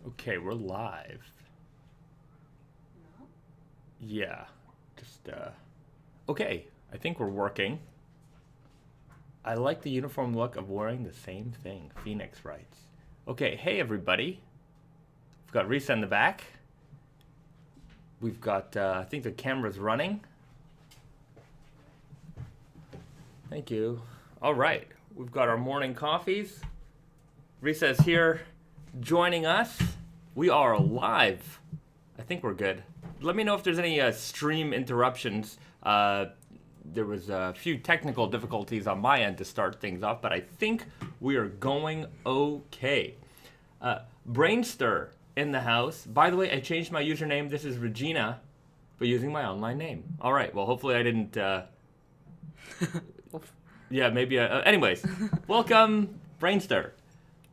Okay, we're live. No. Yeah, just, okay, I think we're working. I like the uniform look of wearing the same thing, Phoenix writes. Okay, hey everybody. We've got Risa in the back. We've got, I think the camera's running. Thank you. All right, we've got our morning coffees. Risa is here joining us. We are live. I think we're good. Let me know if there's any stream interruptions. There was a few technical difficulties on my end to start things off, but I think we are going okay. Brainstir in the house. By the way, I changed my username. This is Regina, but using my online name. All right. Well, hopefully I didn't. Yeah, maybe. Anyways, welcome, Brainstir.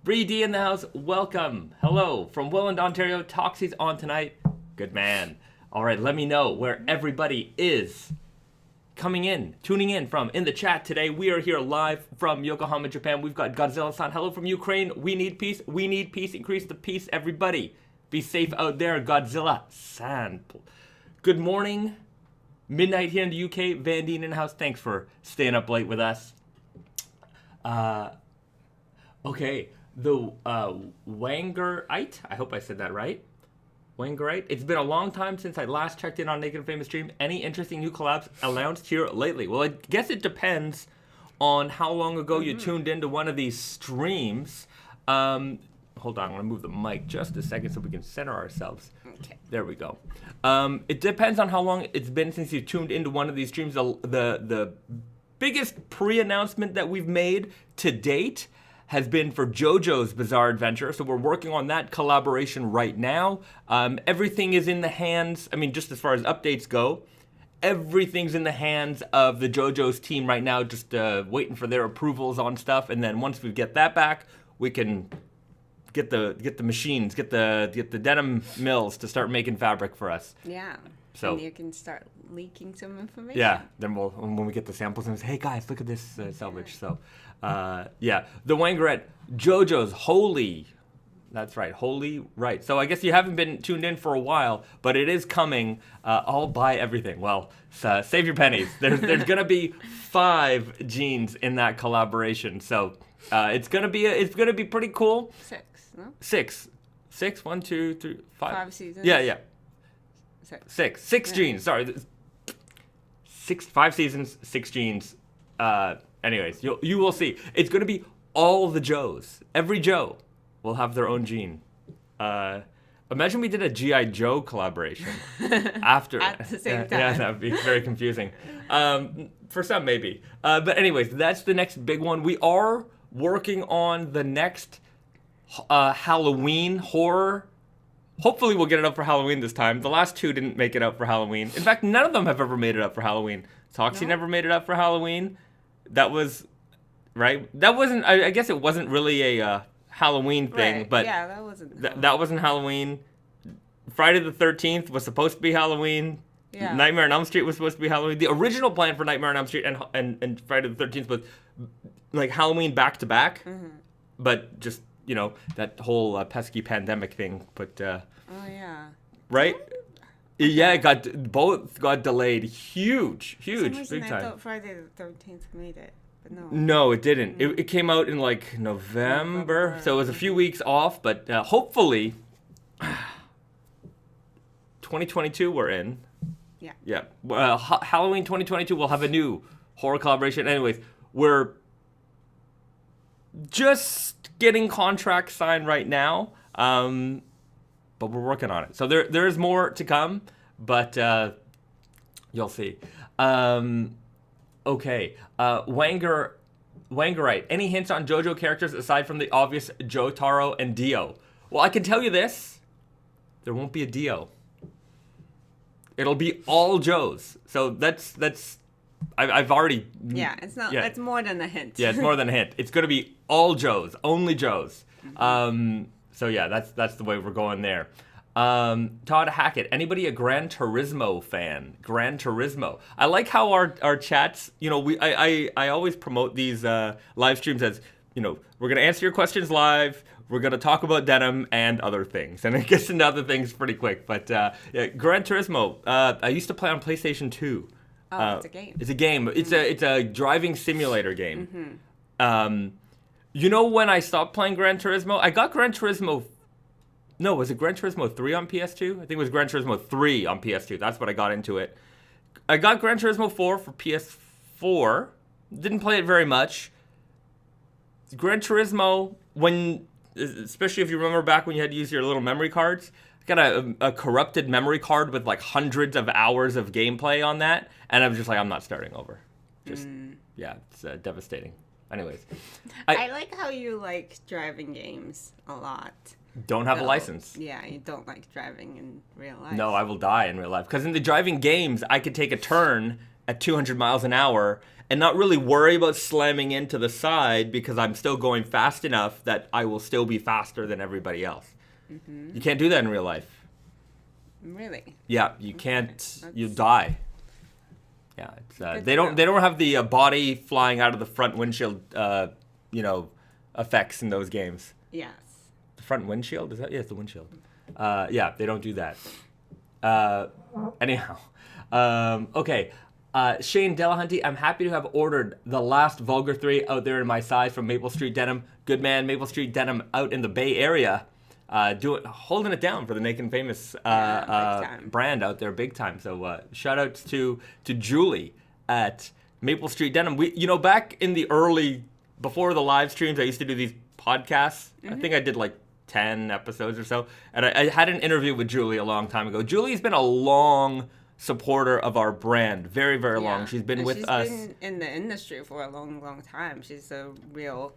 Bree D in the house, welcome. Hello, from Welland, Ontario. Toxie's on tonight. Good man. All right, let me know where everybody is coming in, tuning in from in the chat today. We are here live from Yokohama, Japan. We've got Godzilla-san. Hello from Ukraine. We need peace. We need peace. Increase the peace, everybody. Be safe out there, Godzilla-san. Good morning. Midnight here in the UK. Van Dien in the house. Thanks for staying up late with us. Okay. The Wangerite, I hope I said that right. Wangerite. It's been a long time since I last checked in on Naked Famous Stream. Any interesting new collabs announced here lately? Well, I guess it depends on how long ago you tuned into one of these streams. Hold on, I'm gonna move the mic just a second so we can center ourselves. Okay. There we go. It depends on how long it's been since you tuned into one of these streams. The biggest pre-announcement that we've made to date has been for JoJo's Bizarre Adventure. So we're working on that collaboration right now. Everything is in the hands, I mean, just as far as updates go, everything's in the hands of the JoJo's team right now, just waiting for their approvals on stuff. And then once we get that back, we can get the machines, get the denim mills to start making fabric for us. Yeah. So and you can start leaking some information. Yeah, then when we get the samples and say, hey guys, look at this Selvedge. So, yeah, the Wangerette, JoJo's Holy, that's right, Holy, right. So I guess you haven't been tuned in for a while, but it is coming. I'll buy everything. Well, save your pennies. There's gonna be 5 jeans in that collaboration. So it's gonna be pretty cool. 6, no? 6, 1, 2, 3, 5. 5 seasons. Yeah. 6. 6 Yeah. jeans. Sorry, 5 seasons, 6 jeans. Anyways, you will see. It's gonna be all the Joes. Every Joe will have their own jean. Imagine we did a G.I. Joe collaboration after At the same time. Yeah, that would be very confusing. For some, maybe. But anyways, that's the next big one. We are working on the next Halloween horror. Hopefully we'll get it up for Halloween this time. The last 2 didn't make it up for Halloween. In fact, none of them have ever made it up for Halloween. Toxie never made it up for Halloween. That was, right? That wasn't, I guess it wasn't really a Halloween thing, Right. but yeah, that wasn't. that wasn't Halloween. Friday the 13th was supposed to be Halloween. Yeah. Nightmare on Elm Street was supposed to be Halloween. The original plan for Nightmare on Elm Street and Friday the 13th was like Halloween back to back, but just, you know, that whole pesky pandemic thing. But Oh yeah. right? Yeah, both got delayed. Huge, For some reason, big I time. thought Friday the 13th made it, but no. No, it didn't. It came out in like November, so it was a few weeks off. But hopefully, 2022 we're in. Yeah. Yeah. Halloween 2022 we'll have a new horror collaboration. Anyways, we're just getting contracts signed right now, but we're working on it. So there is more to come, but you'll see. Okay. Wangerite. Any hints on JoJo characters aside from the obvious Jotaro and Dio? Well, I can tell you this. There won't be a Dio. It'll be all Joes. So that's I've already... Yeah, it's not. Yeah. It's more than a hint. Yeah, it's more than a hint. It's going to be all Joes, only Joes. So yeah, that's the way we're going there. Todd Hackett, anybody a Gran Turismo fan? Gran Turismo. I like how our chats, you know, I always promote these live streams as we're going to answer your questions live. We're going to talk about denim and other things. And it gets into other things pretty quick. But yeah, Gran Turismo, I used to play on PlayStation 2. Oh, it's a game. It's a game. It's a driving simulator game. When I stopped playing Gran Turismo? I got Gran Turismo... No, was it Gran Turismo 3 on PS2? I think it was Gran Turismo 3 on PS2. That's what I got into it. I got Gran Turismo 4 for PS4. Didn't play it very much. Gran Turismo, especially if you remember back when you had to use your little memory cards, I got a corrupted memory card with like hundreds of hours of gameplay on that, and I was just like, I'm not starting over. Yeah, it's devastating. Anyways. I like how you like driving games a lot. Don't have a license. Yeah, you don't like driving in real life. No, I will die in real life. Because in the driving games, I could take a turn at 200 miles an hour and not really worry about slamming into the side because I'm still going fast enough that I will still be faster than everybody else. You can't do that in real life. Really? Yeah, you can't. You die. Yeah, it's, they don't have the body flying out of the front windshield, effects in those games. Yes. Front windshield? Is that? Yeah, it's the windshield. Yeah, they don't do that. Anyhow. Okay. Shane Delahunty, I'm happy to have ordered the last Vulgar 3 out there in my size from Maple Street Denim. Good man, Maple Street Denim out in the Bay Area. Holding it down for the Naked Famous brand out there big time. So shout outs to Julie at Maple Street Denim. Back in the before the live streams, I used to do these podcasts. I think I did like 10 episodes or so. And I had an interview with Julie a long time ago. Julie's been a long supporter of our brand. Very, very long. She's been with us. She's been in the industry for a long, long time. She's a real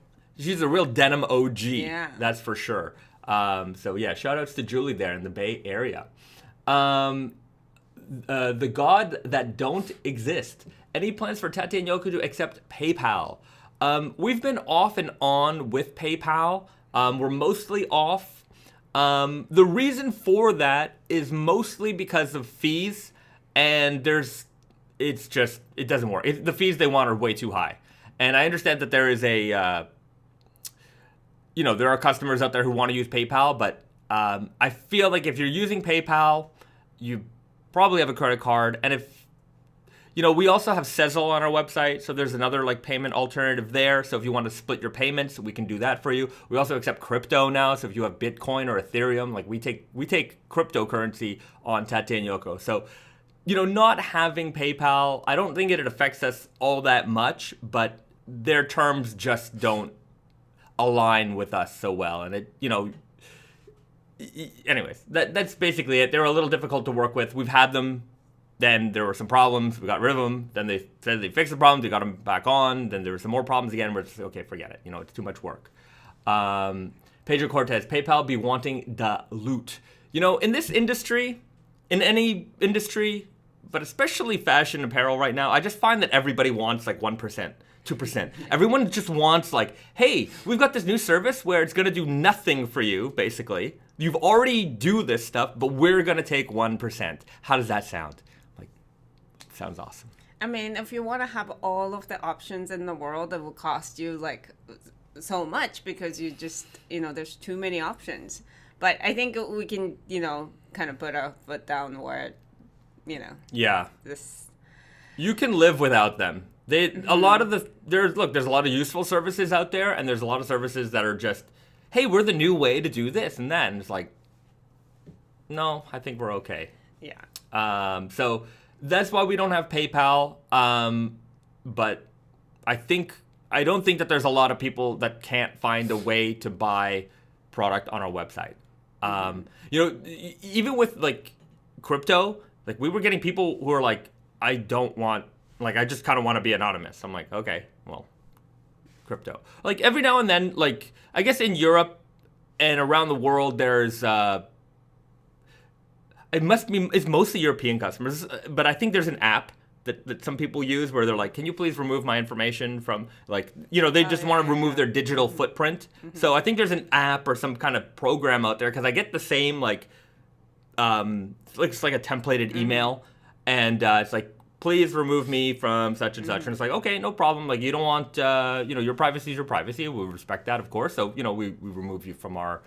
denim OG. Yeah. That's for sure. So yeah, shout outs to Julie there in the Bay Area. The God that don't exist. Any plans for Tate and Yoko to accept PayPal? We've been off and on with PayPal. We're mostly off. The reason for that is mostly because of fees, and it doesn't work. The fees they want are way too high. And I understand that there is there are customers out there who want to use PayPal, but I feel like if you're using PayPal, you probably have a credit card, and if we also have Sezzle on our website, so there's another payment alternative there. So if you want to split your payments, we can do that for you. We also accept crypto now, so if you have Bitcoin or Ethereum, we take cryptocurrency on Tate and Yoko. So, not having PayPal, I don't think it affects us all that much, but their terms just don't align with us so well, and anyways, that's basically it. They're a little difficult to work with. We've had them. Then there were some problems. We got rid of them. Then they said they fixed the problems. We got them back on. Then there were some more problems again. We're just okay, forget it. It's too much work. Pedro Cortez, PayPal be wanting the loot. In this industry, in any industry, but especially fashion apparel right now, I just find that everybody wants 1%, 2%. Everyone just wants hey, we've got this new service where it's going to do nothing for you, basically. You've already do this stuff, but we're going to take 1%. How does that sound? Sounds awesome. I mean, if you want to have all of the options in the world, it will cost you so much because you just, there's too many options. But I think we can, kind of put our foot down where, Yeah. This. You can live without them. There's a lot of useful services out there, and there's a lot of services that are just, hey, we're the new way to do this and that. And it's no, I think we're okay. Yeah. So that's why we don't have PayPal. But I don't think that there's a lot of people that can't find a way to buy product on our website. Even with crypto, we were getting people who are I don't want, I just kind of want to be anonymous. I'm okay, well, crypto. Every now and then, I guess in Europe and around the world, there's it's mostly European customers, but I think there's an app that some people use where they're can you please remove my information from, they just want to remove their digital footprint. So I think there's an app or some kind of program out there, because I get the same, it's like a templated email, and it's please remove me from such and such. And it's like, okay, no problem. Like, you don't want, your privacy is your privacy. We respect that, of course. So, we remove you from our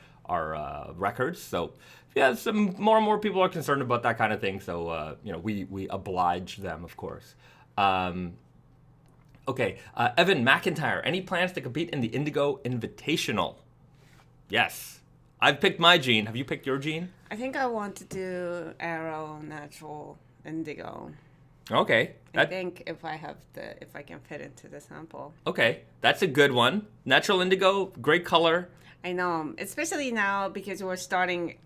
records. So, yeah, some more and more people are concerned about that kind of thing. So, we oblige them, of course. Okay, Evan McIntyre, any plans to compete in the Indigo Invitational? Yes. I've picked my jean. Have you picked your jean? I think I want to do Aero Natural Indigo. Okay. I think if I can fit into the sample. Okay, that's a good one. Natural Indigo, great color. I know, especially now because we're starting,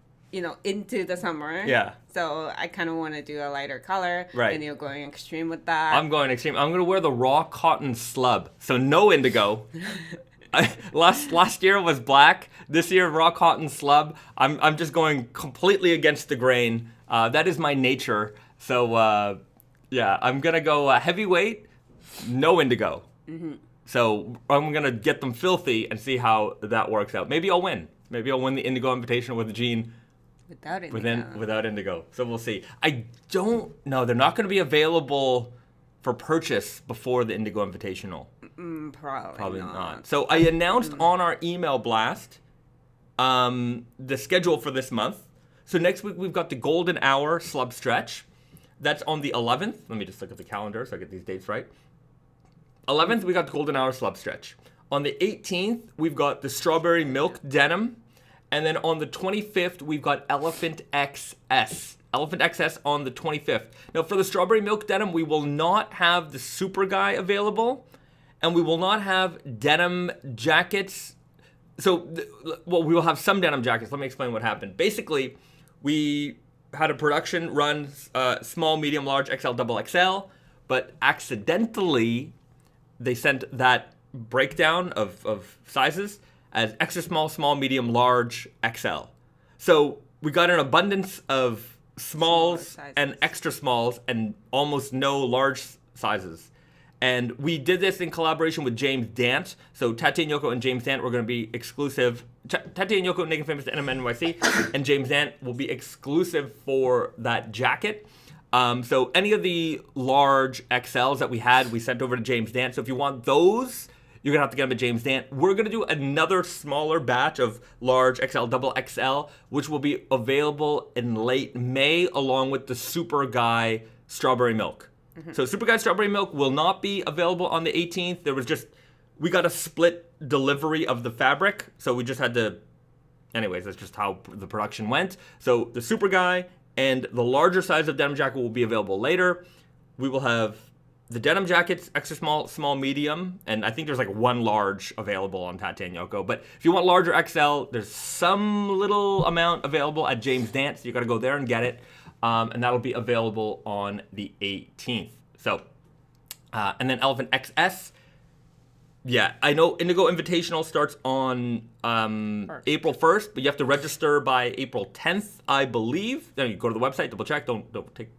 into the summer. Yeah. So I kind of want to do a lighter color. Right. And you're going extreme with that. I'm going extreme. I'm going to wear the raw cotton slub. So no indigo. Last year was black. This year, raw cotton slub. I'm just going completely against the grain. That is my nature. So, I'm going to go heavyweight, no indigo. Mm-hmm. So I'm going to get them filthy and see how that works out. Maybe I'll win. Maybe I'll win the Indigo Invitational with the jean. Without indigo. So we'll see. I don't know. They're not going to be available for purchase before the Indigo Invitational. Probably not. So I announced on our email blast the schedule for this month. So next week we've got the Golden Hour Slub Stretch. That's on the 11th. Let me just look at the calendar so I get these dates right. 11th, we got the Golden Hour Slub Stretch. On the 18th, we've got the Strawberry Milk Denim. And then on the 25th, we've got Elephant XS. Elephant XS on the 25th. Now, for the Strawberry Milk Denim, we will not have the Super Guy available. And we will not have denim jackets. So, we will have some denim jackets. Let me explain what happened. Basically, we had a production run small, medium, large, XL, double XL. But accidentally, they sent that breakdown of sizes as extra small, small, medium, large, XL. So we got an abundance of smalls and extra smalls and almost no large sizes. And we did this in collaboration with James Dant. So Tati and Yoko and James Dant were going to be exclusive. Tati and Yoko, Naked Famous Denim NYC, and James Dant will be exclusive for that jacket. So any of the large XLs that we had, we sent over to James Dant. So if you want those, you're going to have to get them at James Dant. We're going to do another smaller batch of large XL, double XL, which will be available in late May, along with the Super Guy Strawberry Milk. Mm-hmm. So Super Guy Strawberry Milk will not be available on the 18th. We got a split delivery of the fabric, so we just had to, anyways, that's just how the production went. So the Super Guy and the larger size of denim jacket will be available later. We will have the denim jackets, extra small, small, medium, and I think there's like one large available on Tati and Yoko. But if you want larger XL, there's some little amount available at James Dant, so you got to go there and get it. And that'll be available on the 18th. So, and then Elephant XS. Yeah, I know Indigo Invitational starts on April 1st, but you have to register by April 10th, I believe. Then you go to the website, double check. Don't take.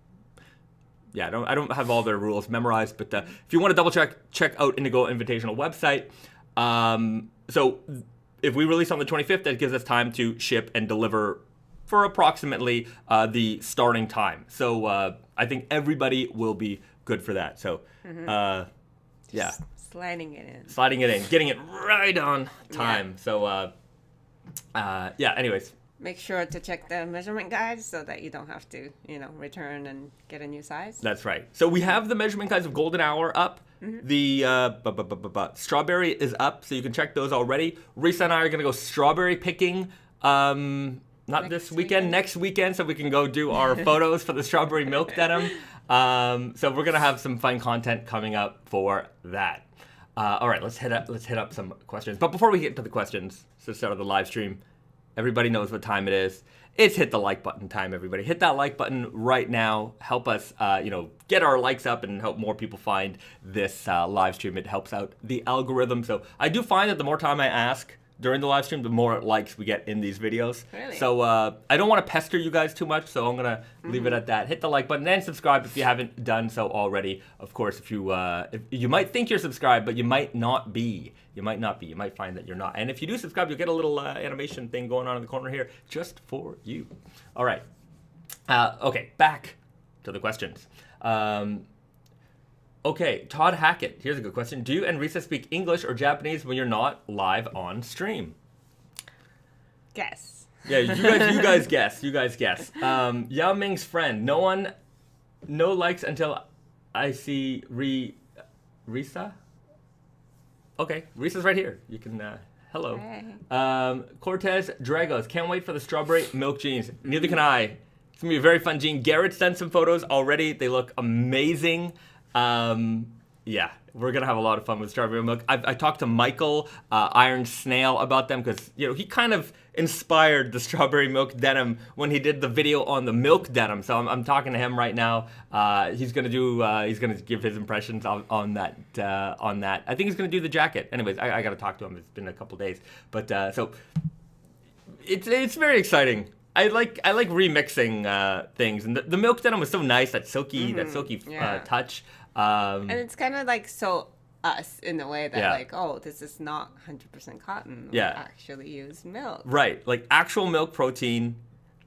Yeah, I don't have all their rules memorized, but if you want to double check out Indigo Invitational website. So if we release on the 25th, that gives us time to ship and deliver for approximately the starting time. So I think everybody will be good for that. So yeah. Sliding it in, getting it right on time. Yeah. So anyways. Make sure to check the measurement guides so that you don't have to, return and get a new size. That's right. So we have the measurement guides of Golden Hour up. Mm-hmm. The strawberry is up, so you can check those already. Risa and I are going to go strawberry picking next weekend, so we can go do our photos for the strawberry milk denim. So we're going to have some fun content coming up for that. All right, let's hit up some questions. But before we get to the questions, so start of the live stream, everybody knows what time it is. It's hit the like button time, everybody. Hit that like button right now. Help us, get our likes up and help more people find this live stream. It helps out the algorithm. So I do find that the more time I ask during the live stream, the more likes we get in these videos. Really? So I don't want to pester you guys too much, so I'm going to leave it at that. Hit the like button and subscribe if you haven't done so already. Of course, if you might think you're subscribed, but you might not be. You might find that you're not. And if you do subscribe, you'll get a little animation thing going on in the corner here just for you. All right. Okay, back to the questions. Okay, Todd Hackett. Here's a good question. Do you and Risa speak English or Japanese when you're not live on stream? Guess. Yeah, you guys guess. You guys guess. Yao Ming's friend. No likes until I see Risa. Okay, Risa's right here. You can, hello. Hey. Cortez Dragos. Can't wait for the strawberry milk jeans. Neither can I. It's going to be a very fun jean. Garrett sent some photos already. They look amazing. Yeah, we're going to have a lot of fun with strawberry milk. I talked to Michael Iron Snail about them because, he kind of inspired the strawberry milk denim when he did the video on the milk denim. So I'm talking to him right now. He's going to give his impressions on that. I think he's going to do the jacket. Anyways, I got to talk to him. It's been a couple days. But so it's very exciting. I like remixing things, and the milk denim was so nice. That silky touch. And it's kind of like so us in the way that Yeah. like, oh, this is not 100% cotton. Yeah. We actually use milk. Right, like actual milk protein,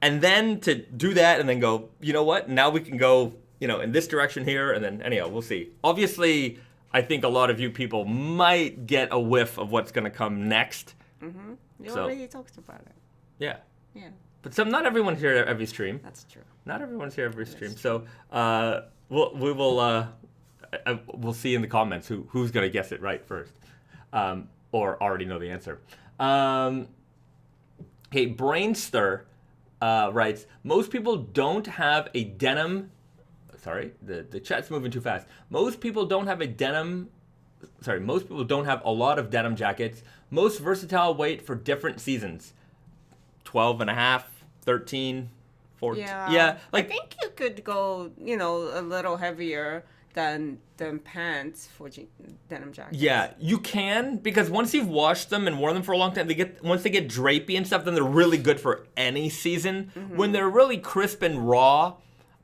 and then to do that and then go, you know what? Now we can go, in this direction here, and then anyhow, we'll see. Obviously, I think a lot of you people might get a whiff of what's going to come next. Mm-hmm. You So- already talked about it. Yeah, Yeah, but not everyone's here at every stream. that's true. Not everyone's here every stream. So we'll see in the comments who's gonna guess it right first, or already know the answer. Hey, Brainstir writes, most people don't have a denim. Sorry, the chat's moving too fast. Most people don't have a lot of denim jackets. Most versatile weight for different seasons. 12 and a half, 13, 14. Yeah, I think you could go, a little heavier than pants for denim jackets. Yeah, you can, because once you've washed them and worn them for a long time, once they get drapey and stuff, then they're really good for any season. Mm-hmm. When they're really crisp and raw,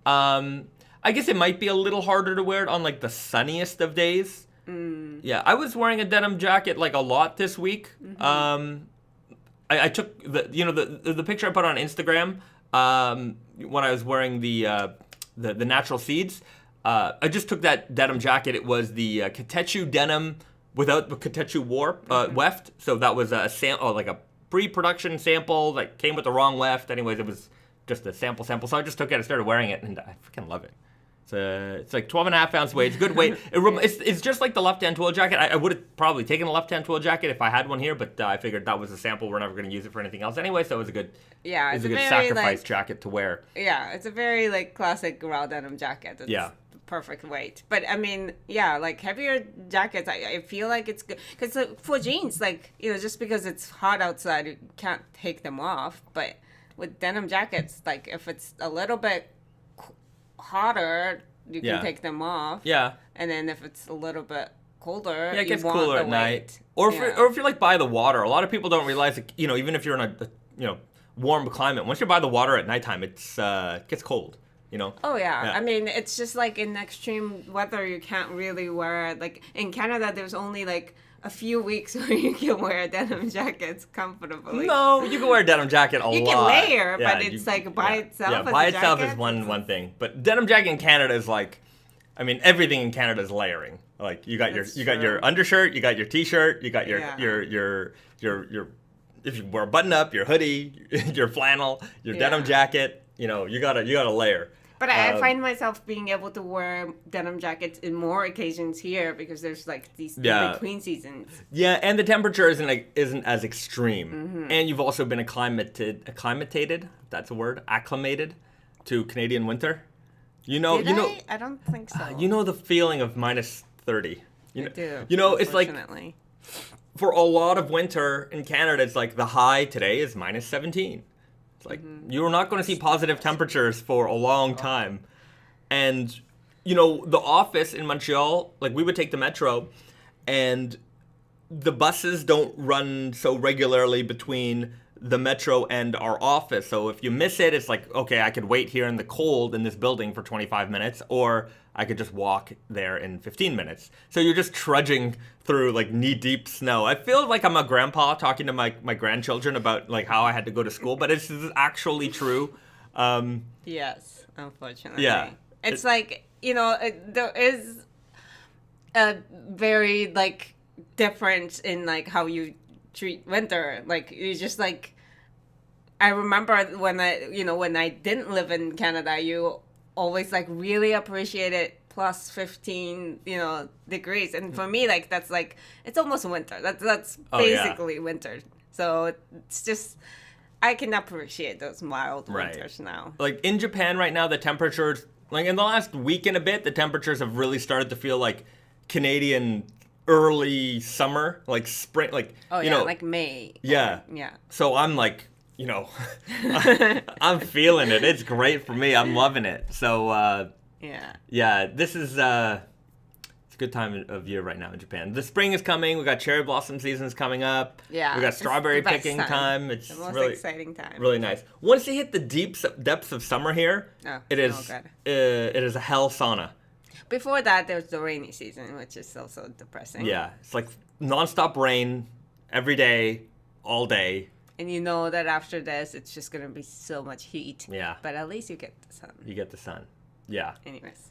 I guess it might be a little harder to wear it on like the sunniest of days. Yeah, I was wearing a denim jacket like a lot this week. Mm-hmm. I took the picture I put on Instagram when I was wearing the natural seeds. I just took that denim jacket. It was the Katechu denim without the Katechu weft. So that was a like a pre-production sample that came with the wrong weft. Anyways, it was just a sample. So I just took it and started wearing it, and I freaking love it. It's like 12 and a half ounce weight. It's good weight. It's just like the left-hand twill jacket. I would have probably taken a left-hand twill jacket if I had one here, but I figured that was a sample. We're never going to use it for anything else anyway, so it was a good, it's a good very, sacrifice jacket to wear. Yeah, it's a very like classic raw denim jacket. It's Yeah. perfect weight. But I mean, like heavier jackets, I feel like it's good because for jeans, like just because it's hot outside, you can't take them off. But with denim jackets, like if it's a little bit hotter, you can take them off. Yeah. And then if it's a little bit colder, Yeah, it gets you want cooler the at night. weight. Or if you're like by the water, a lot of people don't realize that, even if you're in a warm climate, once you're by the water at nighttime, it gets cold. Oh yeah. Yeah. I mean, it's just like in extreme weather, you can't really wear it. Like in Canada, there's only like a few weeks where you can wear denim jackets comfortably. No, you can wear a denim jacket a lot. You can layer, Yeah, but it's like by itself. Yeah, as by a itself jacket, is one thing. But denim jacket in Canada is like, I mean, everything in Canada is layering. Like you got your undershirt, you got your t-shirt, you got your if you wear a button up, your hoodie, your flannel, your denim jacket. You gotta layer. But I find myself being able to wear denim jackets in more occasions here because there's like these between seasons. Yeah, and the temperature isn't as extreme, Mm-hmm. and you've also been acclimated. That's a word. Acclimated to Canadian winter. I don't think so. You know the feeling of minus 30. I do. It's like unfortunately. for a lot of winter in Canada, it's like the high today is minus 17. It's like you're not going to see positive temperatures for a long time. And, the office in Montreal, like we would take the metro, and the buses don't run so regularly between the metro and our office. So if you miss it, it's like, okay, I could wait here in the cold in this building for 25 minutes, or I could just walk there in 15 minutes. So you're just trudging through like knee-deep snow. I feel like I'm a grandpa talking to my grandchildren about like how I had to go to school, but it's actually true. Yes, unfortunately. Yeah. It's like, there is very like different in like how you treat winter. Like you just like I remember when I didn't live in Canada, you always like really appreciated plus 15 degrees, and for me like that's like it's almost winter. That's basically winter. So it's just I can appreciate those mild winters now. Like in Japan right now, the temperatures, like in the last week and a bit, the temperatures have really started to feel like Canadian early summer, like spring, like like May. Yeah. Yeah. So I'm like, I'm feeling it. It's great for me. I'm loving it. So yeah, this is it's a good time of year right now in Japan. The spring is coming. We got cherry blossom seasons coming up. Yeah. We got strawberry picking time. It's the most really exciting time. Really nice. Once you hit the depths of summer here, it is good. It is a hell sauna. Before that, there's the rainy season, which is also depressing. Yeah, it's like nonstop rain every day, all day. And you know that after this, it's just going to be so much heat. Yeah. But at least you get the sun. You get the sun. Yeah.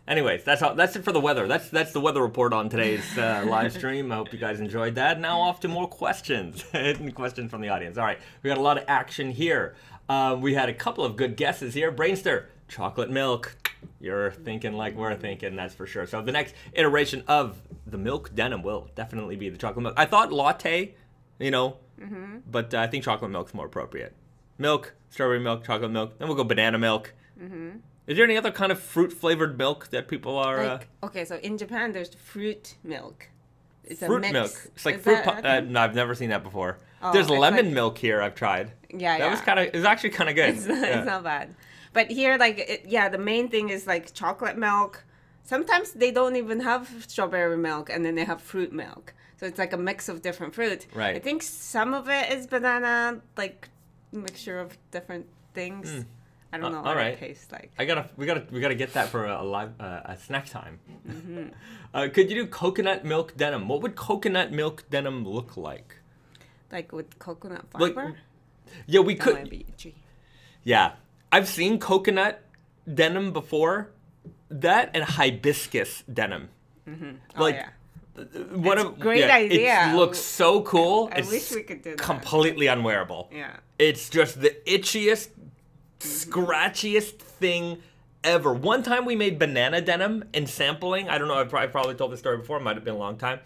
Anyways, that's it for the weather. That's the weather report on today's live stream. I hope you guys enjoyed that. Now off to more questions. Questions from the audience. All right, we got a lot of action here. We had a couple of good guesses here. Brainster, chocolate milk. You're thinking like we're thinking, that's for sure. So the next iteration of the milk denim will definitely be the chocolate milk. I thought latte, but I think chocolate milk's more appropriate. Milk, strawberry milk, chocolate milk. Then we'll go banana milk. Is there any other kind of fruit-flavored milk that people are... Okay, so in Japan, there's fruit milk. It's fruit a mix. milk. It's like Is fruit... that no, I've never seen that before. Oh, There's lemon like, milk here I've tried. Yeah, It's actually kind of good. It's not bad. But here, the main thing is like chocolate milk. Sometimes they don't even have strawberry milk, and then they have fruit milk. So it's like a mix of different fruit. Right. I think some of it is banana, like mixture of different things. I don't know what it tastes like. We gotta get that for a live a snack time. Could you do coconut milk denim? What would coconut milk denim look like? Like with coconut fiber? Yeah, we That could. might be itchy. Yeah, I've seen coconut denim before. That and hibiscus denim. Great idea. It looks so cool. I wish we could do that. Completely unwearable. Yeah. It's just the itchiest, scratchiest thing ever. One time we made banana denim and sampling. I don't know. I probably told this story before. It might have been a long time.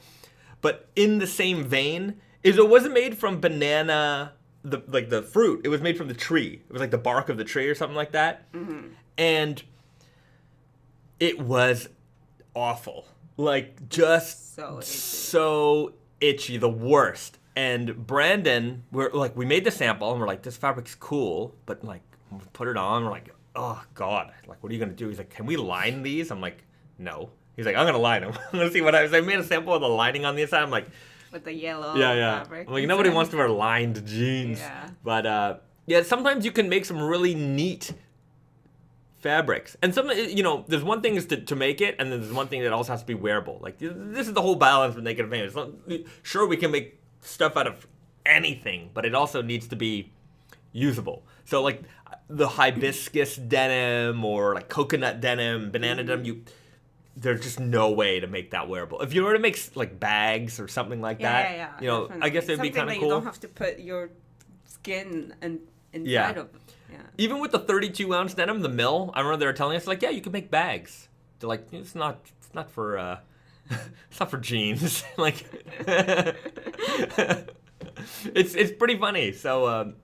But in the same vein, it wasn't made from banana, the fruit. It was made from the tree. It was like the bark of the tree or something like that. And it was awful. Like, just so itchy, the worst. And Brandon, we made the sample, and we're like, this fabric's cool, but, like, we put it on, we're like, oh, God. Like, what are you going to do? He's like, can we line these? I'm like, no. He's like, I'm going to line them. I'm going to see what I made a sample of the lining on the inside. I'm like... With the yellow fabric. I'm like, nobody wants to wear lined jeans. Yeah. But, sometimes you can make some really neat fabrics. And some, there's one thing is to make it, and then there's one thing that also has to be wearable. Like, this is the whole balance with Naked Famous. Sure, we can make stuff out of anything, but it also needs to be usable. So, like, the hibiscus denim or, like, coconut denim, banana denim, there's just no way to make that wearable. If you were to make, like, bags or something like that, definitely. I guess it'd be kind of cool. You don't have to put your skin inside of it. Yeah. Even with the 32-ounce denim, the mill, I remember they were telling us, like, yeah, you can make bags. They're like, it's not for it's not for jeans. Like, it's pretty funny. So,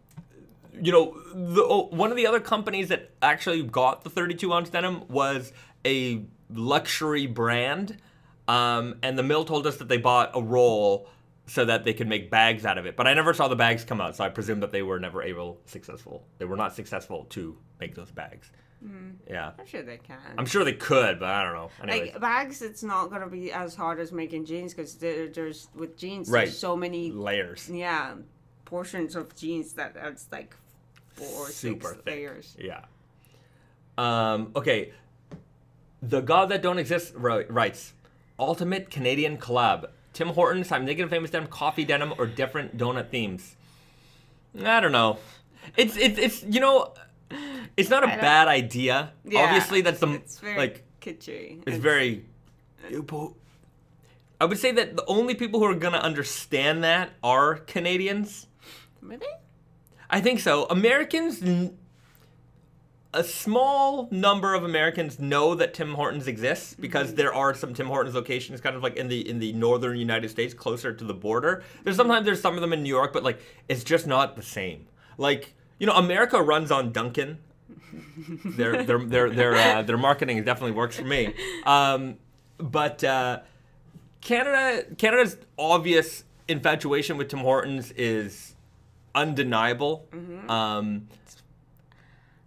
one of the other companies that actually got the 32-ounce denim was a luxury brand, and the mill told us that they bought a roll so that they could make bags out of it. But I never saw the bags come out, so I presume that they were never successful. They were not successful to make those bags. Yeah. I'm sure they can. I'm sure they could, but I don't know. Anyways. Like, bags, it's not going to be as hard as making jeans, because there's with jeans, right. There's so many... layers. Yeah. Portions of jeans that it's like 4 or 6 thick. layers. Yeah. Okay. The God That Don't Exist writes, Ultimate Canadian Collab. Tim Hortons, I'm Naked Famous Denim, coffee denim, or different donut themes. I don't know. It's not a bad idea. Yeah, obviously, that's it's very kitschy. It's very. I would say that the only people who are gonna understand that are Canadians. Really? I think so. Americans, a small number of Americans know that Tim Hortons exists because there are some Tim Hortons locations kind of like in the northern United States, closer to the border. There's some of them in New York, but like it's just not the same. Like, you know, America runs on Dunkin'. Their marketing definitely works for me. But Canada's obvious infatuation with Tim Hortons is undeniable.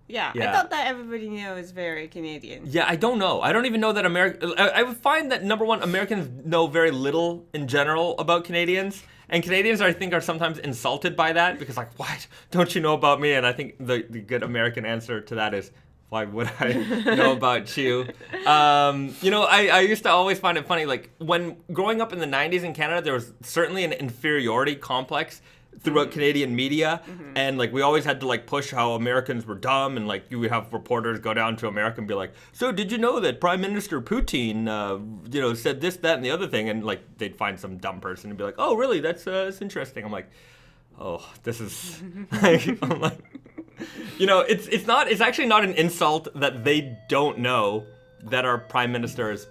Yeah, I thought that everybody knew it was very Canadian. Yeah, I don't know. I don't even know that I would find that, number one, Americans know very little in general about Canadians. And Canadians, I think, are sometimes insulted by that because, like, what? Don't you know about me? And I think the good American answer to that is, why would I know about you? You know, I used to always find it funny, like, when growing up in the 90s in Canada, there was certainly an inferiority complex throughout Canadian media, and like we always had to like push how Americans were dumb, and like you would have reporters go down to America and be like, so did you know that Prime Minister Putin you know, said this, that, and the other thing, and like they'd find some dumb person and be like, oh really, that's interesting. I'm like, oh, this is like, I'm like, you know, it's actually not an insult that they don't know that our Prime Minister is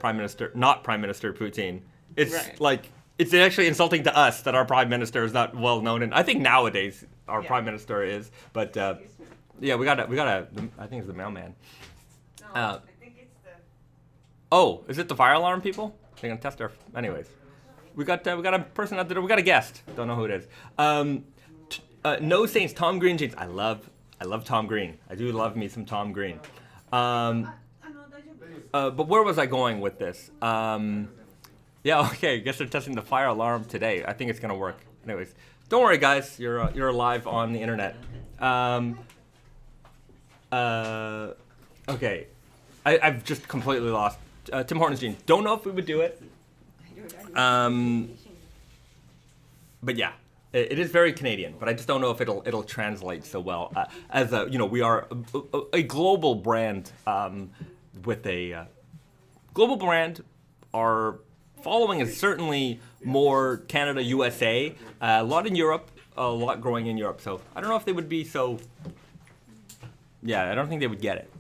not Prime Minister Putin. It's right. Like, it's actually insulting to us that our Prime Minister is not well known, and I think nowadays our Prime Minister is. But yeah, we got a. I think it's the mailman. No, I think it's the. Oh, is it the fire alarm people? They're gonna test our. Anyways, we got a person out there. We got a guest. Don't know who it is. No Saints, Tom Green jeans. I love Tom Green. I do love me some Tom Green. But where was I going with this? Yeah, okay, I guess they're testing the fire alarm today. I think it's going to work. Anyways, don't worry, guys. You're live on the internet. Okay. I've just completely lost. Tim Hortons jeans. Don't know if we would do it. But yeah, it is very Canadian, but I just don't know if it'll translate so well. As a, you know, we are a global brand with a global brand. Our following is certainly more Canada, USA, a lot in Europe, a lot growing in Europe. So I don't know if they would be so. Yeah, I don't think they would get it.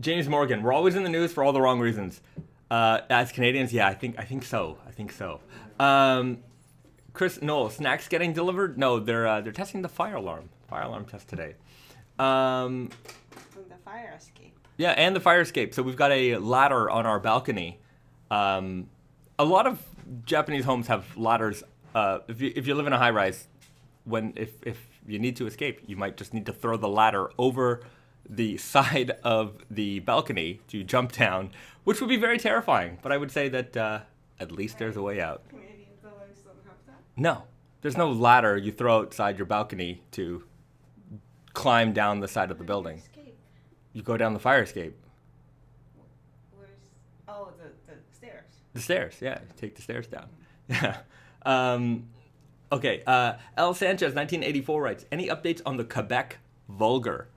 James Morgan, we're always in the news for all the wrong reasons. As Canadians, yeah, I think so. Chris, no, snacks getting delivered? No, they're testing the fire alarm test today. From the fire escape. Yeah, and the fire escape. So we've got a ladder on our balcony. A lot of Japanese homes have ladders. If you live in a high rise, if you need to escape, you might just need to throw the ladder over the side of the balcony to jump down, which would be very terrifying. But I would say that at least there's a way out. Canadian buildings don't have that? No, there's no ladder you throw outside your balcony to climb down the side of the building. You go down the fire escape. Oh, the stairs. The stairs, yeah. You take the stairs down. Yeah. Okay. L. Sanchez, 1984 writes, any updates on the Quebec vulgar?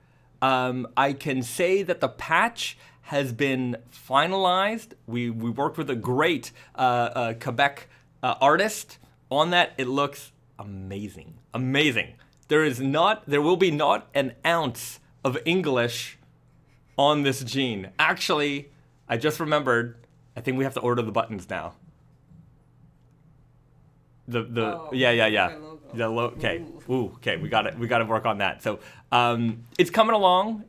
I can say that the patch has been finalized. We worked with a great Quebec artist on that. It looks amazing. Amazing. There will be not an ounce of English on this jean. Actually, I just remembered, I think we have to order the buttons now. Okay. Ooh, okay, we got to work on that. So, it's coming along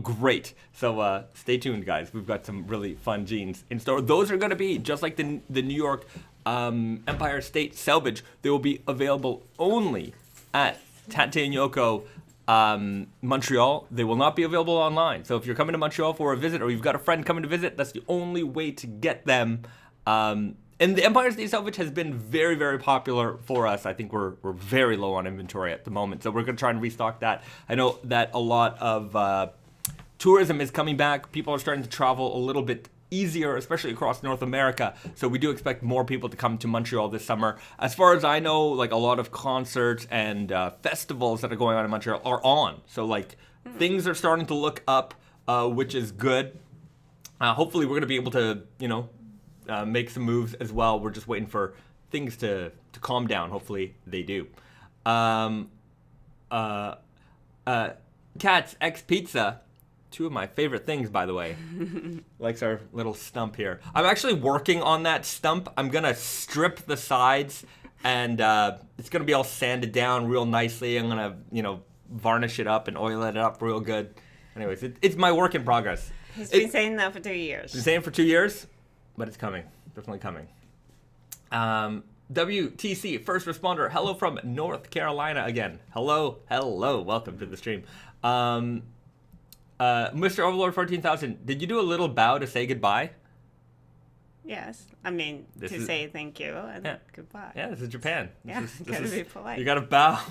great. So, stay tuned, guys. We've got some really fun jeans in store. Those are going to be just like the New York Empire State Selvedge. They will be available only at Tate and Yoko Montreal. They will not be available online. So if you're coming to Montreal for a visit, or you've got a friend coming to visit, that's the only way to get them. And the Empire State Selvedge has been very, very popular for us. I think we're very low on inventory at the moment, so we're going to try and restock that. I know that a lot of tourism is coming back. People are starting to travel a little bit easier, especially across North America. So we do expect more people to come to Montreal this summer. As far as I know, like a lot of concerts and festivals that are going on in Montreal are on. So like things are starting to look up, which is good. hopefully, we're going to be able to, make some moves as well. We're just waiting for things to calm down. Hopefully, they do. Cats X Pizza. Two of my favorite things, by the way. Likes our little stump here. I'm actually working on that stump. I'm going to strip the sides, and it's going to be all sanded down real nicely. I'm going to, varnish it up and oil it up real good. Anyways, it's my work in progress. He's been saying that for 2 years. Been saying it for 2 years, but it's coming. Definitely coming. WTC, first responder. Hello from North Carolina again. Hello. Welcome to the stream. Mr. Overlord 14,000, did you do a little bow to say goodbye? Yes. I mean, say thank you and goodbye. Yeah, this is Japan. Gotta be polite. You gotta bow.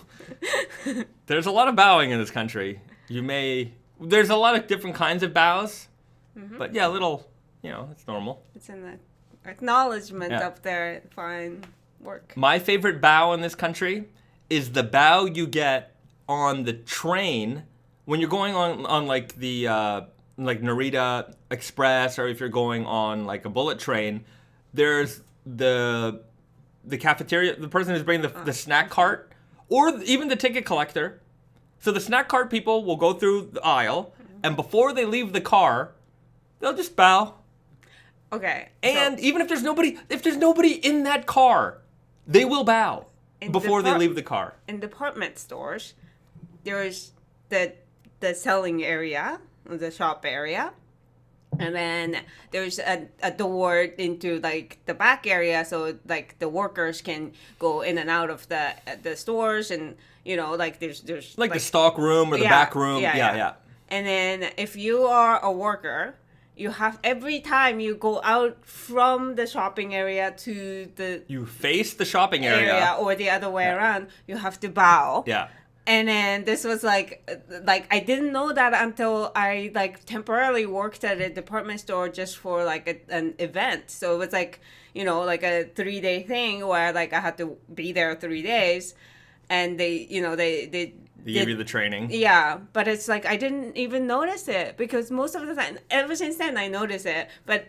There's a lot of bowing in this country. There's a lot of different kinds of bows, but yeah, a little, it's normal. It's in the acknowledgement up there. Fine work. My favorite bow in this country is the bow you get on the train when you're going on like the like Narita Express, or if you're going on like a bullet train. There's the cafeteria, the person who's bringing the snack cart, or even the ticket collector. So the snack cart people will go through the aisle, and before they leave the car, they'll just bow. Okay. And even if there's nobody in that car, they will bow before they leave the car. In department stores, there's the selling area, the shop area, and then there's a door into like the back area, so like the workers can go in and out of the stores, and like there's like the stock room or the back room. Yeah. And then if you are a worker, you have, every time you go out from the shopping area to you face the shopping area or the other way around, you have to bow. Yeah. And then this was like I didn't know that until I like temporarily worked at a department store just for like an event. So it was like, like a 3-day thing where like I had to be there 3 days, and they give you the training. Yeah, but it's like I didn't even notice it, because most of the time, ever since then I notice it, but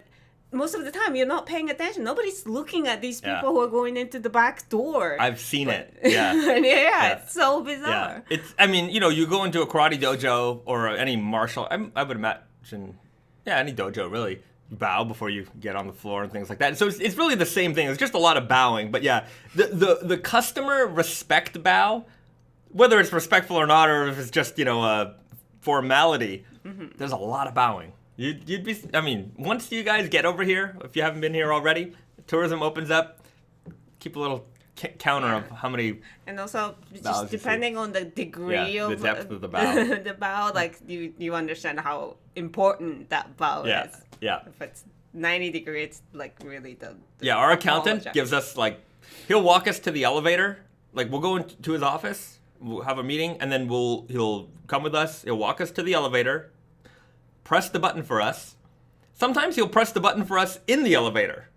most of the time you're not paying attention. Nobody's looking at these people who are going into the back door. I've seen it. Yeah. It's so bizarre. Yeah. You go into a karate dojo or any martial, I would imagine, any dojo really, you bow before you get on the floor and things like that. So it's really the same thing. It's just a lot of bowing. But yeah, the customer respect bow, whether it's respectful or not, or if it's just, a formality, there's a lot of bowing. You'd be, once you guys get over here, if you haven't been here already, tourism opens up, keep a little counter of how many. And also, just depending on the degree of the depth of the bow. The bow, like, you understand how important that bow is. Yeah. If it's 90 degrees, it's like really our accountant gives us, like, he'll walk us to the elevator. Like, we'll go into his office, we'll have a meeting, and then he'll come with us, he'll walk us to the elevator, press the button for us. Sometimes he'll press the button for us in the elevator.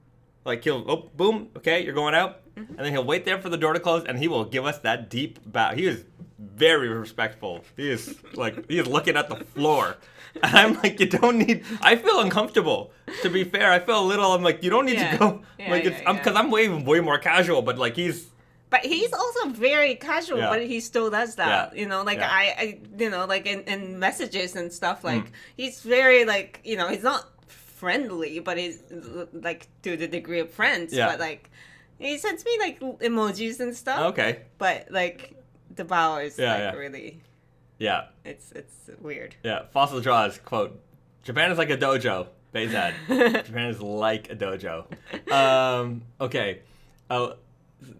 Like boom, okay, you're going out. And then he'll wait there for the door to close, and he will give us that deep bow. He is very respectful. He is looking at the floor. And I'm like, you don't need, I feel uncomfortable. To be fair, I feel a little, I'm like, you don't need to go. Because I'm way more casual, but like But he's also very casual, but he still does that. I like in messages and stuff, like he's very like, he's not friendly, but he's like to the degree of friends. But like he sends me like emojis and stuff. Okay. But like the bow is really. Yeah. It's weird. Yeah. Fossil Draws quote: "Japan is like a dojo." Bayzad. Japan is like a dojo. Okay.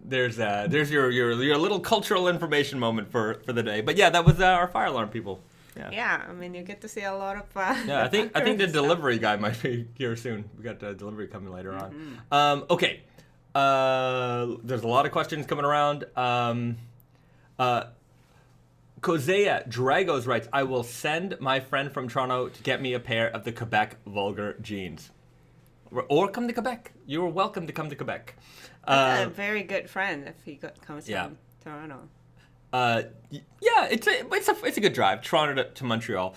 There's your little cultural information moment for the day. But yeah, that was our fire alarm people. Yeah. You get to see a lot of. I think the delivery guy might be here soon. We got delivery coming later on. Okay. There's a lot of questions coming around. Kozea Dragos writes, "I will send my friend from Toronto to get me a pair of the Quebec vulgar jeans, or come to Quebec. You are welcome to come to Quebec." That's a very good friend if he comes from Toronto. It's a good drive, Toronto to Montreal.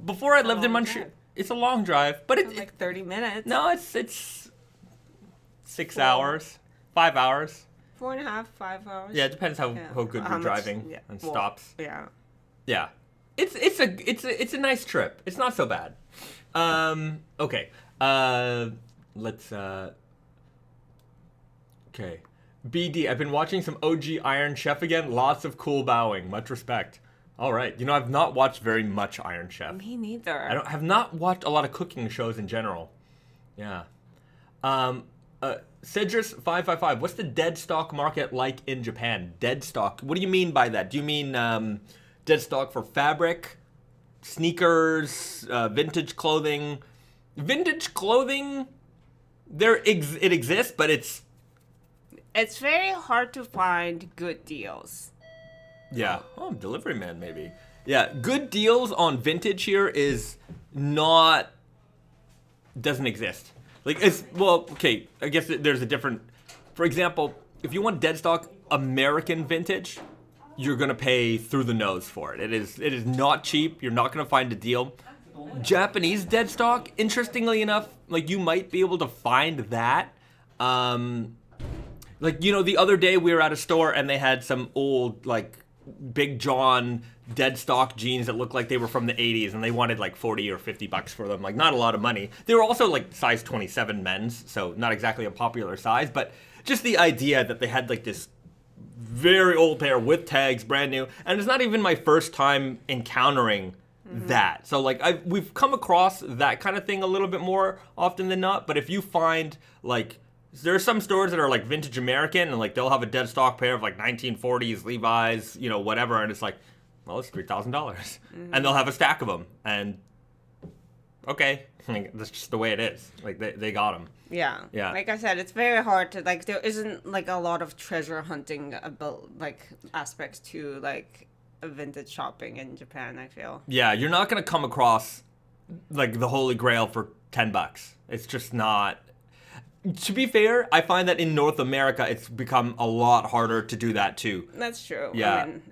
Before I lived in Montreal, it's a long drive, but it's like 30 minutes. No, it's 6 hours, 5 hours. 4.5, 5 hours. Yeah, it depends how good you're driving and stops. Yeah. Yeah, it's a nice trip. It's not so bad. Okay. Let's. Okay. BD, I've been watching some OG Iron Chef again. Lots of cool bowing. Much respect. All right. You know, I've not watched very much Iron Chef. Me neither. I have not watched a lot of cooking shows in general. Yeah. Cedrus555, what's the dead stock market like in Japan? Dead stock? What do you mean by that? Do you mean dead stock for fabric, sneakers, vintage clothing? Vintage clothing, it exists, but it's very hard to find good deals. Yeah. Oh, delivery man, maybe. Yeah, good deals on vintage here doesn't exist. Like, okay, I guess there's a different, for example, if you want dead stock American vintage, you're going to pay through the nose for it. It is not cheap. You're not going to find a deal. Japanese dead stock, interestingly enough, like, you might be able to find that. Like, you know, the other day we were at a store and they had some old, like, Big John dead stock jeans that looked like they were from the 80s, and they wanted like $40 or $50 for them. Like, not a lot of money. They were also like size 27 men's, so not exactly a popular size, but just the idea that they had like this very old pair with tags, brand new, and it's not even my first time encountering that. So like, we've come across that kind of thing a little bit more often than not, but if you find like, there are some stores that are like vintage American and like they'll have a dead stock pair of like 1940s Levi's, you know, whatever, and it's like, well, it's $3,000, and they'll have a stack of them, and okay, like, that's just the way it is. Like, they got them. Yeah. Like I said, it's very hard to, like, there isn't like a lot of treasure hunting about like aspects to like vintage shopping in Japan, I feel. Yeah, you're not gonna come across like the Holy Grail for $10. It's just not. To be fair, I find that in North America, it's become a lot harder to do that too. That's true. Yeah. I mean,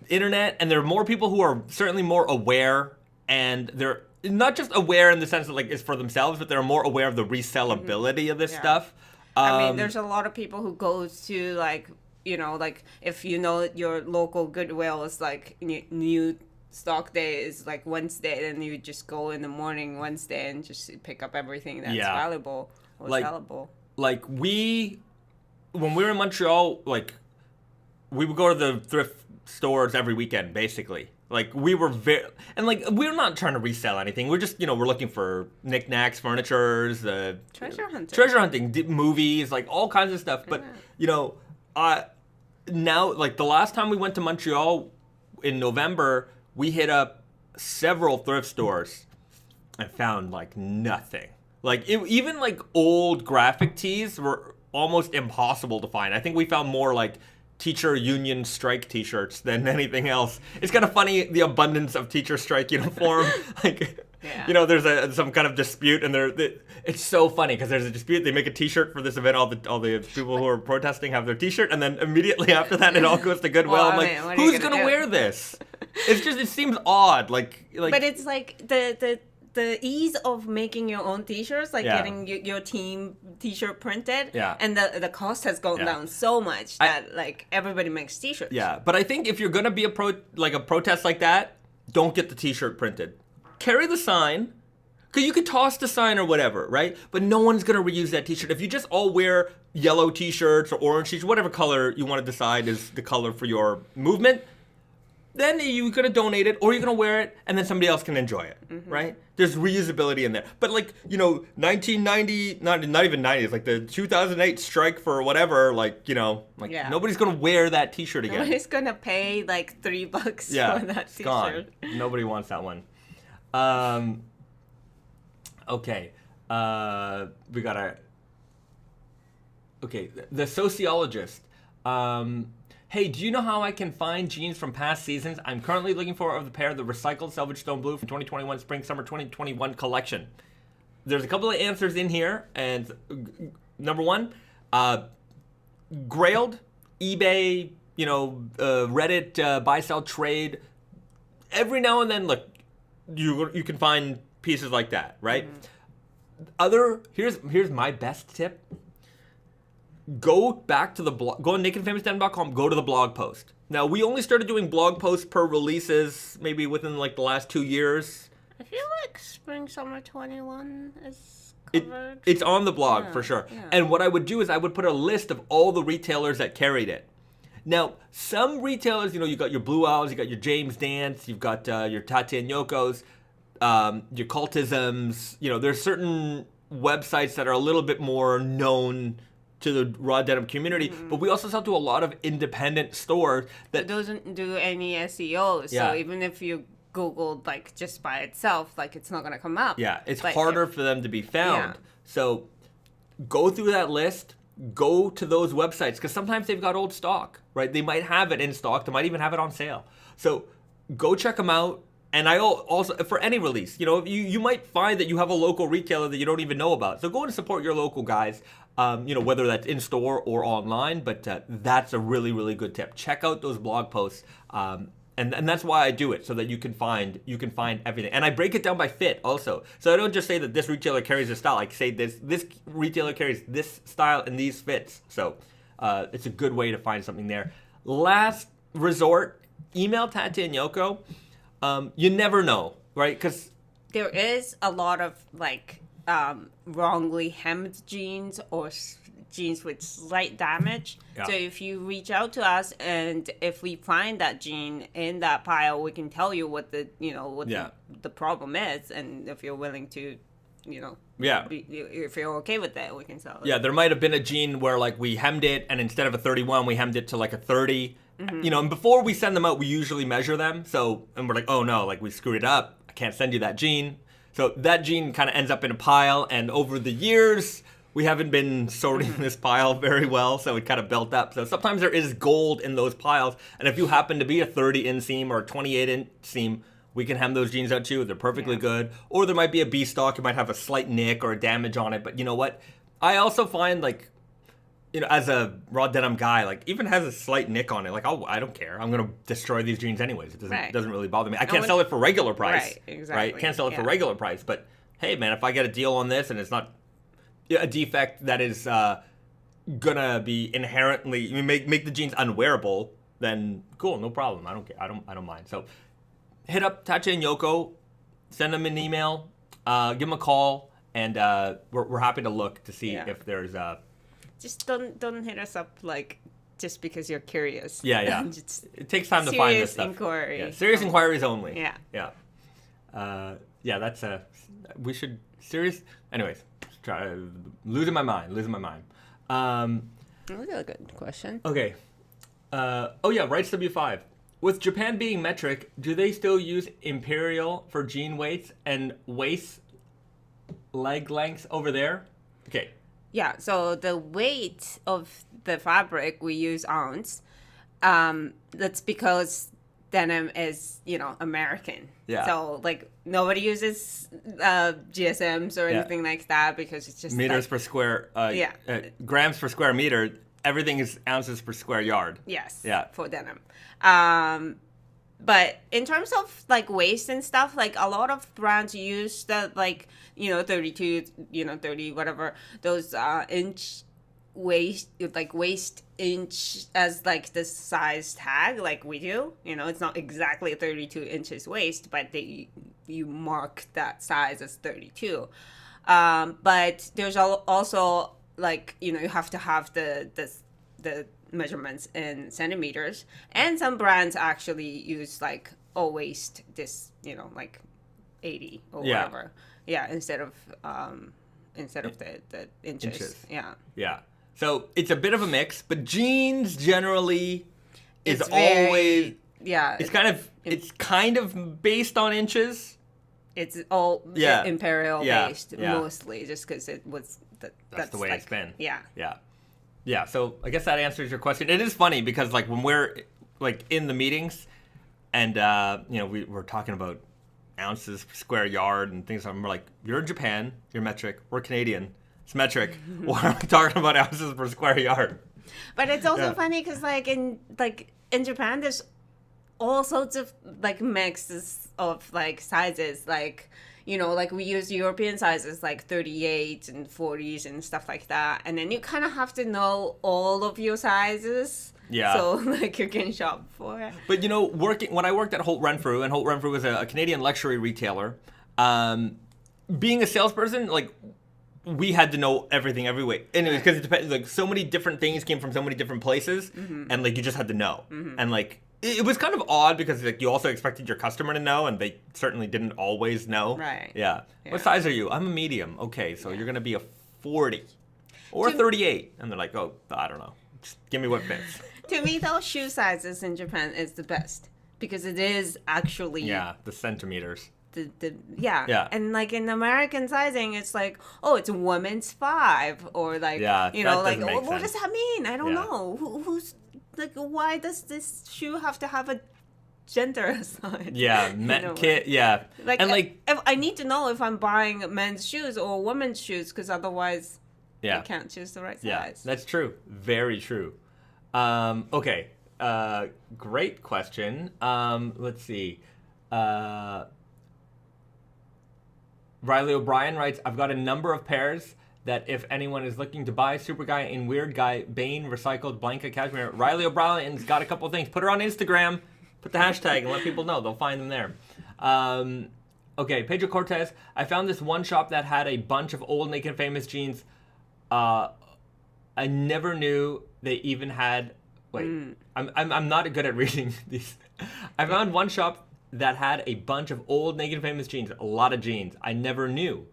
internet, and there are more people who are certainly more aware, and they're not just aware in the sense that like it's for themselves, but they're more aware of the resellability of this stuff. I mean, there's a lot of people who go to like, you know, like if you know your local Goodwill is like new stock day is like Wednesday, then you just go in the morning Wednesday and just pick up everything that's valuable. Like when we were in Montreal, like we would go to the thrift stores every weekend, basically. Like we were we're not trying to resell anything. We're just, you know, we're looking for knickknacks, furnitures, treasure hunting, movies, like all kinds of stuff. But you know, now like the last time we went to Montreal in November, we hit up several thrift stores and found like nothing. Like, even, like, old graphic tees were almost impossible to find. I think we found more, like, teacher union strike t-shirts than anything else. It's kind of funny, the abundance of teacher strike uniform. Like, you know, there's some kind of dispute, and it's so funny, because there's a dispute. They make a t-shirt for this event. All the people who are protesting have their t-shirt, and then immediately after that, it all goes to Goodwill. Well, I'm like, who's going to wear this? It seems odd. Like, but it's like the ease of making your own t-shirts, like getting your team t-shirt printed, and the cost has gone down so much that like everybody makes t-shirts. Yeah, but I think if you're gonna be a protest like that, don't get the t-shirt printed. Carry the sign, because you could toss the sign or whatever, right? But no one's gonna reuse that t-shirt. If you just all wear yellow t-shirts or orange t-shirts, whatever color you want to decide is the color for your movement, then you're going to donate it, or you're going to wear it, and then somebody else can enjoy it, right? There's reusability in there. But, like, you know, 1990, not even 90s, like the 2008 strike for whatever, like, you know, like, nobody's going to wear that t-shirt again. Nobody's going to pay, like, $3 for that t-shirt. Gone. Nobody wants that one. Okay. We got to... Okay, the sociologist... Hey, do you know how I can find jeans from past seasons? I'm currently looking for the pair of the recycled Selvedge Stone Blue from 2021 Spring/Summer 2021 collection. There's a couple of answers in here, and number one, Grailed, eBay, you know, Reddit, buy, sell, trade. Every now and then, look, you can find pieces like that, right? Mm-hmm. Here's my best tip. Go back to the blog. Go on nakedfamousdenim.com. Go to the blog post. Now, we only started doing blog posts per releases maybe within like the last 2 years. I feel like Spring Summer 21 is covered. It's on the blog for sure. Yeah. And what I would do is I would put a list of all the retailers that carried it. Now, some retailers, you got your Blue Owls, you got your James Dance, you've got your Tate and Yoko's, your Cultisms. There's certain websites that are a little bit more known to the raw denim community, but we also sell to a lot of independent stores that it doesn't do any SEO. So even if you Googled like just by itself, like it's not gonna come up. Yeah, it's harder for them to be found. So go through that list. Go to those websites because sometimes they've got old stock, right? They might have it in stock. They might even have it on sale. So go check them out. And I also, for any release, you might find that you have a local retailer that you don't even know about. So go and support your local guys, whether that's in store or online. But that's a really, really good tip. Check out those blog posts. And that's why I do it, so that you can find everything. And I break it down by fit also. So I don't just say that this retailer carries this style. I say this retailer carries this style and these fits. So it's a good way to find something there. Last resort, email Tate and Yoko. You never know, right? Because there is a lot of like wrongly hemmed jeans or jeans with slight damage. Yeah. So if you reach out to us and if we find that jean in that pile, we can tell you what the the problem is, and if you're willing to, if you're okay with that, we can sell it. Yeah, there might have been a jean where like we hemmed it, and instead of a 31, we hemmed it to like a 30. And before we send them out, we usually measure them. And we're like, oh no, like we screwed it up. I can't send you that jean. So that jean kind of ends up in a pile, and over the years, we haven't been sorting this pile very well, so it kind of built up. So sometimes there is gold in those piles, and if you happen to be a 30 inseam or a 28 inseam, we can hem those jeans out too. They're perfectly good. Or there might be a B stock, it might have a slight nick or a damage on it, but you know what? I also find like, as a raw denim guy, like even has a slight nick on it, like I don't care. I'm gonna destroy these jeans anyways. It doesn't really bother me. I can't sell it for regular price. Right, exactly. Right? Can't sell it for regular price, but hey man, if I get a deal on this and it's not a defect that is gonna be inherently make the jeans unwearable, then cool, no problem. I don't care. I don't mind. So hit up Tate and Yoko, send them an email, give them a call, and we're happy to look to see if there's just don't hit us up like just because you're curious. Yeah. It takes time to find this stuff. Inquiry. Yeah, serious inquiries only. Yeah. That's we should serious. Anyways. Losing my mind. That was a good question. Okay. Rights W5. With Japan being metric, do they still use imperial for jean weights and waist leg lengths over there? Okay. Yeah, so the weight of the fabric, we use ounce. That's because denim is, American. Yeah. So, like, nobody uses GSMs or anything like that because it's just meters per square. Grams per square meter. Everything is ounces per square yard. Yes. Yeah. For denim. But in terms of like waist and stuff, like a lot of brands use the 32, 30, whatever, those inch waist, like waist inch as like the size tag like we do. It's not exactly 32 inches waist, but you mark that size as 32. But there's also like, you have to have the measurements in centimeters, and some brands actually use like waist this, like 80 or whatever. Yeah, instead of the inches. Yeah. So it's a bit of a mix, but jeans generally is always it's kind of based on inches. It's all imperial based mostly, just because it was that's the way it's been. Yeah. So I guess that answers your question. It is funny because like when we're like in the meetings, and we're talking about ounces per square yard and things. And we're like, you're in Japan, you're metric. We're Canadian, it's metric. Why are we talking about ounces per square yard? But it's also funny because like in Japan, there's all sorts of like mixes of like sizes, like like we use European sizes like 38 and 40s and stuff like that, and then you kind of have to know all of your sizes. Yeah. So like you can shop for it. But when I worked at Holt Renfrew, and Holt Renfrew was a Canadian luxury retailer, being a salesperson, like we had to know everything every way. Anyway, because it depends. Like so many different things came from so many different places, and like you just had to know. And like it was kind of odd because like you also expected your customer to know, and they certainly didn't always know. Right. Yeah. What size are you? I'm a medium. Okay, so you're gonna be a 40 or a 38, and they're like, oh, I don't know. Just give me what fits. To me, those shoe sizes in Japan is the best because it is actually the centimeters. Yeah. And like in American sizing, it's like, oh, it's women's 5 or like like what does that mean? I don't know. Who's like, why does this shoe have to have a gender assigned? Yeah, Like, and like if I need to know if I'm buying men's shoes or women's shoes because otherwise I can't choose the right size. Yeah, that's true. Very true. Okay. Great question. Let's see. Riley O'Brien writes, I've got a number of pairs that if anyone is looking to buy, Super Guy and Weird Guy, Bane, Recycled, Blanca, Cashmere. Riley O'Brien's got a couple of things. Put her on Instagram. Put the hashtag and let people know. They'll find them there. Okay, Pedro Cortez. I found this one shop that had a bunch of old Naked Famous jeans. I never knew they even had... Wait, I'm not good at reading these. I found one shop that had a bunch of old Naked Famous jeans, a lot of jeans. I never knew.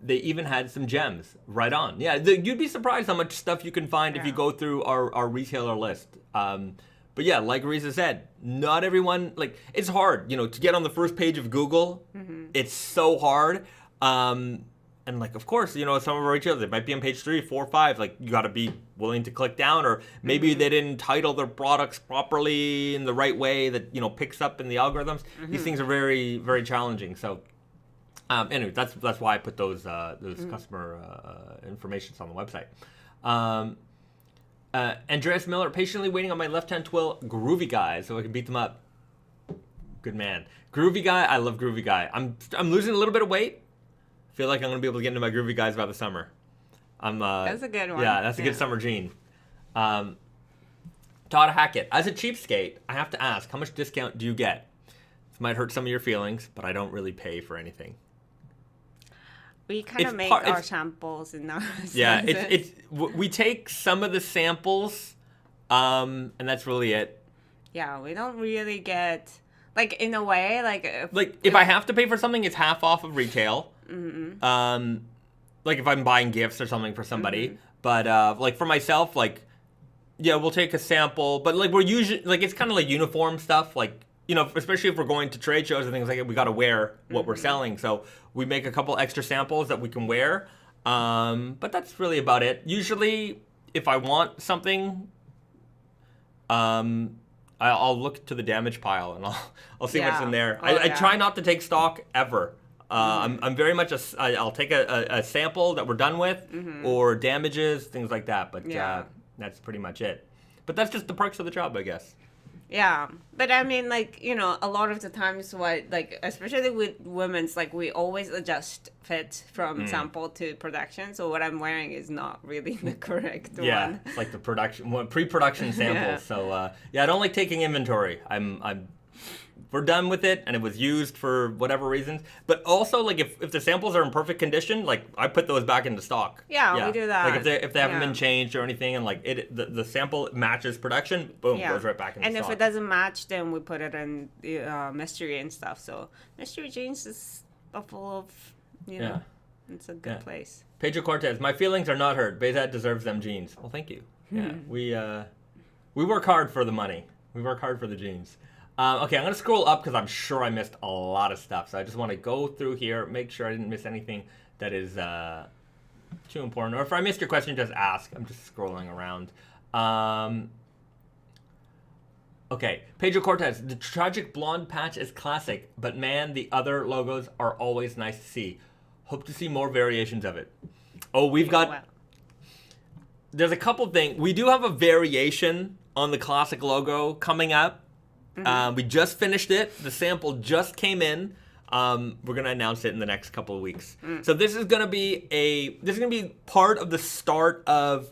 They even had some gems. Right on. Yeah, you'd be surprised how much stuff you can find if you go through our retailer list. But yeah, like Risa said, not everyone, like, it's hard, to get on the first page of Google. It's so hard. And like, of course, some of our retailers, they might be on page 3, 4, 5. Like, you got to be willing to click down, or maybe they didn't title their products properly in the right way that picks up in the algorithms. These things are very, very challenging. So, anyway, that's why I put those customer informations on the website. Andreas Miller, patiently waiting on my left-hand twill, Groovy Guy, so I can beat them up. Good man, Groovy Guy. I love Groovy Guy. I'm losing a little bit of weight. Feel like I'm gonna be able to get into my Groovy Guys by the summer. That's a good one. Yeah, that's a good summer jean. Todd Hackett, as a cheapskate, I have to ask, how much discount do you get? This might hurt some of your feelings, but I don't really pay for anything. We kind of make our samples in our Yeah, we take some of the samples, and that's really it. Yeah, we don't really get, like, in a way, if I have to pay for something, it's half off of retail. Like if I'm buying gifts or something for somebody, but like for myself, like, yeah, we'll take a sample, but like we're usually, like, it's kind of like uniform stuff, like, especially if we're going to trade shows and things like that, we got to wear what we're selling, so we make a couple extra samples that we can wear, but that's really about it. Usually, if I want something, I'll look to the damage pile and I'll see what's in there. I try not to take stock ever. I'm very much I'll take a sample that we're done with, or damages, things like that. But that's pretty much it. But that's just the perks of the job, I guess. Yeah, but I mean, like, a lot of the times, especially with women's, like, we always adjust fit from sample to production. So what I'm wearing is not really the correct one. Yeah, it's like the pre-production samples. So I don't like taking inventory. We're done with it, and it was used for whatever reasons. But also, like, if the samples are in perfect condition, like, I put those back into stock. Yeah. We do that. Like, if they haven't been changed or anything, and like the sample matches production, boom, goes right back into stock. And if it doesn't match, then we put it in the mystery and stuff. So mystery jeans is full of, it's a good place. Pedro Cortez, my feelings are not hurt. Bezat deserves them jeans. Well, thank you. Yeah, we work hard for the money. We work hard for the jeans. Okay, I'm going to scroll up because I'm sure I missed a lot of stuff. So I just want to go through here, make sure I didn't miss anything that is too important. Or if I missed your question, just ask. I'm just scrolling around. Okay, Pedro Cortez. The tragic blonde patch is classic, but man, the other logos are always nice to see. Hope to see more variations of it. Oh, we've got... There's a couple things. We do have a variation on the classic logo coming up. We just finished it. The sample just came in. We're gonna announce it in the next couple of weeks. So this is gonna be part of the start of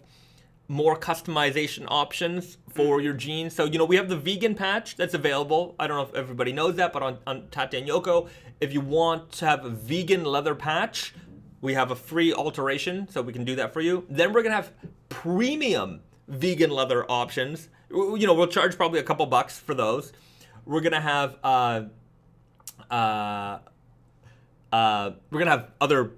more customization options for your jeans. So we have the vegan patch that's available. I don't know if everybody knows that, but on Tate and Yoko, if you want to have a vegan leather patch, we have a free alteration, so we can do that for you. Then we're gonna have premium vegan leather options. We'll charge probably a couple bucks for those. We're gonna have other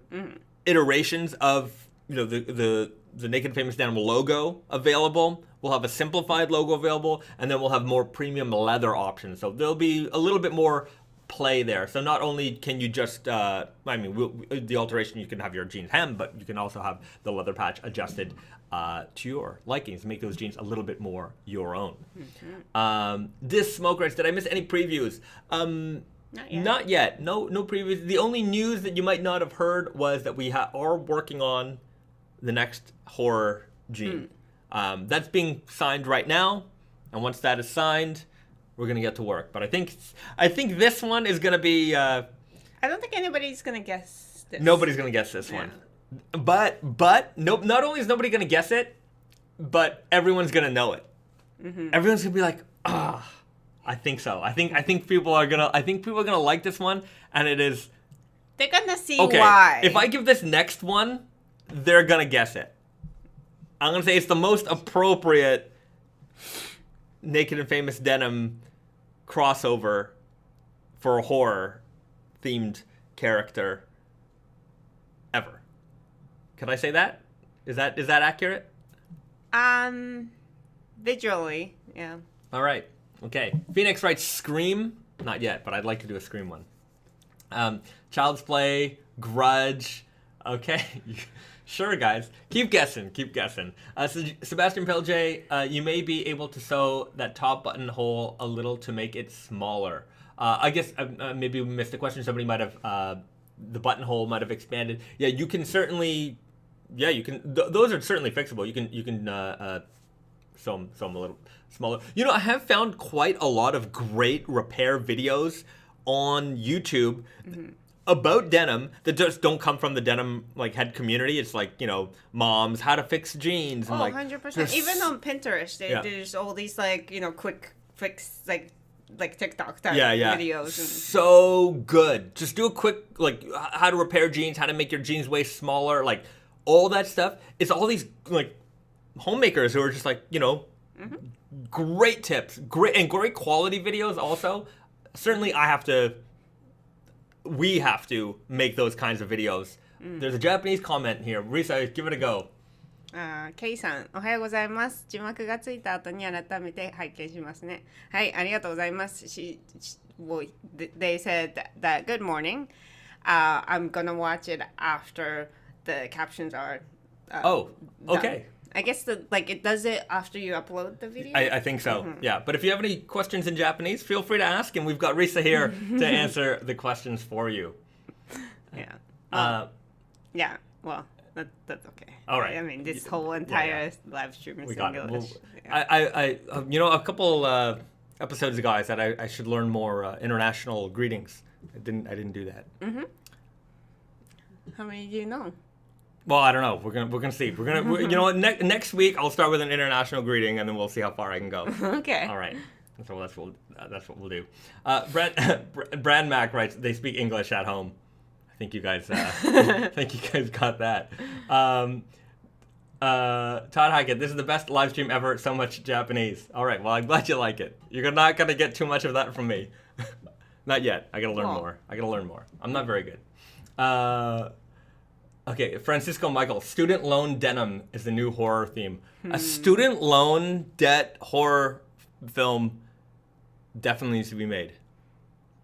iterations of the Naked Famous Denim logo available. We'll have a simplified logo available, and then we'll have more premium leather options. So there'll be a little bit more play there. So not only can you just, the alteration, you can have your jeans hem, but you can also have the leather patch adjusted to your likings, make those jeans a little bit more your own. This Smoke Rights, did I miss any previews? Not yet. No previews. The only news that you might not have heard was that we are working on the next horror jean. That's being signed right now, and once that is signed, we're gonna get to work. But I think this one is gonna be. I don't think anybody's gonna guess this. Nobody's gonna guess this one. But nope. Not only is nobody gonna guess it, but everyone's gonna know it. Everyone's gonna be like, I think so. I think people are gonna like this one, and it is. They're gonna see why. If I give this next one, they're gonna guess it. I'm gonna say it's the most appropriate Naked and Famous Denim crossover for a horror themed character ever. Can I say that? Is that accurate? Visually, yeah. All right. Okay. Phoenix writes Scream. Not yet, but I'd like to do a Scream one. Child's Play, Grudge. Okay. Sure, guys. Keep guessing. So Sebastian Pelje, you may be able to sew that top buttonhole a little to make it smaller. I guess maybe we missed the question. Somebody might have, the buttonhole might have expanded. Yeah, you can certainly, those are certainly fixable. You can sew them a little smaller. I have found quite a lot of great repair videos on YouTube about denim that just don't come from the denim head community. It's moms, how to fix jeans. And 100%. Even on Pinterest, there's all these quick fix TikTok type videos. So good. Just do a quick how to repair jeans, how to make your jeans waist smaller, all that stuff. It's all these homemakers who are just great tips, great quality videos. Also, certainly we have to make those kinds of videos. There's a Japanese comment here. Risa, give it a go. Kei さん、おはようございます。字幕がついた後に改めて拝見しますね。はい、ありがとうございます。They said that good morning. I'm gonna watch it after the captions are. Okay. I guess it does it after you upload the video. I think so. Yeah, but if you have any questions in Japanese, feel free to ask, and we've got Risa here to answer the questions for you. Well, that's okay. All right. I mean, this whole entire live stream is in English. I a couple episodes ago, I said I should learn more international greetings. I didn't do that. How many do you know? Well, I don't know. We're gonna see. Next week I'll start with an international greeting, and then we'll see how far I can go. Okay. All right. So that's what we'll do. Brad Mac writes, they speak English at home. I think you guys got that. Todd Hackett, this is the best live stream ever. So much Japanese. All right. Well, I'm glad you like it. You're not gonna get too much of that from me. Not yet. I gotta learn more. I'm not very good. Okay, Francisco Michael, student loan denim is the new horror theme. A student loan debt horror film definitely needs to be made.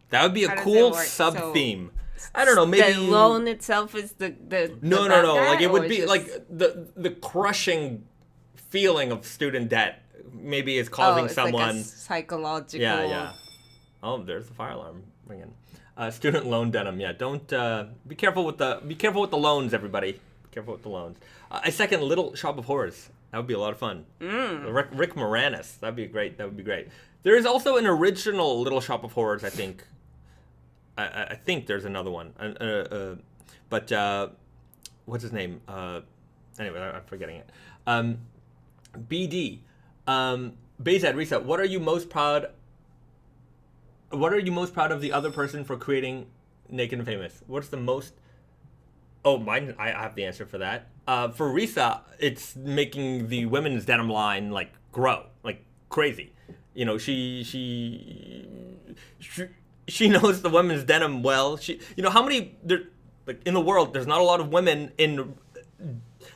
That would be a cool sub-theme. I don't know, maybe... The loan itself is the No. It would be the crushing feeling of student debt maybe is causing someone... Like a psychological... Yeah. Oh, there's the fire alarm ringing. Student loan denim, don't be careful with the loans, everybody. Be careful with the loans. I second Little Shop of Horrors. That would be a lot of fun. Rick Moranis. That'd be great. That would be great. There is also an original Little Shop of Horrors, I think. I think there's another one. But what's his name? Anyway, I'm forgetting it. BD. Bayzad, Reset, what are you most proud of the other person for creating Naked and Famous? What's the most... Oh, mine, I have the answer for that. For Risa, it's making the women's denim line, like, grow, like, crazy. You know, she knows the women's denim well. How many... Like, in the world, there's not a lot of women in...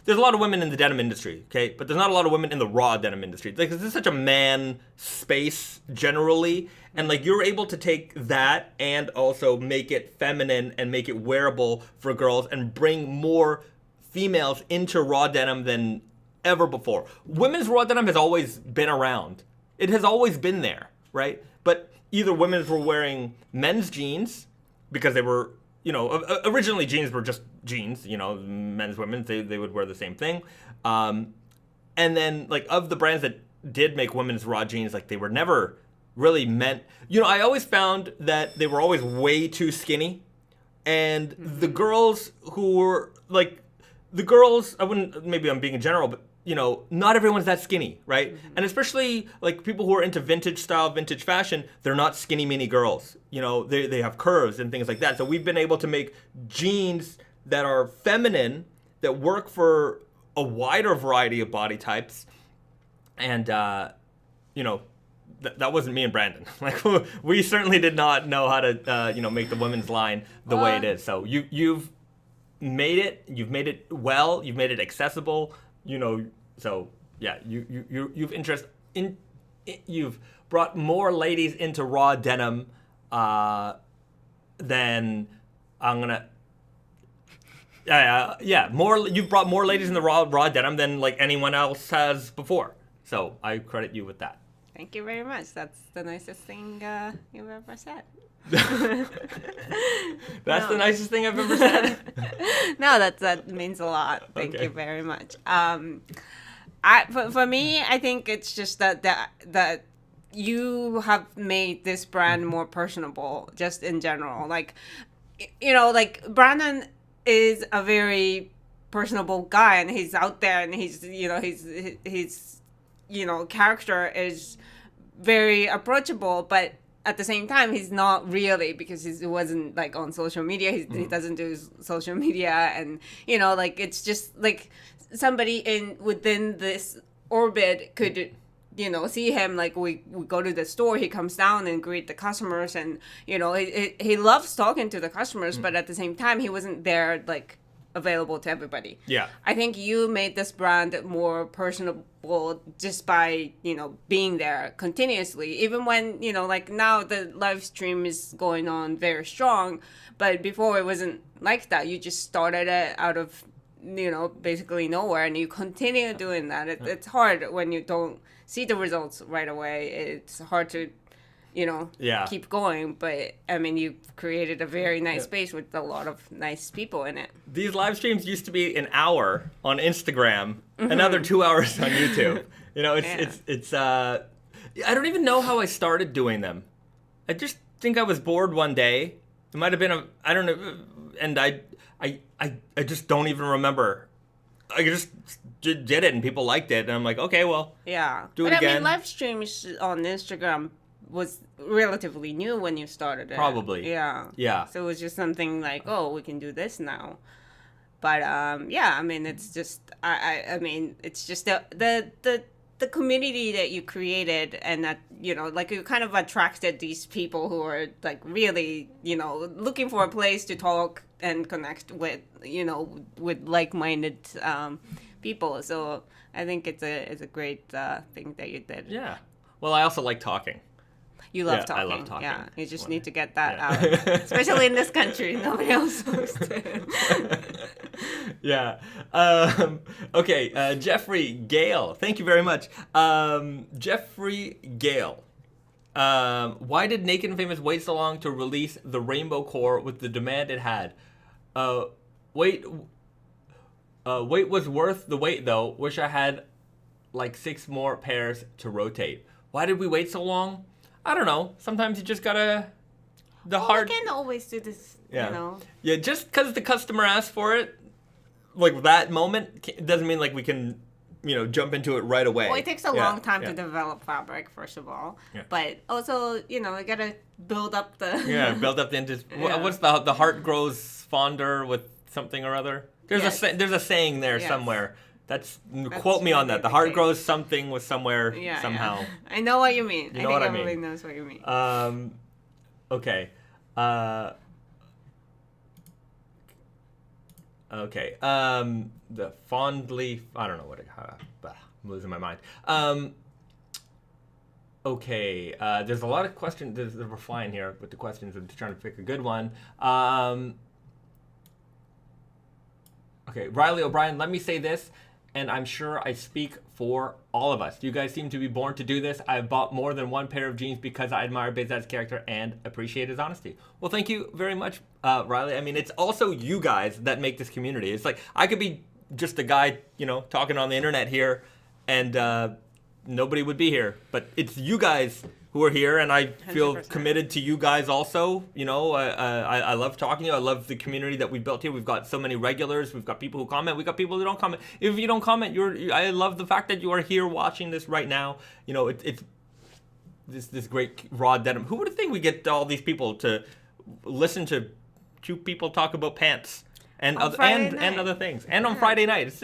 There's a lot of women in the denim industry, okay? But there's not a lot of women in the raw denim industry. Like, this is such a man space, generally. And, like, you're able to take that and also make it feminine and make it wearable for girls and bring more females into raw denim than ever before. Women's raw denim has always been around. It has always been there, right? But either women were wearing men's jeans because they were... originally jeans were just jeans, men's, women's, they would wear the same thing. And then, like, of the brands that did make women's raw jeans, like, they were never really meant... I always found that they were always way too skinny. And the girls who were, like... maybe I'm being general, but, not everyone's that skinny, right? Mm-hmm. And especially, like, people who are into vintage style, vintage fashion, they're not skinny mini girls. They have curves and things like that. So we've been able to make jeans that are feminine, that work for a wider variety of body types. And, that wasn't me and Brandon. Like, we certainly did not know how to, make the women's line the way it is. So you've made it. You've made it well. You've made it accessible. So yeah, you've brought more ladies into raw denim than I'm gonna. You've brought more ladies in the raw denim than, like, anyone else has before. So I credit you with that. Thank you very much. That's the nicest thing you've ever said. That's the nicest thing I've ever said. No, that means a lot. Thank you very much. For me, I think it's just that you have made this brand more personable, just in general. Like, like, Brandon is a very personable guy, and he's out there, and his character is very approachable, but at the same time, he's not really, because he wasn't, like, on social media. He doesn't do social media, and, like, it's just, like, somebody within this orbit could, see him, like, we go to the store, he comes down and greet the customers, and, he loves talking to the customers, but at the same time, he wasn't there, like, available to everybody. Yeah. I think you made this brand more personable just by, being there continuously. Even when, like, now the live stream is going on very strong, but before it wasn't like that. You just started it out of, basically nowhere, and you continue doing that. It's hard when you don't see the results right away. It's hard to keep going, but I mean, you've created a very nice space with a lot of nice people in it. These live streams used to be an hour on Instagram, another 2 hours on YouTube. It's I don't even know how I started doing them. I just think I was bored one day. It might have been I don't know, and I just don't even remember. I just did it, and people liked it, and I'm like, okay, well, do it again. I mean, live streams on Instagram was relatively new when you started it. Probably. Yeah. So it was just something like, oh, we can do this now. But I mean, it's just I mean, it's just the community that you created, and that, like, you kind of attracted these people who are, like, really, looking for a place to talk and connect with, with like-minded people. So I think it's a great thing that you did. Yeah. Well, I also like talking. You love talking. I love talking. Yeah, you just need to get that out. Especially in this country. Nobody else knows to. Yeah. Okay, Jeffrey Gale. Thank you very much. Jeffrey Gale. Why did Naked and Famous wait so long to release the Rainbow Core with the demand it had? Wait was worth the wait, though. Wish I had like 6 more pairs to rotate. Why did we wait so long? I don't know. Sometimes you just gotta... We can always do this, Yeah. you know. Yeah, just because the customer asked for it, like that moment, it doesn't mean like we can, jump into it right away. Well, it takes a long time to develop fabric, first of all. Yeah. But also, we gotta build up the... build up the What's the heart grows fonder with something or other? There's a saying there somewhere. That's quote me on that. The heart grows something with somewhere somehow. Yeah. I know what you mean. You know what I mean. Everybody knows what you mean. Okay. Okay. The fondly... I don't know what I'm losing my mind. Okay. There's a lot of questions. We're flying here with the questions. I'm just trying to pick a good one. Okay. Riley O'Brien, let me say this, and I'm sure I speak for all of us. You guys seem to be born to do this. I've bought more than one pair of jeans because I admire Bezat's character and appreciate his honesty. Well, thank you very much, Riley. I mean, it's also you guys that make this community. It's like I could be just a guy, talking on the internet here, and nobody would be here. But it's you guys who are here, and I feel 100%. committed to you guys also. I love talking to you. I love the community that we built here. We've got so many regulars. We've got people who comment. We've got people who don't comment. If you don't comment, I love the fact that you are here watching this right now. It's this great raw denim. Who would have think we get all these people to listen to two people talk about pants and other things, and on Friday night. It's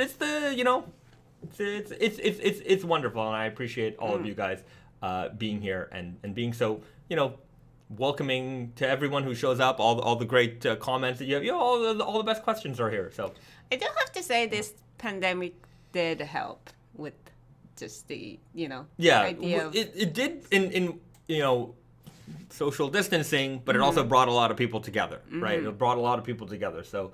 it's wonderful, and I appreciate all of you guys being here and being so welcoming to everyone who shows up. All the great comments that you have. All the best questions are here. So I do have to say this pandemic did help with just the idea of... it did in social distancing, but it also brought a lot of people together, right? It brought a lot of people together. So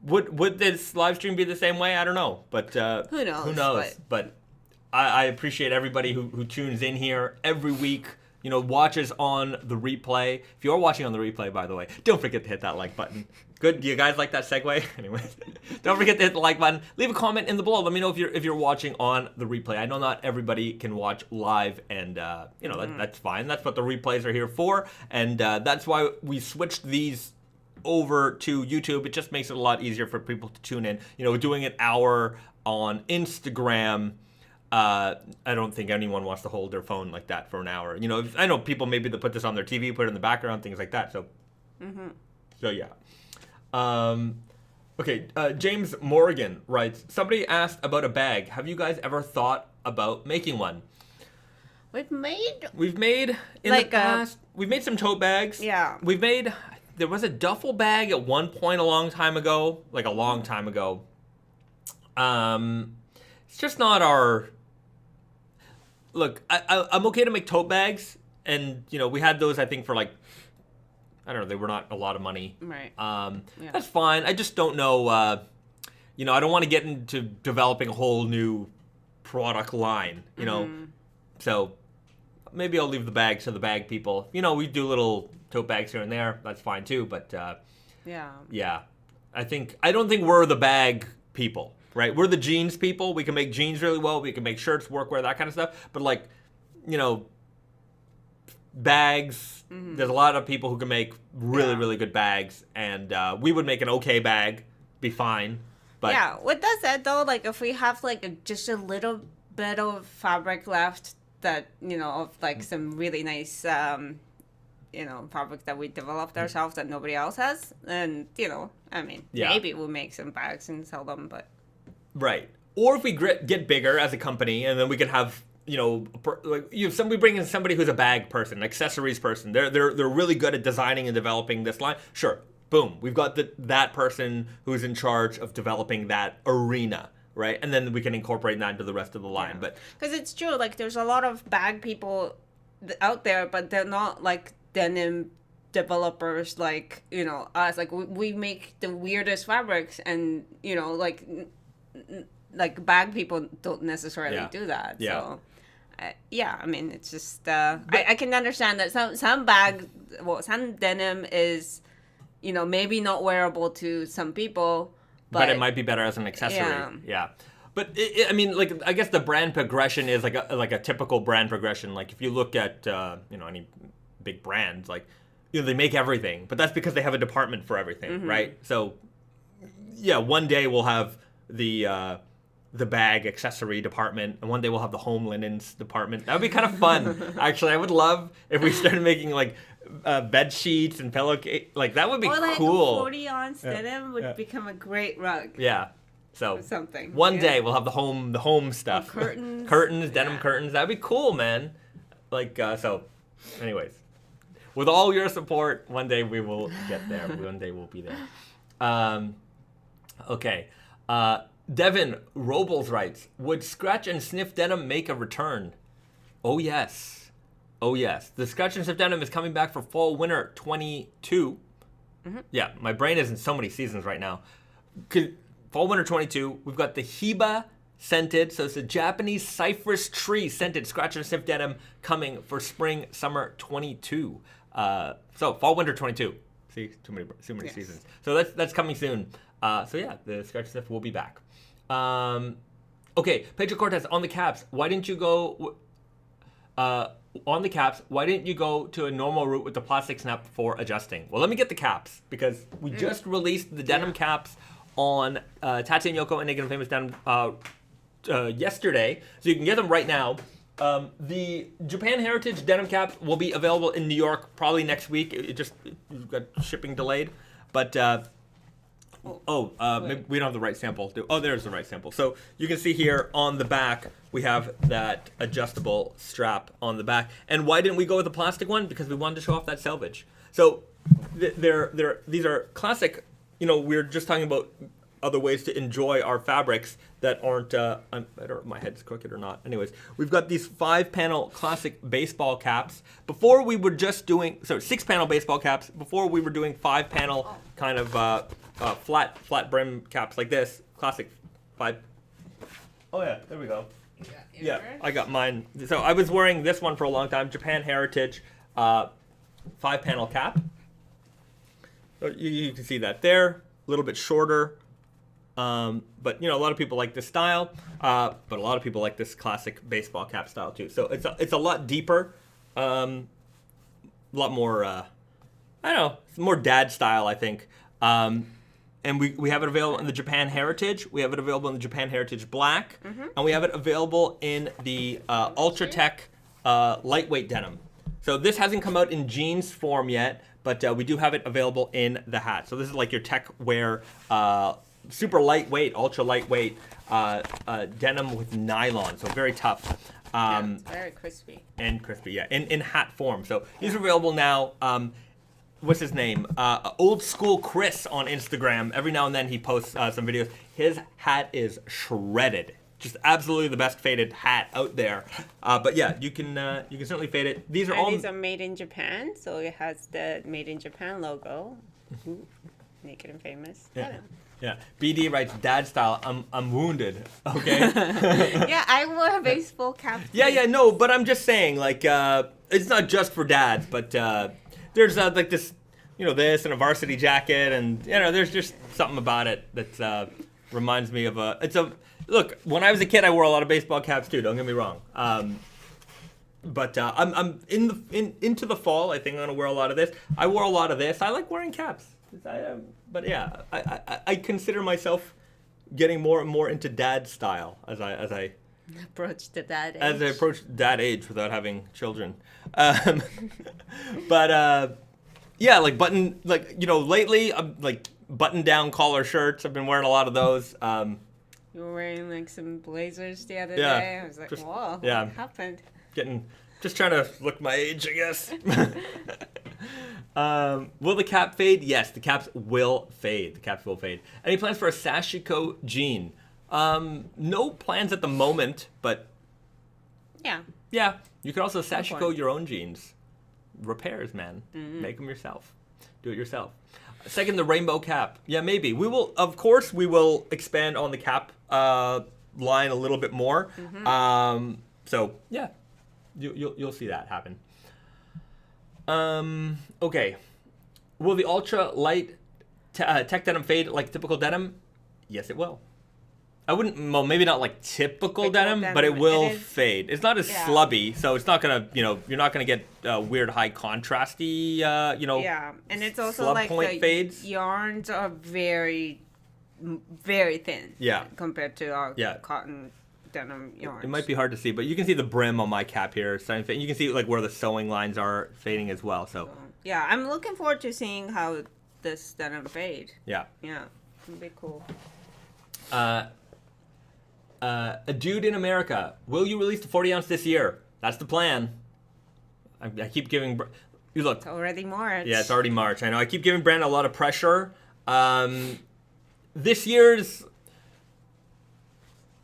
Would this live stream be the same way? I don't know, but who knows? But I appreciate everybody who tunes in here every week. Watches on the replay. If you are watching on the replay, by the way, don't forget to hit that like button. Good, do you guys like that segue? Anyways, don't forget to hit the like button. Leave a comment in the below. Let me know if you're watching on the replay. I know not everybody can watch live, and that's fine. That's what the replays are here for, and that's why we switched these over to YouTube. It just makes it a lot easier for people to tune in. Doing an hour on Instagram, I don't think anyone wants to hold their phone like that for an hour. I know people maybe that put this on their TV, put it in the background, things like that. So, so yeah. Okay, James Morgan writes, somebody asked about a bag. Have you guys ever thought about making one? We've made in the past. We've made some tote bags. Yeah. There was a duffel bag at one point a long time ago. It's just not our... Look, I'm okay to make tote bags. And, we had those, I think, for I don't know, they were not a lot of money. Right. That's fine. I just don't know, I don't want to get into developing a whole new product line, So maybe I'll leave the bags to the bag people. We do little tote bags here and there. That's fine too. But yeah. I don't think we're the bag people, right? We're the jeans people. We can make jeans really well. We can make shirts, workwear, that kind of stuff. But bags. There's a lot of people who can make really good bags, and we would make an okay bag, be fine. But with that said, though, if we have just a little bit of fabric left that of some really nice fabric that we developed ourselves that nobody else has, then maybe we'll make some bags and sell them. But right, or if we get bigger as a company, and then we can have somebody bring in somebody who's a bag person, an accessories person. They're really good at designing and developing this line. Sure, boom, we've got that person who's in charge of developing that arena. Right, and then we can incorporate that into the rest of the line. But because it's true, there's a lot of bag people out there, but they're not denim developers us. We make the weirdest fabrics, and bag people don't necessarily do that. Yeah. So it's just I can understand that some denim is maybe not wearable to some people. but it might be better as an accessory. Yeah. But I mean, like, I guess the brand progression is like a typical brand progression. Like, if you look at any big brands, like, they make everything, but that's because they have a department for everything, right? So, yeah, one day we'll have the bag accessory department, and one day we'll have the home linens department. That would be kind of fun. Actually, I would love if we started making like bed sheets and pillowcase. Like, that would be cool. 40-ounce denim would become a great rug. Yeah. So something. One day we'll have the home stuff. And curtains, denim curtains. That'd be cool, man. Like, so, anyways. With all your support, one day we will get there. One day we'll be there. Okay. Devin Robles writes, would Scratch and Sniff denim make a return? Oh, yes. Oh, yes. The Scratch and Sniff denim is coming back for fall winter 22. Yeah, my brain is in so many seasons right now. Fall winter 22, we've got the Hiba scented, so it's a Japanese cypress tree scented Scratch and Sniff denim coming for spring summer 22. So fall winter 22. See, too many seasons. So that's coming soon. So yeah, the Scratch and Sniff will be back. Okay, Pedro Cortez, on the caps, why didn't you go to a normal route with the plastic snap for adjusting? Well, let me get the caps, because we just released the denim caps on Tatsu and Yoko and Naked Famous Denim yesterday, so you can get them right now. The Japan Heritage denim caps will be available in New York probably next week. It got shipping delayed, but maybe we don't have the right sample. Oh, there's the right sample. So you can see here on the back we have that adjustable strap on the back. And why didn't we go with the plastic one? Because we wanted to show off that Selvedge. So these are classic. We're just talking about other ways to enjoy our fabrics that aren't, I don't know if my head's crooked or not. Anyways, we've got these 5-panel classic baseball caps. Before we were just doing, 6-panel baseball caps. Before we were doing 5-panel kind of flat brim caps like this. Classic 5. Oh yeah, there we go. Yeah, I got mine. So I was wearing this one for a long time, Japan Heritage 5-panel cap. So you can see that there, a little bit shorter. But a lot of people like this style, but a lot of people like this classic baseball cap style too. So it's a lot deeper, a lot more, I don't know, it's more dad style, I think. And we have it available in the Japan Heritage. We have it available in the Japan Heritage Black, and we have it available in the Ultra Tech lightweight denim. So this hasn't come out in jeans form yet, but we do have it available in the hat. So this is like your tech wear, super lightweight, ultra lightweight denim with nylon, so very tough. It's very crispy. And crispy, yeah, in hat form. So these are available now. What's his name? Old School Chris on Instagram. Every now and then he posts some videos. His hat is shredded. Just absolutely the best faded hat out there. But yeah, you can certainly fade it. These are made in Japan, so it has the Made in Japan logo. Naked and Famous. Yeah. Yeah. BD writes, dad style, I'm wounded. Okay. Yeah, I wore a baseball cap. Yeah, no, but I'm just saying, like, it's not just for dads, but there's like this, this and a varsity jacket, and there's just something about it that reminds me of look, when I was a kid, I wore a lot of baseball caps too. Don't get me wrong. But I'm into the fall. I think I'm gonna wear a lot of this. I wore a lot of this. I like wearing caps. But yeah, I consider myself getting more and more into dad style as I approach the dad age. As I approach dad age without having children. But yeah, like lately I'm like button down collar shirts. I've been wearing a lot of those. You were wearing like some blazers the other day. I was like, whoa, what happened? Just trying to look my age, I guess. Will the cap fade? Yes, the caps will fade. Any plans for a Sashiko jean? No plans at the moment, but yeah, you can also Sashiko your own jeans. Repairs, man. Make them yourself. Do it yourself. Second, the rainbow cap. Yeah, maybe. Of course, we will expand on the cap line a little bit more. So yeah, you'll see that happen. Okay. Will the ultra light tech denim fade like typical denim? Yes, it will. I wouldn't, well, maybe not like typical Typical denim, but it denim, will it is- fade. It's not as yeah. slubby, so it's not gonna, you're not gonna get weird high contrasty, Yeah, and it's also slub like point the fades. yarns are very, very thin. Yeah. Compared to our Yeah. cotton denim yarns. It might be hard to see, but you can see the brim on my cap here starting to fade. You can see like where the sewing lines are fading as well. So Yeah, I'm looking forward to seeing how this denim fade. yeah. Yeah, it'll be cool. A dude in America, will you release the 40 ounce this year? That's the plan. I keep giving. You look. It's already March. Yeah, it's already March. I know. I keep giving Brand a lot of pressure. This year's.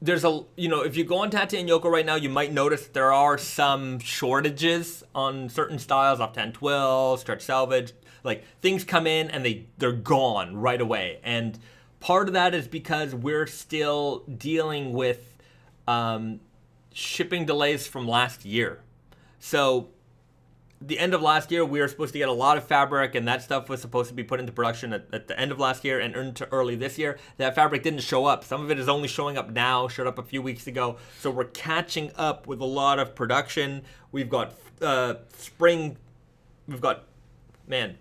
There's a, if you go on Tata and Yoko right now, you might notice there are some shortages on certain styles, off 10 twill, stretch selvage. Like, things come in and they're gone right away. And part of that is because we're still dealing with shipping delays from last year. So, the end of last year, we were supposed to get a lot of fabric, and that stuff was supposed to be put into production at the end of last year and into early this year. That fabric didn't show up. Some of it is only showing up now, showed up a few weeks ago. So we're catching up with a lot of production. We've got spring. We've got, man,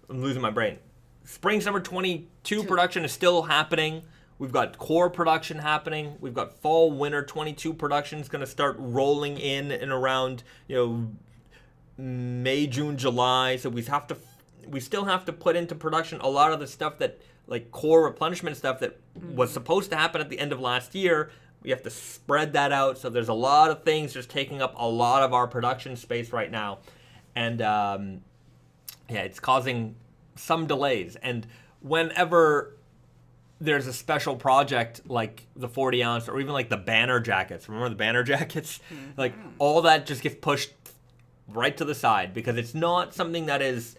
I'm losing my brain. Spring, summer 22 production is still happening. We've got core production happening. We've got fall, winter 22 production is going to start rolling in and around, May, June, July. So we still have to put into production a lot of the stuff that, like core replenishment stuff that was supposed to happen at the end of last year. We have to spread that out. So there's a lot of things just taking up a lot of our production space right now. And it's causing some delays. And whenever there's a special project like the 40 ounce or even like the banner jackets, remember the banner jackets? Like all that just gets pushed right to the side because it's not something that is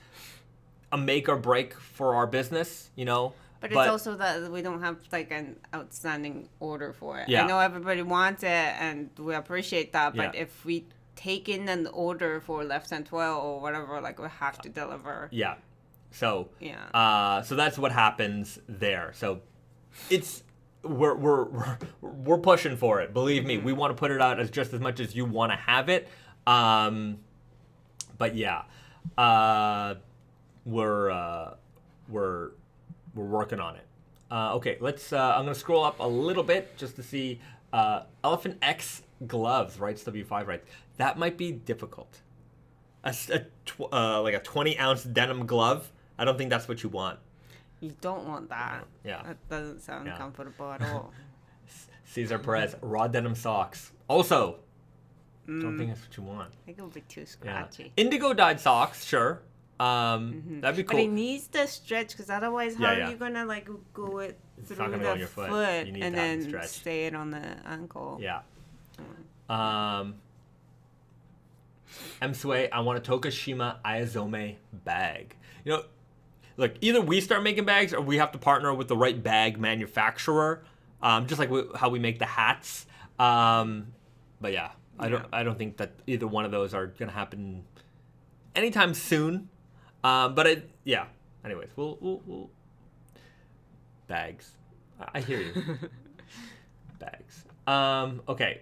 a make or break for our business, But it's also that we don't have like an outstanding order for it. Yeah. I know everybody wants it and we appreciate that, but Yeah. if we take in an order for less than 12 or whatever, like we have to deliver. Yeah. So Yeah. so that's what happens there. So it's we're pushing for it. Believe me, we want to put it out as just as much as you want to have it. But yeah, we're working on it. Okay, let's. I'm gonna scroll up a little bit just to see Elephant X gloves. Writes W5 writes that might be difficult. Like a 20-ounce denim glove. I don't think that's what you want. You don't want that. Yeah. That doesn't sound comfortable at all. Cesar Perez raw denim socks. Also, don't think that's what you want. I think it would be too Yeah. scratchy. Indigo dyed socks, sure. That'd be cool. But it needs the stretch because otherwise, how Yeah. are you gonna like go it It's through not gonna the go on your foot. You need and to have the then stretch. stay it on the ankle? Yeah. Msue, I want a Tokashima Ayazome bag. Look, either we start making bags or we have to partner with the right bag manufacturer, just like how we make the hats. But yeah, I don't think that either one of those are gonna happen anytime soon. Anyways, we'll bags. I hear you. Bags. Okay.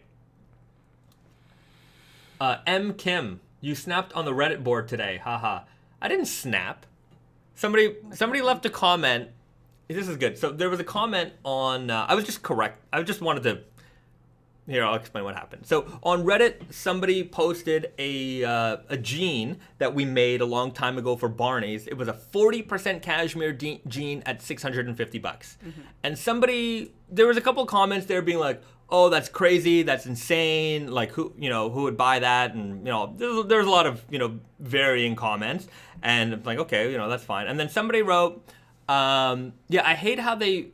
M. Kim, you snapped on the Reddit board today. Haha. I didn't snap. Somebody left a comment. This is good. So there was a comment on. I was just correct. I just wanted to. Here, I'll explain what happened. So on Reddit, somebody posted a jean that we made a long time ago for Barney's. It was a 40% cashmere jean at $650. And there was a couple comments there being like, "Oh, that's crazy. That's insane. Like who would buy that?" And there's a lot of varying comments. And it's like, okay, that's fine. And then somebody wrote, I hate how they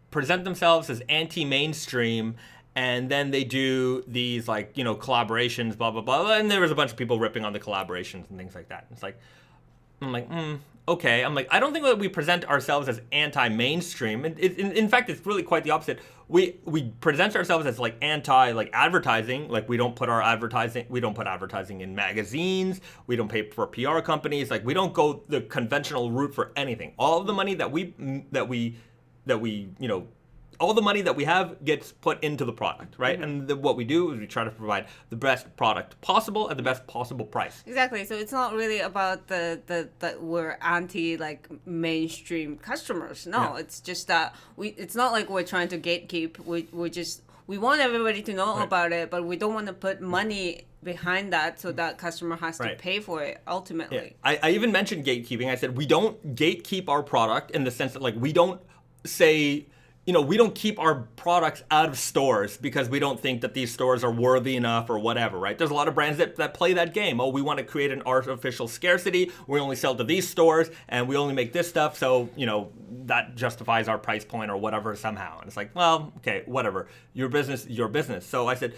present themselves as anti-mainstream. And then they do these collaborations, blah, blah, blah. And there was a bunch of people ripping on the collaborations and things like that. It's like, I'm like, okay. I'm like, I don't think that we present ourselves as anti-mainstream. In fact, it's really quite the opposite. We present ourselves as anti-advertising. Like we don't put advertising in magazines. We don't pay for PR companies. Like we don't go the conventional route for anything. All of the money that we all the money that we have gets put into the product, right? And what we do is we try to provide the best product possible at the best possible price. Exactly. So it's not really about the we're anti like mainstream customers. No, it's just that it's not like we're trying to gatekeep. We want everybody to know about it, but we don't want to put money behind that so that customer has to pay for it ultimately. Yeah. I even mentioned gatekeeping. I said we don't gatekeep our product in the sense that like we don't say, we don't keep our products out of stores because we don't think that these stores are worthy enough or whatever, right? There's a lot of brands that play that game. Oh, we want to create an artificial scarcity. We only sell to these stores and we only make this stuff. So, that justifies our price point or whatever somehow. And it's like, well, okay, whatever. Your business, your business. So I said,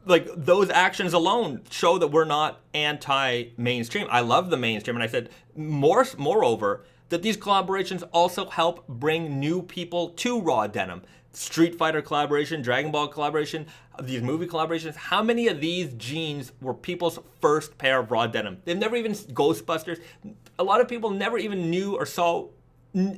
like, those actions alone show that we're not anti-mainstream. I love the mainstream. And I said, moreover, that these collaborations also help bring new people to raw denim. Street Fighter collaboration, Dragon Ball collaboration, these movie collaborations. How many of these jeans were people's first pair of raw denim? They've never even, Ghostbusters, a lot of people never even knew or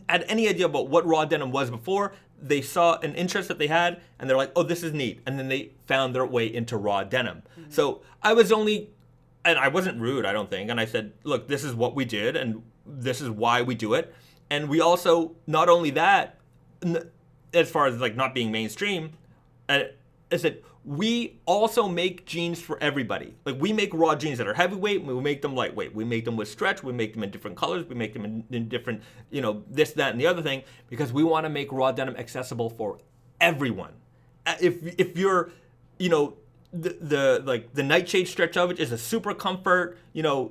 had any idea about what raw denim was before. They saw an interest that they had and they're like, oh, this is neat. And then they found their way into raw denim. So I wasn't rude, I don't think. And I said, look, this is what we did and this is why we do it. And we also, not only that, as far as like not being mainstream, is that we also make jeans for everybody. Like we make raw jeans that are heavyweight, we make them lightweight, we make them with stretch, we make them in different colors, we make them in different, this, that, and the other thing, because we want to make raw denim accessible for everyone. If you're, the Nightshade Stretch Selvedge is a super comfort,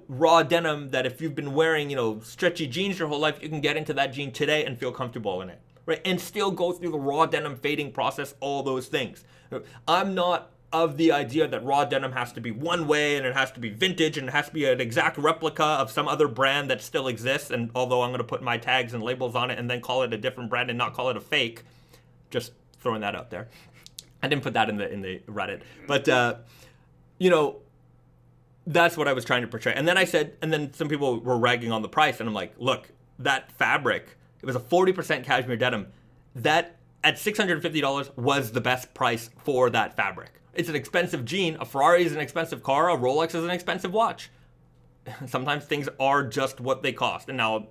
raw denim that if you've been wearing, stretchy jeans your whole life, you can get into that jean today and feel comfortable in it, right? And still go through the raw denim fading process, all those things. I'm not of the idea that raw denim has to be one way and it has to be vintage and it has to be an exact replica of some other brand that still exists. And although I'm going to put my tags and labels on it and then call it a different brand and not call it a fake, just throwing that out there. I didn't put that in the Reddit, but that's what I was trying to portray. And then I said, and then some people were ragging on the price, and I'm like, look, that fabric, it was a 40% cashmere denim. That at $650 was the best price for that fabric. It's an expensive jean. A Ferrari is an expensive car. A Rolex is an expensive watch. Sometimes things are just what they cost. And now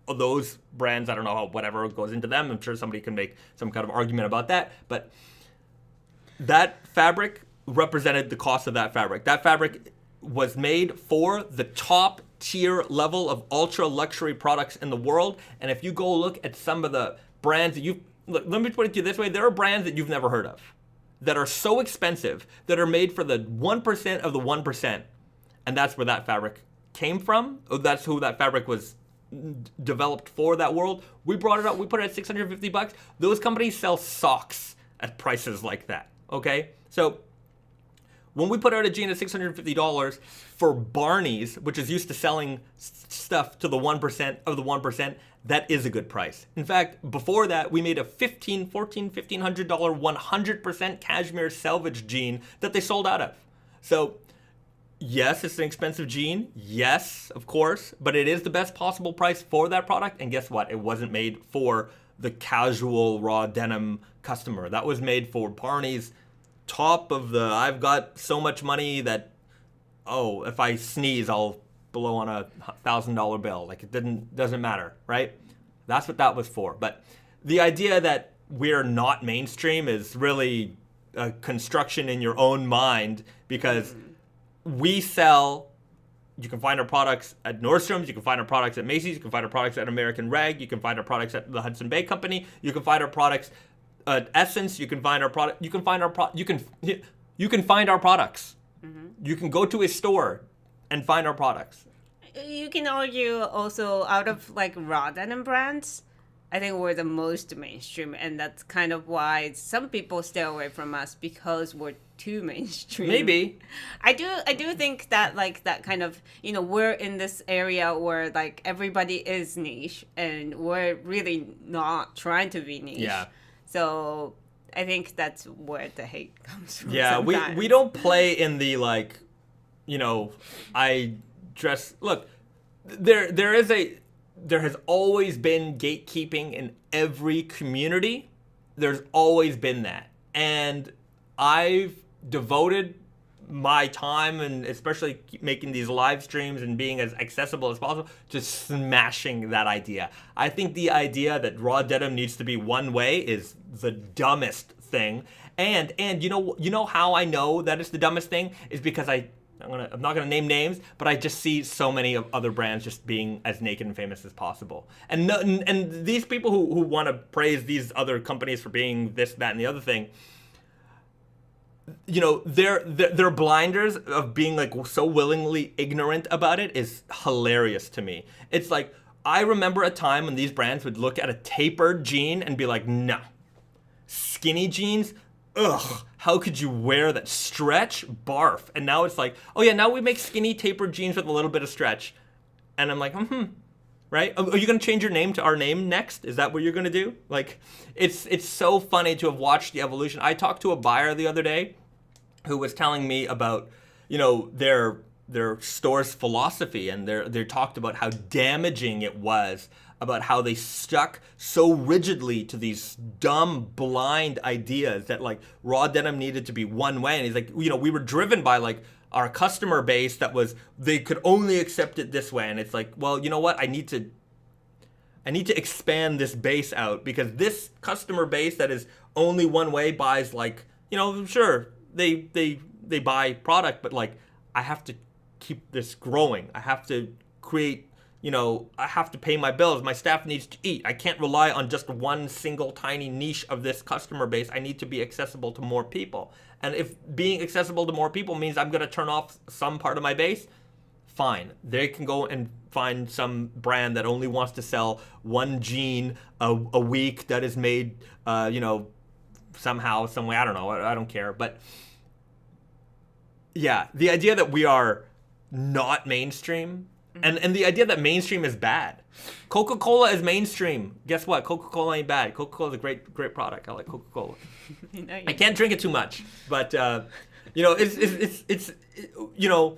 those brands, I don't know how whatever goes into them. I'm sure somebody can make some kind of argument about that, but that fabric represented the cost of that fabric. That fabric was made for the top tier level of ultra luxury products in the world. And if you go look at some of the brands that let me put it to you this way, there are brands that you've never heard of that are so expensive that are made for the 1% of the 1%. And that's where that fabric came from. That's who that fabric was developed for, that world. We brought it up, we put it at $650. Those companies sell socks at prices like that. Okay, so when we put out a jean at $650 for Barney's, which is used to selling stuff to the 1% of the 1%, that is a good price. In fact, before that, we made a $1,500 100% cashmere Selvedge jean that they sold out of. So yes, it's an expensive jean. Yes, of course, but it is the best possible price for that product. And guess what? It wasn't made for the casual raw denim customer. That was made for Barney's top of the, I've got so much money that, if I sneeze, I'll blow on a $1,000 bill. Like it doesn't matter, right? That's what that was for. But the idea that we're not mainstream is really a construction in your own mind, because we sell, you can find our products at Nordstrom's, you can find our products at Macy's, you can find our products at American Rag, you can find our products at the Hudson Bay Company, you can find our products at Essence, you can find our product, you can find our products. Mm-hmm. You can go to a store and find our products. You can argue also, out of like raw denim brands, I think we're the most mainstream, and that's kind of why some people stay away from us, because we're too mainstream. Maybe. I do think that like that kind of, we're in this area where like everybody is niche, and we're really not trying to be niche. Yeah. So I think that's where the hate comes from. Yeah, sometimes. we don't play in the like, I dress. Look, there has always been gatekeeping in every community, there's always been that. And I've devoted my time, and especially making these live streams and being as accessible as possible, to smashing that idea. I think the idea that raw denim needs to be one way is the dumbest thing. And you know how I know that it's the dumbest thing is because I'm not gonna name names, but I just see so many of other brands just being as naked and famous as possible. And these people who want to praise these other companies for being this, that, and the other thing, you know, their blinders of being like so willingly ignorant about it is hilarious to me. It's like, I remember a time when these brands would look at a tapered jean and be like, no. Skinny jeans, ugh, how could you wear that? Stretch, barf. And now it's like, oh yeah, now we make skinny tapered jeans with a little bit of stretch. And I'm like, right? Are you going to change your name to our name next? Is that what you're going to do? Like, it's so funny to have watched the evolution. I talked to a buyer the other day who was telling me about, you know, their store's philosophy, and they talked about how damaging it was, about how they stuck so rigidly to these dumb, blind ideas that like raw denim needed to be one way. And he's like, you know, we were driven by like our customer base that was, they could only accept it this way. And it's like, well, you know what? I need to expand this base out, because this customer base that is only one way buys, like, you know, sure, they buy product, but like, I have to keep this growing. I have to create, you know, I have to pay my bills. My staff needs to eat. I can't rely on just one single tiny niche of this customer base. I need to be accessible to more people. And if being accessible to more people means I'm going to turn off some part of my base, fine. They can go and find some brand that only wants to sell one jean a week that is made, you know, somehow, some way. I don't know. I don't care. But yeah, the idea that we are not mainstream, and the idea that mainstream is bad. Coca-Cola is mainstream. Guess what? Coca-Cola ain't bad. Coca-Cola is a great product. I like Coca-Cola. I can't drink it too much, but you know, it's you know.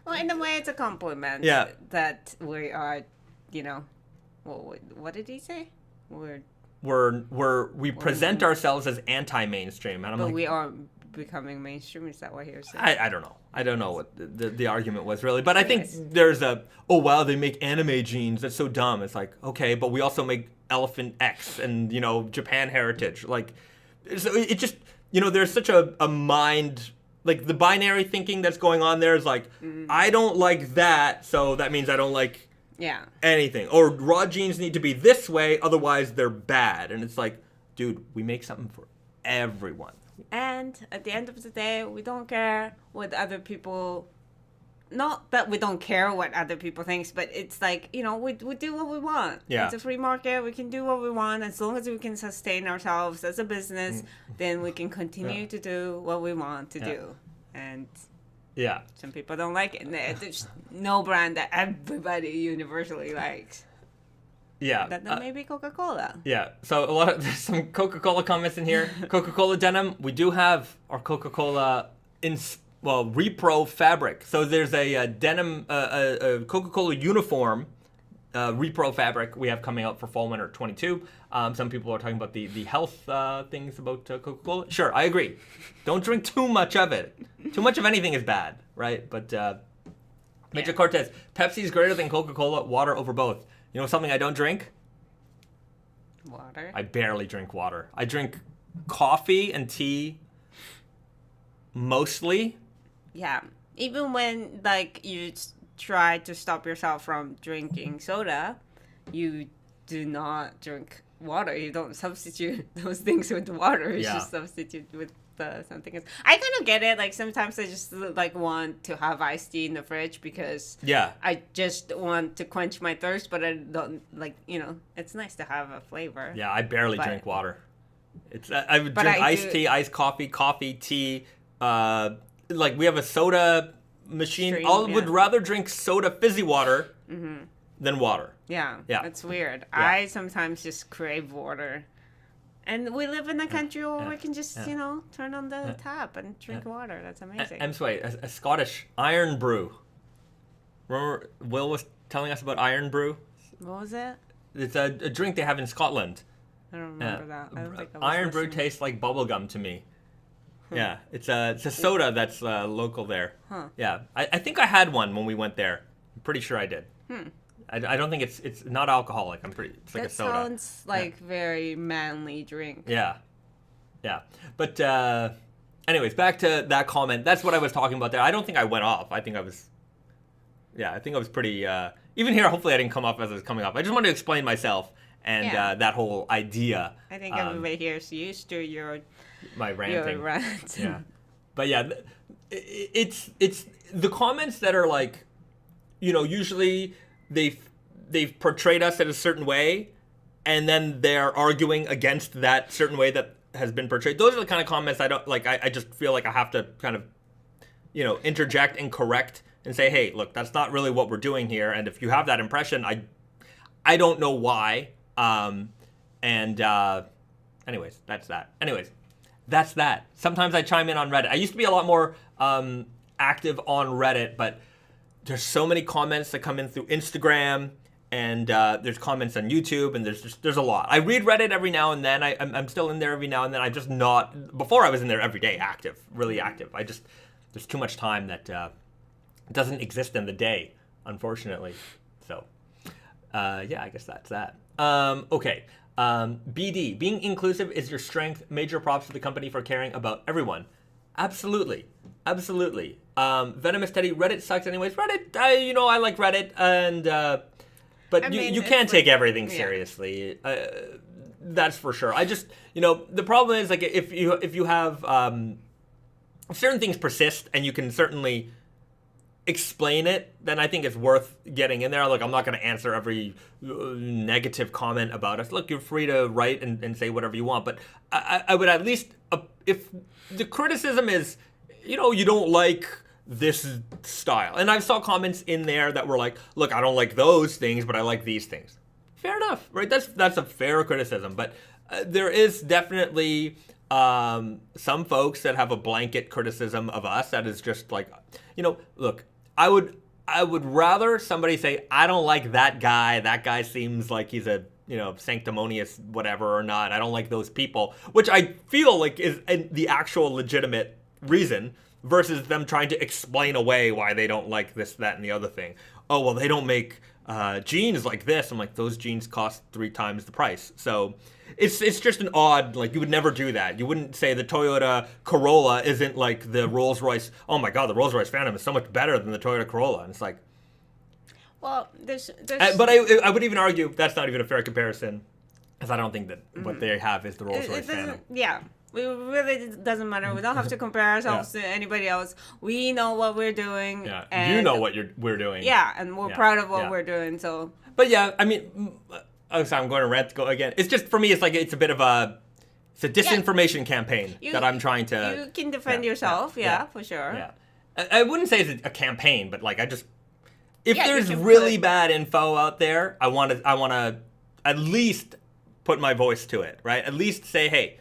Well, in a way, it's a compliment. Yeah. That we are, you know, what did he say? We present ourselves as anti-mainstream, and I'm but like, we are becoming mainstream. Is that what you're saying? I don't know. I don't know what the argument was really, but I think there's oh wow, they make anime jeans. That's so dumb. It's like, okay, but we also make Elephant X and, you know, Japan Heritage. Like, so it just, you know, there's such a mind, like the binary thinking that's going on there is like, I don't like that, so that means I don't like anything. Or raw jeans need to be this way, otherwise they're bad. And it's like, dude, we make something for everyone. And at the end of the day, we don't care what other people, not that we don't care what other people think, but it's like, you know, we do what we want. Yeah. It's a free market. We can do what we want. As long as we can sustain ourselves as a business, then we can continue to do what we want to do. And some people don't like it. And there's no brand that everybody universally likes. Yeah. That maybe Coca-Cola. Yeah. So there's some Coca-Cola comments in here. Coca-Cola denim. We do have our Coca-Cola Repro fabric. So there's a denim, a Coca-Cola uniform, Repro fabric we have coming out for fall winter 22. Some people are talking about the health things about Coca-Cola. Sure, I agree. Don't drink too much of it. Too much of anything is bad, right? But Mitchell Cortez, Pepsi is greater than Coca-Cola. Water over both. You know something I don't drink? Water. I barely drink water. I drink coffee and tea mostly. Yeah. Even when, like, you try to stop yourself from drinking soda, you do not drink water. You don't substitute those things with water. You just substitute with something else. I kind of get it. Like, sometimes I just, like, want to have iced tea in the fridge because I just want to quench my thirst, but I don't, like, you know, it's nice to have a flavor. Yeah, I barely drink water. I would drink iced tea, iced coffee, tea. Like, we have a soda machine. I would rather drink soda fizzy water than water. Yeah, it's weird. I sometimes just crave water. And we live in a country where we can just, you know, turn on the tap and drink water. That's amazing. A Scottish iron brew. Remember Will was telling us about iron brew? What was it? It's a drink they have in Scotland. I don't remember that. I don't think I was Iron Brew listening. tastes like bubblegum to me. Yeah, it's a soda that's local there. Huh. Yeah, I think I had one when we went there. I'm pretty sure I did. I don't think it's not alcoholic. It's like That a soda. sounds like very manly drink. Yeah. But anyways, back to that comment. That's what I was talking about there. I don't think I went off. I think I was pretty. Even here, hopefully I didn't come off as I was coming off. I just wanted to explain myself and that whole idea. I think everybody here is used to your ranting. rant. Yeah. But yeah, it's the comments that are like, usually they've portrayed us in a certain way, and then they're arguing against that certain way that has been portrayed. Those are the kind of comments I don't like. I just feel like I have to kind of, interject and correct and say, hey, look, that's not really what we're doing here. And if you have that impression, I don't know why. Anyways, that's that. Anyways, that's that. Sometimes I chime in on Reddit. I used to be a lot more active on Reddit, but there's so many comments that come in through Instagram, and there's comments on YouTube, and there's a lot. I read Reddit every now and then. I'm still in there every now and then. I'm just not. Before I was in there every day, really active. There's too much time that doesn't exist in the day, unfortunately. So, I guess that's that. Okay. BD, being inclusive is your strength. Major props to the company for caring about everyone. Absolutely. Venomous Teddy, Reddit sucks anyways. Reddit, I like Reddit, and but you can't take everything seriously. That's for sure. I just, the problem is, like, if you have certain things persist and you can certainly explain it, then I think it's worth getting in there. Look, I'm not going to answer every negative comment about us. Look, you're free to write and say whatever you want, but I would at least, if the criticism is, you don't like this style, and I saw comments in there that were like, look, I don't like those things, but I like these things. Fair enough, right? That's a fair criticism, but there is definitely some folks that have a blanket criticism of us that is just like, look, I would rather somebody say, I don't like that guy. That guy seems like he's a, sanctimonious whatever or not. I don't like those people, which I feel like is the actual legitimate reason, versus them trying to explain away why they don't like this, that, and the other thing. Oh, well, they don't make jeans like this. I'm like, those jeans cost 3 times the price. So it's just an odd, like, you would never do that. You wouldn't say the Toyota Corolla isn't like the Rolls-Royce. Oh my God, the Rolls-Royce Phantom is so much better than the Toyota Corolla. And it's like, well, there's but I would even argue that's not even a fair comparison, because I don't think that what they have is the Rolls-Royce Phantom. Yeah. It really doesn't matter. We don't have to compare ourselves to anybody else. We know what we're doing. Yeah, and you know what we're doing. Yeah, and we're proud of what we're doing. So. But yeah, I mean, I'm going to rant again. It's just, for me, it's a bit of a disinformation campaign that I'm trying to. You can defend yourself, for sure. Yeah, I wouldn't say it's a campaign, but like, if there's really bad info out there, I want to at least put my voice to it, right? At least say, hey,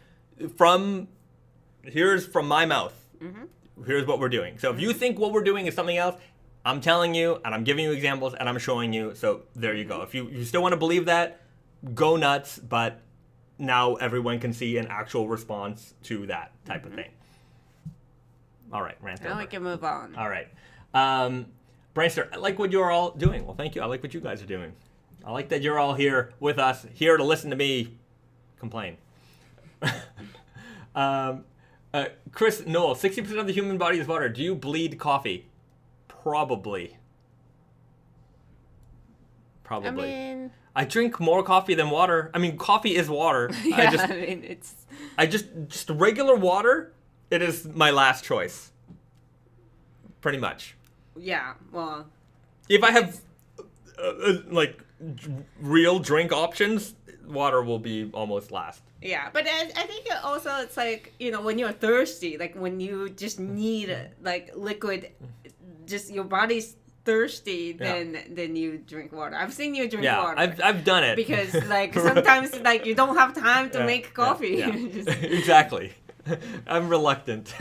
here's from my mouth. Here's what we're doing. So if you think what we're doing is something else, I'm telling you, and I'm giving you examples, and I'm showing you. So there you go. If you still want to believe that, go nuts. But now everyone can see an actual response to that type of thing. All right, rant over. Now we can move on. All right. Brainstorm, I like what you're all doing. Well, thank you. I like what you guys are doing. I like that you're all here with us, here to listen to me complain. Chris Noel, 60% of the human body is water. Do you bleed coffee? Probably. I mean, I drink more coffee than water. I mean, coffee is water. Yeah, I just regular water. It is my last choice. Pretty much. Yeah. Well. If I have real drink options, water will be almost last. Yeah, but I think also it's like, when you're thirsty, like when you just need like liquid, just your body's thirsty, then you drink water. I've seen you drink water. I've done it. Because like sometimes like you don't have time to make coffee. Exactly. I'm reluctant.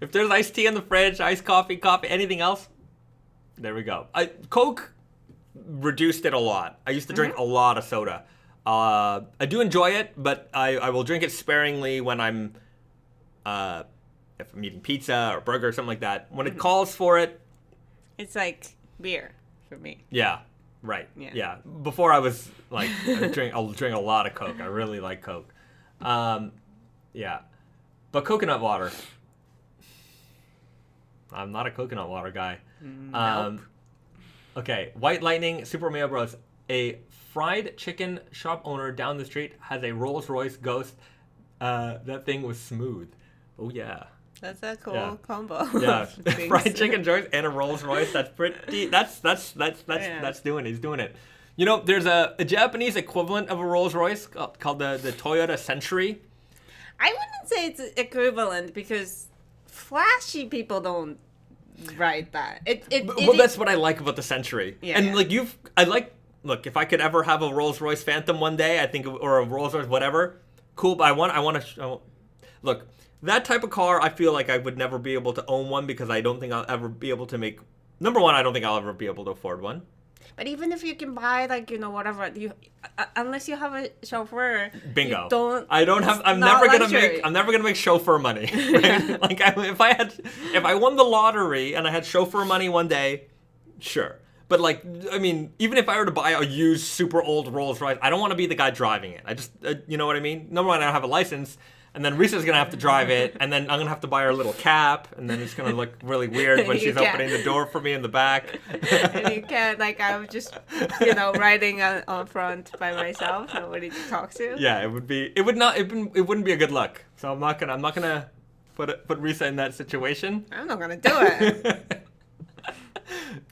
If there's iced tea in the fridge, iced coffee, anything else, there we go. Coke reduced it a lot. I used to drink a lot of soda. I do enjoy it, but I will drink it sparingly when I'm if I'm eating pizza or burger or something like that. When it calls for it, It's like beer for me. yeah, right, Yeah. yeah. Before I was like, I'll drink a lot of Coke. I really like Coke. Yeah, but coconut water. I'm not a coconut water guy. Nope. Okay, White Lightning, Super Mario Bros. A fried chicken shop owner down the street has a Rolls Royce Ghost. That thing was smooth. Oh yeah. That's a cool Yeah. combo. Yeah, of things. fried chicken joints and a Rolls Royce. That's pretty. That's doing it. He's doing it. You know, there's a Japanese equivalent of a Rolls Royce called the Toyota Century. I wouldn't say it's equivalent because flashy people don't ride that. Well, that's what I like about the Century. Yeah, And yeah. like look, if I could ever have a Rolls Royce Phantom one day, I think, or a Rolls Royce whatever, cool. But I want to look. That type of car, I feel like I would never be able to own one because I don't think I'll ever be able to make. Number one, I don't think I'll ever be able to afford one. But even if you can buy whatever unless you have a chauffeur, Bingo. You don't. I don't have. it's I'm not never gonna luxury. make. I'm never gonna make chauffeur money. Right? Like if I won the lottery and I had chauffeur money one day, sure. But like, I mean, even if I were to buy a used super old Rolls Royce, I don't want to be the guy driving it. I just, you know what I mean? Number one, I don't have a license. And then Risa's going to have to drive it, and then I'm going to have to buy her a little cap, and then it's going to look really weird when You she's can't. opening the door for me in the back. And you can't I'm just riding on front by myself, nobody to talk to. Yeah, it wouldn't be a good look. So I'm not gonna put Risa in that situation. I'm not gonna do it.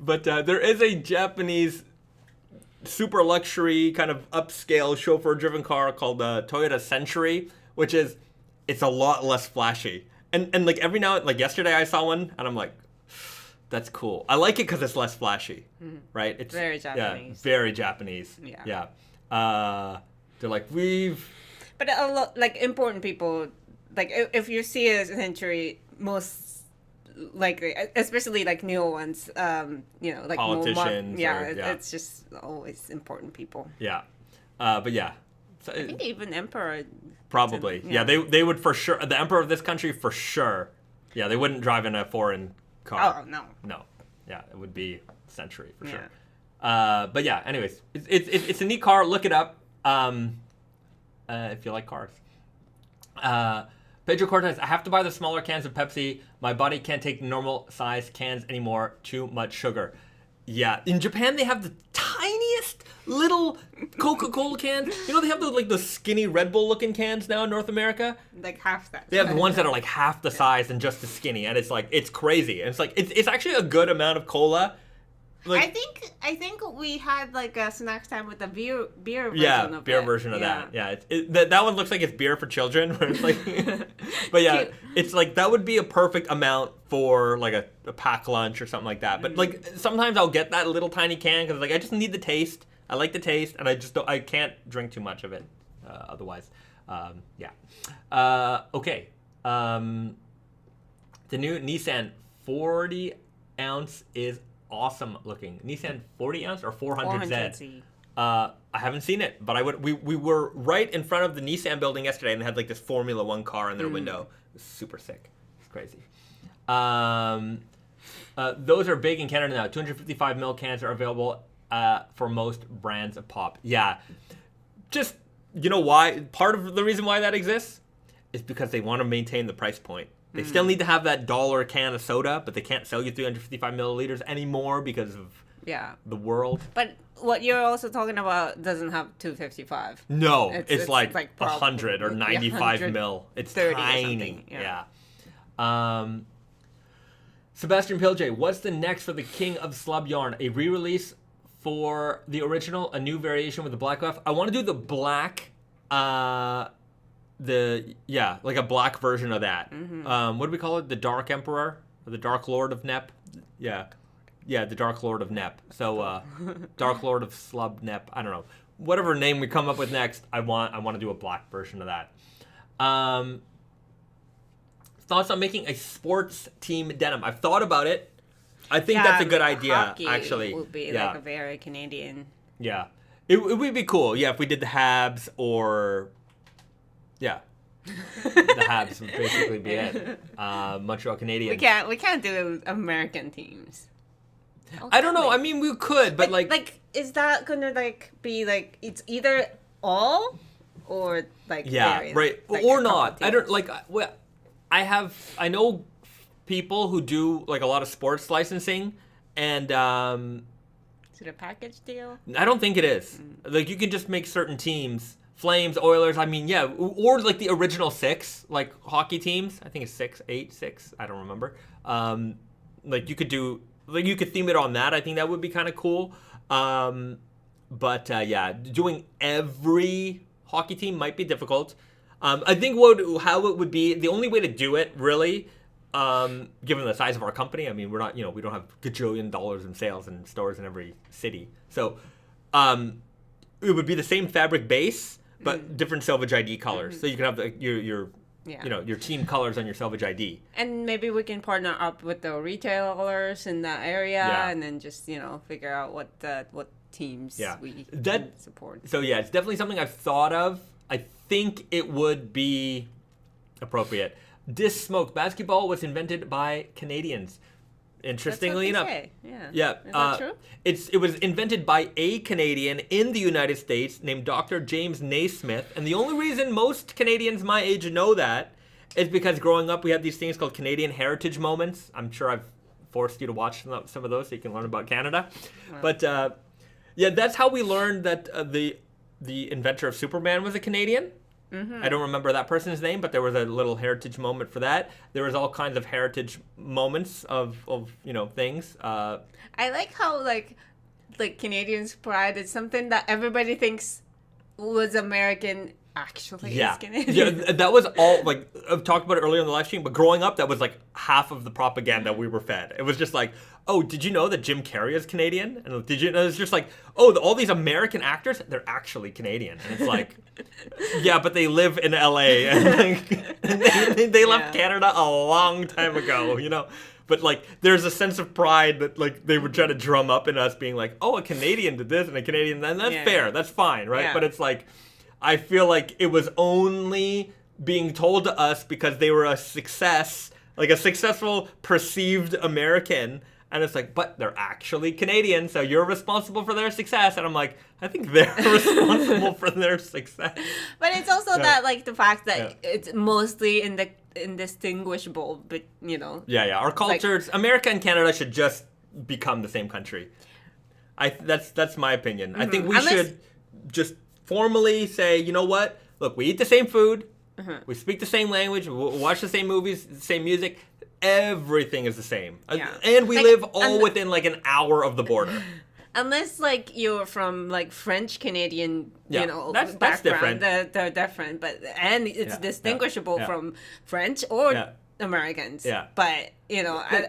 But there is a Japanese super luxury kind of upscale chauffeur-driven car called the Toyota Century, which is it's a lot less flashy. And like every now like yesterday I saw one and I'm like, that's cool. I like it because it's less flashy, right? It's Very Japanese. Yeah, very Japanese. Yeah. Yeah. They're like But a lot important people if you see a Century, most likely, especially newer ones, Politicians it's just always important people. yeah. But yeah. So, I think even Emperor. probably. Yeah, they would for sure. The emperor of this country for sure. Yeah, they wouldn't drive in a foreign car. Oh no. No. Yeah, it would be Century for Yeah. sure. But yeah, anyways, it's a neat car. Look it up if you like cars. Pedro Cortez, I have to buy the smaller cans of Pepsi. My body can't take normal size cans anymore. Too much sugar. Yeah, in Japan they have the tiniest little Coca-Cola cans. You know they have the skinny Red Bull looking cans now in North America. Like half that. They have the ones that are like half the size and just as skinny, and it's crazy. And it's actually a good amount of cola. I think we had a snack time with the beer version of beer it. version of that. Yeah, that one looks like it's beer for children. Where it's like, but yeah, Cute. it's like that would be a perfect amount for like a pack lunch or something like that. But like sometimes I'll get that little tiny can because I just need the taste. I like the taste, and I can't drink too much of it otherwise. Yeah. Okay. The new Nissan 40 ounce is awesome looking. Nissan 40 ounce or 400Z. 400Z. I haven't seen it, but we were right in front of the Nissan building yesterday, and they had this Formula One car in their window. It was super sick. It's crazy. Those are big in Canada now. 255 ml cans are available for most brands of pop. Yeah, just you know why? Part of the reason why that exists is because they want to maintain the price point. They still need to have that $1 can of soda, but they can't sell you 355 milliliters anymore because of the world. But what you're also talking about doesn't have 255. No, it's like probably 100 or 95 100, mil. It's 30 or tiny. something, Yeah. Sebastian Pilje, what's the next for the King of Slub yarn? A re-release for the original, a new variation with the black buff. I want to do the black, like a black version of that. What do we call it? The Dark Emperor, or the Dark Lord of Nep. Yeah, the Dark Lord of Nep. So Dark Lord of Slub Nep. I don't know. Whatever name we come up with next, I want to do a black version of that. Thoughts on making a sports team denim? I've thought about it. I think that's a good idea. Hockey Actually, would be yeah. a very Canadian. Yeah. It would be cool, yeah, if we did the Habs or, yeah, the Habs would basically be it. Montreal Canadiens. We can't do American teams. I don't know. I mean, we could, but like, is that gonna like be like it's either all or like yeah, various, right, like, or a not? couple I don't teams? like. Well, I know people who do like a lot of sports licensing, and Is it a package deal? I don't think it is. Like, you can just make certain teams. Flames, Oilers, I mean, yeah. Or, like, the original 6, like, hockey teams. I think it's 6, 8, 6. I don't remember. Like, you could do... Like, you could theme it on that. I think that would be kind of cool. But, yeah, doing every hockey team might be difficult. I think how it would be... The only way to do it, really... given the size of our company, I mean, we're not, we don't have gajillion dollars in sales in stores in every city. So, it would be the same fabric base, but different Selvedge ID colors. So you can have your team colors on your Selvedge ID. And maybe we can partner up with the retailers in that area, Yeah. and then just figure out what teams we That- can support. So yeah, it's definitely something I've thought of. I think it would be appropriate. Disc smoke basketball was invented by Canadians. Interestingly That's enough. what they say. Yeah. Is that true? It was invented by a Canadian in the United States named Dr. James Naismith. And the only reason most Canadians my age know that is because growing up we had these things called Canadian Heritage Moments. I'm sure I've forced you to watch some of those so you can learn about Canada. Wow. But yeah, that's how we learned that the inventor of Superman was a Canadian. I don't remember that person's name, but there was a little heritage moment for that. There was all kinds of heritage moments of things. I like how like Canadians' pride is something that everybody thinks was American. Actually, Yeah, is Canadian. yeah, that was all, like, I've talked about it earlier in the live stream, but growing up, that was, like, half of the propaganda we were fed. It was just like, oh, did you know that Jim Carrey is Canadian? And did you know, it's just like, oh, all these American actors, they're actually Canadian. And it's like, yeah, but they live in LA, and, like, they left Canada a long time ago, But, like, there's a sense of pride that, like, they would try to drum up in us being like, oh, a Canadian did this and a Canadian, and that's fair, that's fine, right? Yeah. But it's like, I feel like it was only being told to us because they were a success, like a successful perceived American. And it's like, but they're actually Canadian, so you're responsible for their success. And I'm like, I think they're responsible for their success. But it's also that like the fact that it's mostly indistinguishable, but Yeah. Our cultures, America and Canada should just become the same country. That's my opinion. I think we should just formally say, you know what? Look, we eat the same food, we speak the same language, we watch the same movies, the same music. Everything is the same, and we live all within like an hour of the border. Unless like you're from like French Canadian, that's background, different. They're different, and it's distinguishable from French or Americans. Yeah. But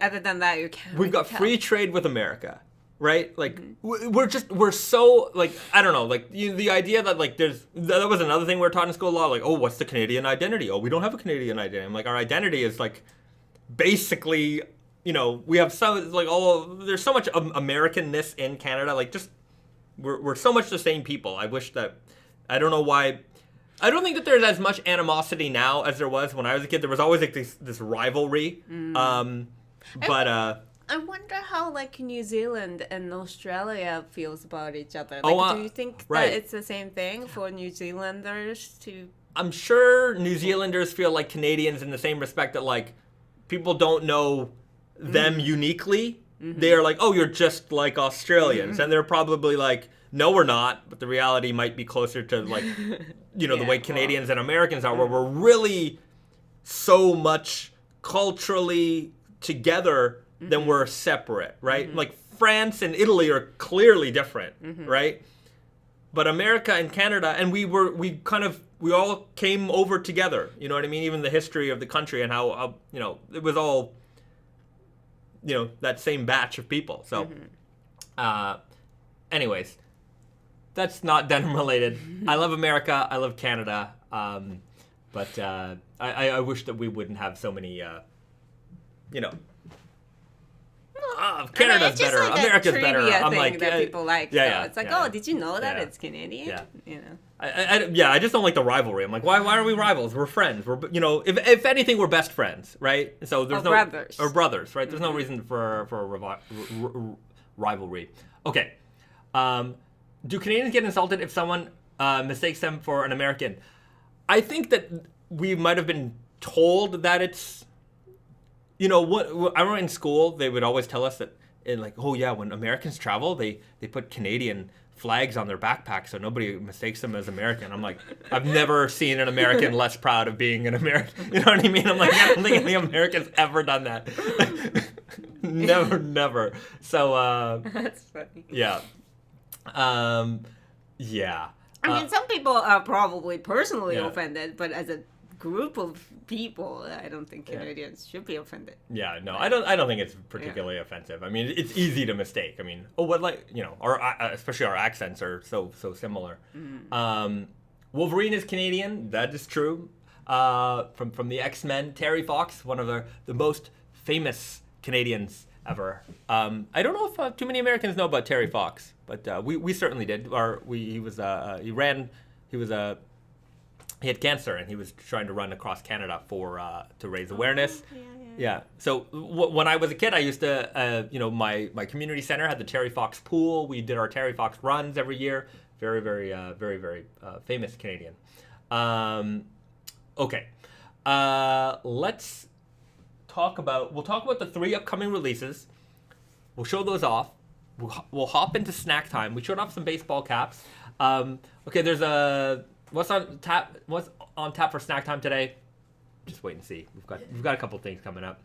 other than that, you can't. We've really got tell. free trade with America, right? Like we're so like, I don't know, like the idea that like that was another thing we were taught in school a lot. Like, oh, what's the Canadian identity? Oh, we don't have a Canadian identity. I'm like, our identity is like basically, we have there's so much Americanness in Canada. Like, just we're so much the same people. I wish that, I don't know why. I don't think that there's as much animosity now as there was when I was a kid. There was always like this rivalry. But I wonder how like New Zealand and Australia feels about each other. Like, Oh, do you think right. that it's the same thing for New Zealanders to? I'm sure New Zealanders feel like Canadians in the same respect that like people don't know them uniquely. They are like, oh, you're just like Australians, and they're probably like, no, we're not. But the reality might be closer to like, the way Canadians and Americans are, where we're really so much culturally together than we're separate, right? Like France and Italy are clearly different, right? But America and Canada, and we all came over together. You know what I mean? Even the history of the country and how it was all, that same batch of people. So, anyways, that's not denim related. I love America. I love Canada. But Well, I wish that we wouldn't have so many, Canada's it's just better, like America's a better. trivia I'm thing like, that people like. yeah, It's like, yeah. did you know that Yeah. it's Canadian? Yeah. You know. I just don't like the rivalry. I'm like, why are we rivals? We're friends. We're, if anything, we're best friends, right? So there's brothers. Or brothers, right? There's no reason for a rivalry. Okay. Do Canadians get insulted if someone mistakes them for an American? I think that we might have been told that it's, what I remember in school, they would always tell us that, when Americans travel, they put Canadian flags on their backpack so nobody mistakes them as American. I'm like, I've never seen an American less proud of being an American. You know what I mean? I'm like, I don't think any American's ever done that. Never. So, That's funny. yeah. Yeah. I mean, some people are probably personally offended, but as a group of people, I don't think Canadians should be offended. Yeah, no, I don't think it's particularly offensive. I mean, it's easy to mistake. I mean, especially our accents are so similar. Wolverine is Canadian. That is true. From the X-Men, Terry Fox, one of the most famous Canadians ever. I don't know if too many Americans know about Terry Fox, but we certainly did. He had cancer and he was trying to run across Canada to raise awareness. Yeah. So when I was a kid, I used to, my community center had the Terry Fox pool. We did our Terry Fox runs every year. Very, very, very, very famous Canadian. Okay. Let's talk about the 3 upcoming releases. We'll show those off. We'll hop into snack time. We showed off some baseball caps. Okay, there's what's on tap for snack time today? Just wait and see. We've got a couple things coming up.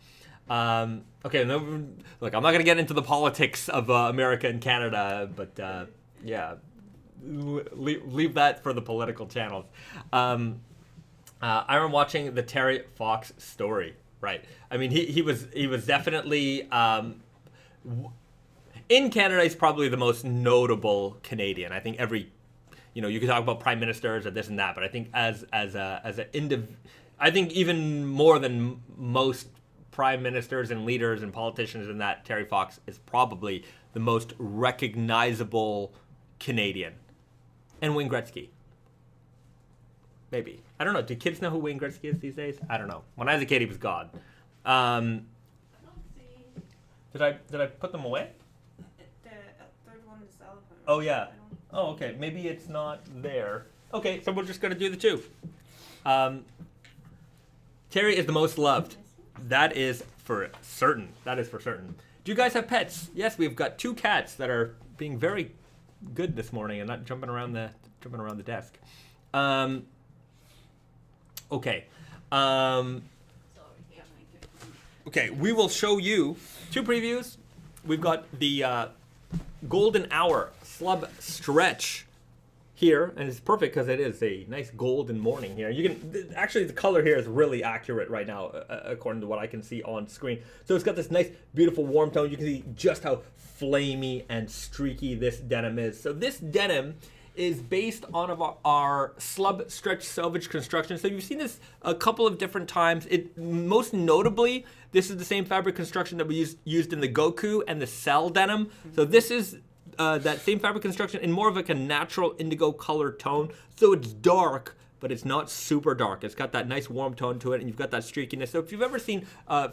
Okay, look, I'm not gonna get into the politics of America and Canada, but leave that for the political channels. I remember watching the Terry Fox story. Right. I mean, he was definitely in Canada. He's probably the most notable Canadian. I think you can talk about prime ministers or this and that, but I think I think even more than most prime ministers and leaders and politicians in that, Terry Fox is probably the most recognizable Canadian. And Wayne Gretzky. Maybe. I don't know. Do kids know who Wayne Gretzky is these days? I don't know. When I was a kid, he was God. I don't see. Did I put them away? The third one is elephant. Oh, yeah. Oh, okay. Maybe it's not there. Okay, so we're just going to do the 2. Terry is the most loved. That is for certain. Do you guys have pets? Yes, we've got 2 cats that are being very good this morning and not jumping around the desk. Okay. Okay, we will show you 2 previews. We've got the Golden Hour Slub Stretch here, and it's perfect because it is a nice golden morning here. You can actually, the color here is really accurate right now, according to what I can see on screen. So it's got this nice, beautiful warm tone. You can see just how flamey and streaky this denim is. So this denim is based on our Slub Stretch Selvedge construction. So you've seen this a couple of different times. Most notably, this is the same fabric construction that we used in the Goku and the Cell denim. So this is that same fabric construction in more of like a natural indigo color tone. So it's dark, but it's not super dark. It's got that nice warm tone to it, and you've got that streakiness. So if you've ever seen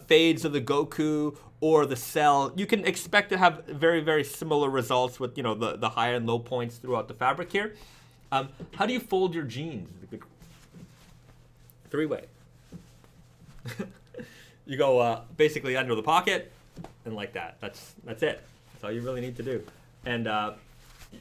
fades of the Goku or the Cell, you can expect to have very, very similar results with the high and low points throughout the fabric here. How do you fold your jeans? 3-way. You go basically under the pocket and like that. That's it. That's all you really need to do. And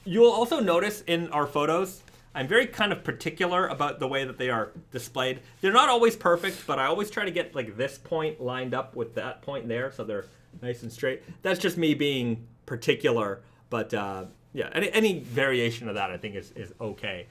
you'll also notice in our photos, I'm very kind of particular about the way that they are displayed. They're not always perfect, but I always try to get like this point lined up with that point there, so they're nice and straight. That's just me being particular, but yeah, any variation of that I think is okay.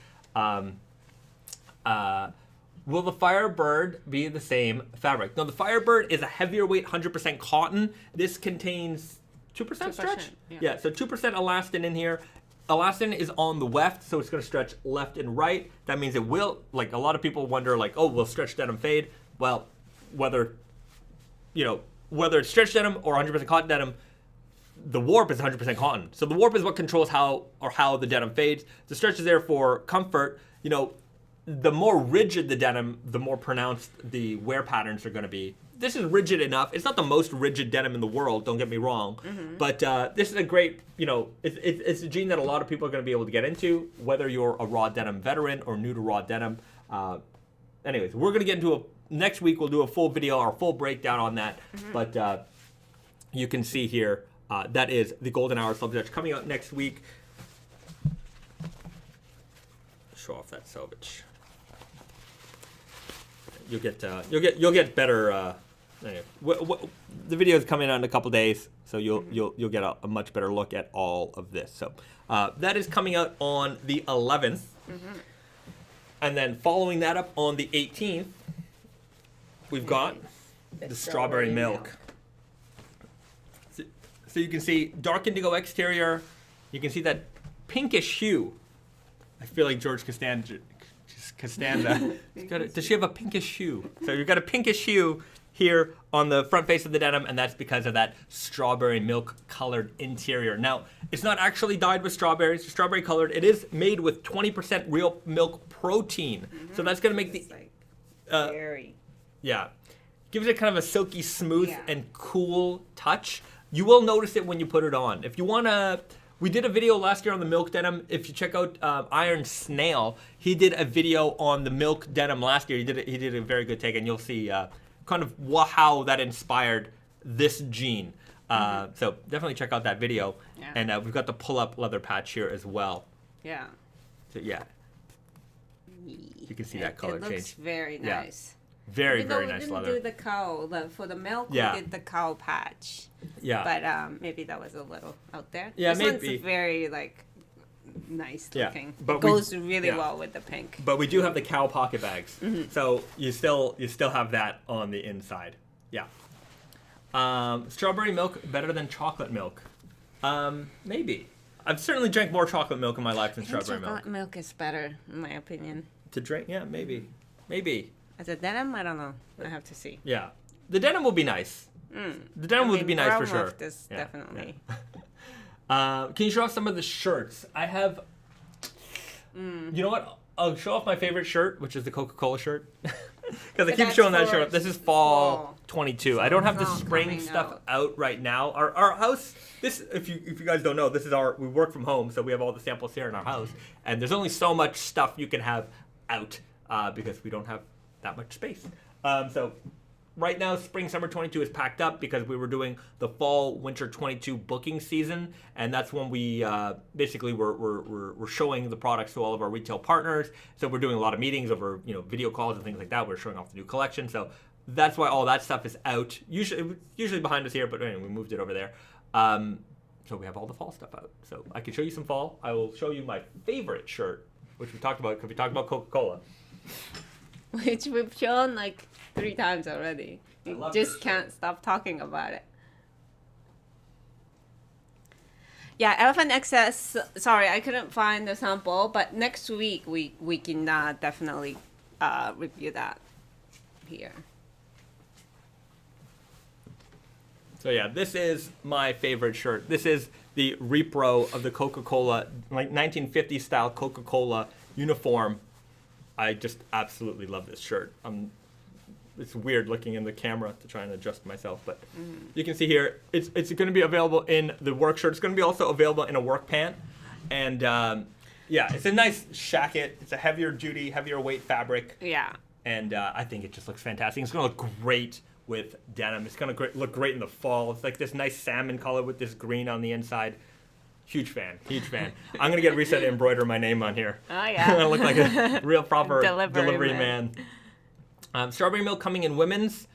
Will the Firebird be the same fabric? No, the Firebird is a heavier weight, 100% cotton. This contains 2% stretch? Yeah, so 2% elastin in here. Elastin is on the weft, so it's going to stretch left and right. That means it will, like a lot of people wonder, like, oh, will stretch denim fade? Well, whether it's stretch denim or 100% cotton denim, the warp is 100% cotton. So the warp is what controls how the denim fades. The stretch is there for comfort. You know, the more rigid the denim, the more pronounced the wear patterns are going to be. This is rigid enough. It's not the most rigid denim in the world, don't get me wrong. But this is a great, you know, it's a jean that a lot of people are going to be able to get into, whether you're a raw denim veteran or new to raw denim. Anyways, we're going to get into next week we'll do a full video or full breakdown on that. But you can see here, that is the Golden Hour Selvedge coming out next week. Show off that Selvedge. You'll get better. Anyway, the video is coming out in a couple days, so you'll get a much better look at all of this. So that is coming out on the 11th, and then following that up on the 18th, we've got the strawberry milk. So you can see dark indigo exterior. You can see that pinkish hue. I feel like George Costanza. Does she have a pinkish hue? So you've got a pinkish hue here on the front face of the denim, and that's because of that strawberry milk colored interior. Now, it's not actually dyed with strawberries. It's strawberry colored. It is made with 20% real milk protein. So that's going to make the Very. yeah, gives it kind of a silky smooth and cool touch. You will notice it when you put it on. If you want to, we did a video last year on the milk denim. If you check out Iron Snail, he did a video on the milk denim last year. He did a very good take, and you'll see kind of how that inspired this jean. So definitely check out that video. Yeah. And we've got the pull-up leather patch here as well. Yeah. So yeah, you can see that color it looks change. very Yeah. nice. Very, Even though very we nice didn't leather. do the cow for the milk. Yeah. We did the cow patch. Yeah. But maybe that was a little out there. Yeah, this maybe. one's very like nice Yeah, looking. but It goes really well with the pink. But we do have the cow pocket bags, so you still have that on the inside. Yeah. Strawberry milk better than chocolate milk? Maybe. I've certainly drank more chocolate milk in my life than strawberry milk. Chocolate milk is better, in my opinion. To drink? Yeah, maybe. As a denim, I don't know. I have to see. Yeah. The denim will be nice. The denim would be nice for sure. This Yeah, definitely. yeah. Can you show off some of the shirts? I have. You know what? I'll show off my favorite shirt, which is the Coca-Cola shirt. Because I keep that's showing that for shirt. This is fall fall. 22. I don't have the it's not spring coming stuff out right now. Our house. This, if you guys don't know, this is we work from home, so we have all the samples here in our house, and there's only so much stuff you can have out because we don't have that much space. So right now, spring summer 22 is packed up because we were doing the fall winter 22 booking season, and that's when we basically we're showing the products to all of our retail partners. So we're doing a lot of meetings over video calls and things like that. We're showing off the new collection, so that's why all that stuff is out. Usually behind us here, but anyway, we moved it over there. So we have all the fall stuff out. So I can show you some fall. I will show you my favorite shirt, which we talked about because we talked about Coca-Cola. Which we've shown like 3 times already. You love just this can't stop talking about it. Yeah, Elephant XS. Sorry, I couldn't find the sample, but next week we can definitely review that here. So yeah, this is my favorite shirt. This is the Repro of the Coca-Cola, like 1950 style Coca-Cola uniform. I just absolutely love this shirt. It's weird looking in the camera to try and adjust myself, but you can see here, it's going to be available in the work shirt. It's going to be also available in a work pant. And yeah, it's a nice shacket. It's a heavier duty, heavier weight fabric. Yeah. And I think it just looks fantastic. It's going to look great with denim. It's going to look great in the fall. It's like this nice salmon color with this green on the inside. Huge fan. I'm going to get Reset to embroider my name on here. Oh, yeah. I'm going to look like a real proper Delivery man. Strawberry milk coming in women's?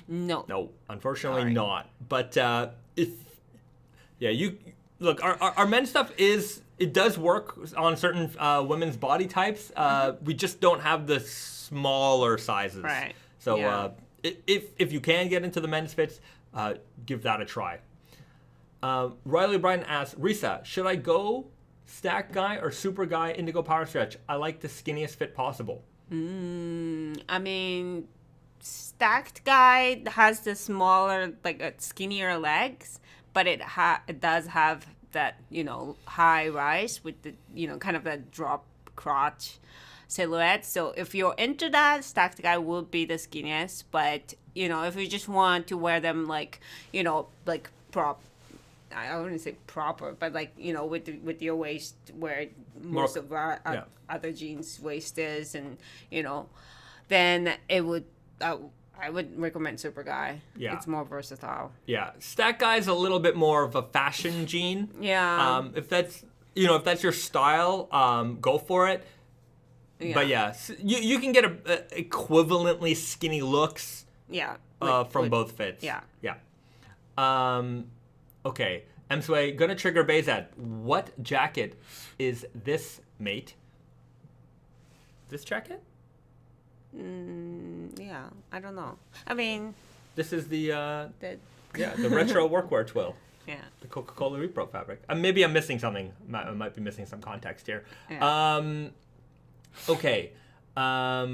No. No, unfortunately Sorry. not. But you look, our men's stuff it does work on certain women's body types. We just don't have the smaller sizes. Right. So Yeah. if you can get into the men's fits, give that a try. Riley Bryan asks, Risa, should I go stack guy or super guy indigo power stretch? I like the skinniest fit possible. I mean, stacked guy has the smaller, like skinnier legs, but it does have that, high rise with the, kind of that drop crotch silhouette. So if you're into that, stacked guy would be the skinniest. But, if you just want to wear them like, like I wouldn't say proper, but like, with your waist where most of our other jeans waist is, and, then it would, I would recommend Super Guy. Yeah. It's more versatile. Yeah. Stack Guy's a little bit more of a fashion jean. Yeah. If that's your style, go for it. Yeah. But yeah, you can get equivalently skinny looks Yeah. from both fits. Yeah. Yeah. Okay. Msway, gonna trigger Bezad. What jacket is this, mate? This jacket? Yeah. I don't know. I mean, This is the the retro workwear twill. yeah. The Coca-Cola Repro fabric. Maybe I'm missing something. I might be missing some context here. Yeah. Okay. At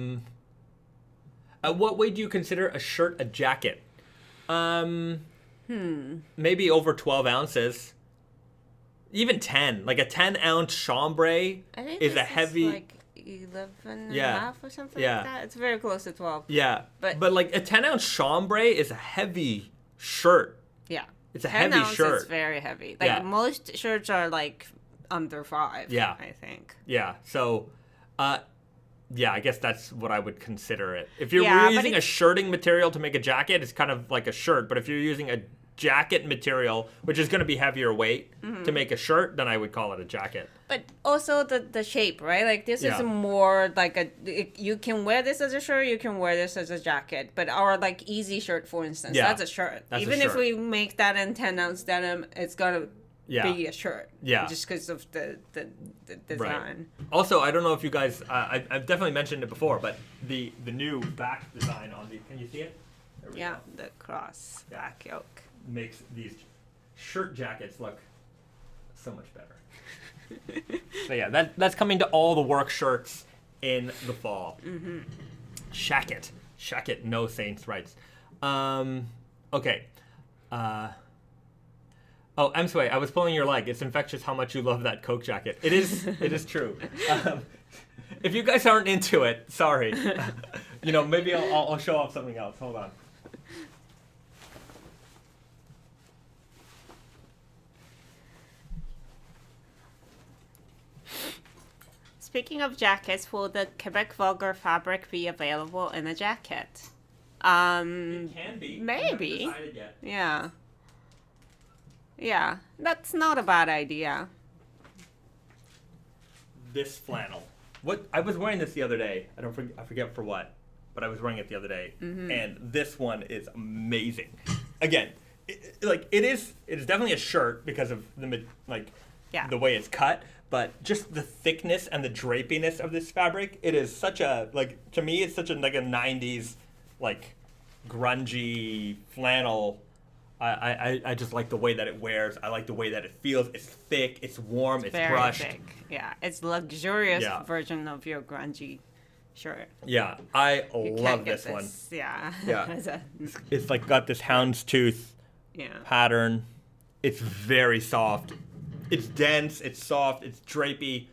what weight do you consider a shirt a jacket? Maybe over 12 ounces. Even 10. Like a 10-ounce chambray I think is this a heavy... like 11 and Yeah. a half or something Yeah. like that. It's very close to 12. Yeah. But- like a 10-ounce chambray is a heavy shirt. Yeah. It's a 10 heavy ounces shirt. is very heavy. Like Yeah. most shirts are like under 5. Yeah. I think. Yeah. So, yeah, I guess that's what I would consider it. If you're Yeah, but using a it's- shirting material to make a jacket, it's kind of like a shirt. But if you're using a jacket material, which is going to be heavier weight, to make a shirt, then I would call it a jacket. But also the shape, right? Like this Yeah. is more like you can wear this as a shirt, you can wear this as a jacket. But our like easy shirt, for instance, Yeah. that's a shirt. That's a Even if shirt. we make that in 10-ounce denim, it's gonna Yeah. be a shirt. Yeah. Just because of the design. Also, I don't know if you guys, I've definitely mentioned it before, but the new back design on the, can you see it? There we Yeah, go. the cross back yoke. Makes these shirt jackets look so much better. So yeah, that's coming to all the work shirts in the fall. Shacket, no Saints rights. Okay. Oh, Msway, I was pulling your leg. It's infectious how much you love that Coke jacket. It is true. If you guys aren't into it, sorry. Maybe I'll show off something else. Hold on. Speaking of jackets, will the Quebec Vulgar fabric be available in a jacket? It can be. Maybe. I haven't decided yet. Yeah. Yeah, that's not a bad idea. This flannel. What I was wearing this the other day. I forget for what, but I was wearing it the other day, and this one is amazing. Again, it is definitely a shirt because of the way it's cut, but just the thickness and the drapiness of this fabric. It is such a to me it's such a like a 90s grungy flannel. I just like the way that it wears. I like the way that it feels. It's thick. It's warm. It's Very brushed. thick. Yeah, it's luxurious Yeah. version of your grungy shirt. Yeah, I You love can't get this one. Yeah. Yeah. As a- It's got this houndstooth yeah. pattern. It's very soft. It's dense. It's soft. It's drapey.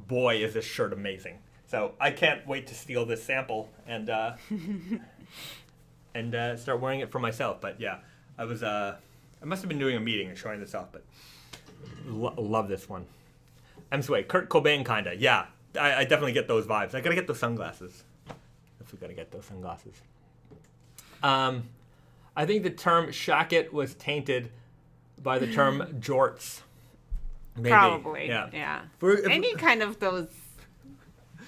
Boy, is this shirt amazing. So I can't wait to steal this sample and start wearing it for myself. But yeah, I must have been doing a meeting and showing this off, but love this one. Msway, Kurt Cobain kinda. Yeah, I definitely get those vibes. I gotta get those sunglasses. Definitely gotta get those sunglasses. I think the term shacket was tainted by the term jorts. Maybe. Probably. Yeah. Yeah. If- Any kind of those.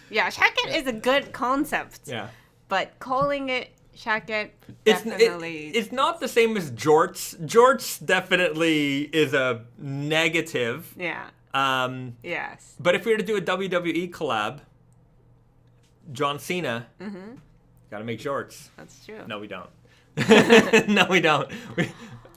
Yeah, shacket is a good concept. Yeah. But calling it shacket It's definitely. it's not the same as jorts. Jorts definitely is a negative. yeah. Yes. But if we were to do a WWE collab, John Cena, gotta make jorts. That's true. No, we don't. No, we don't.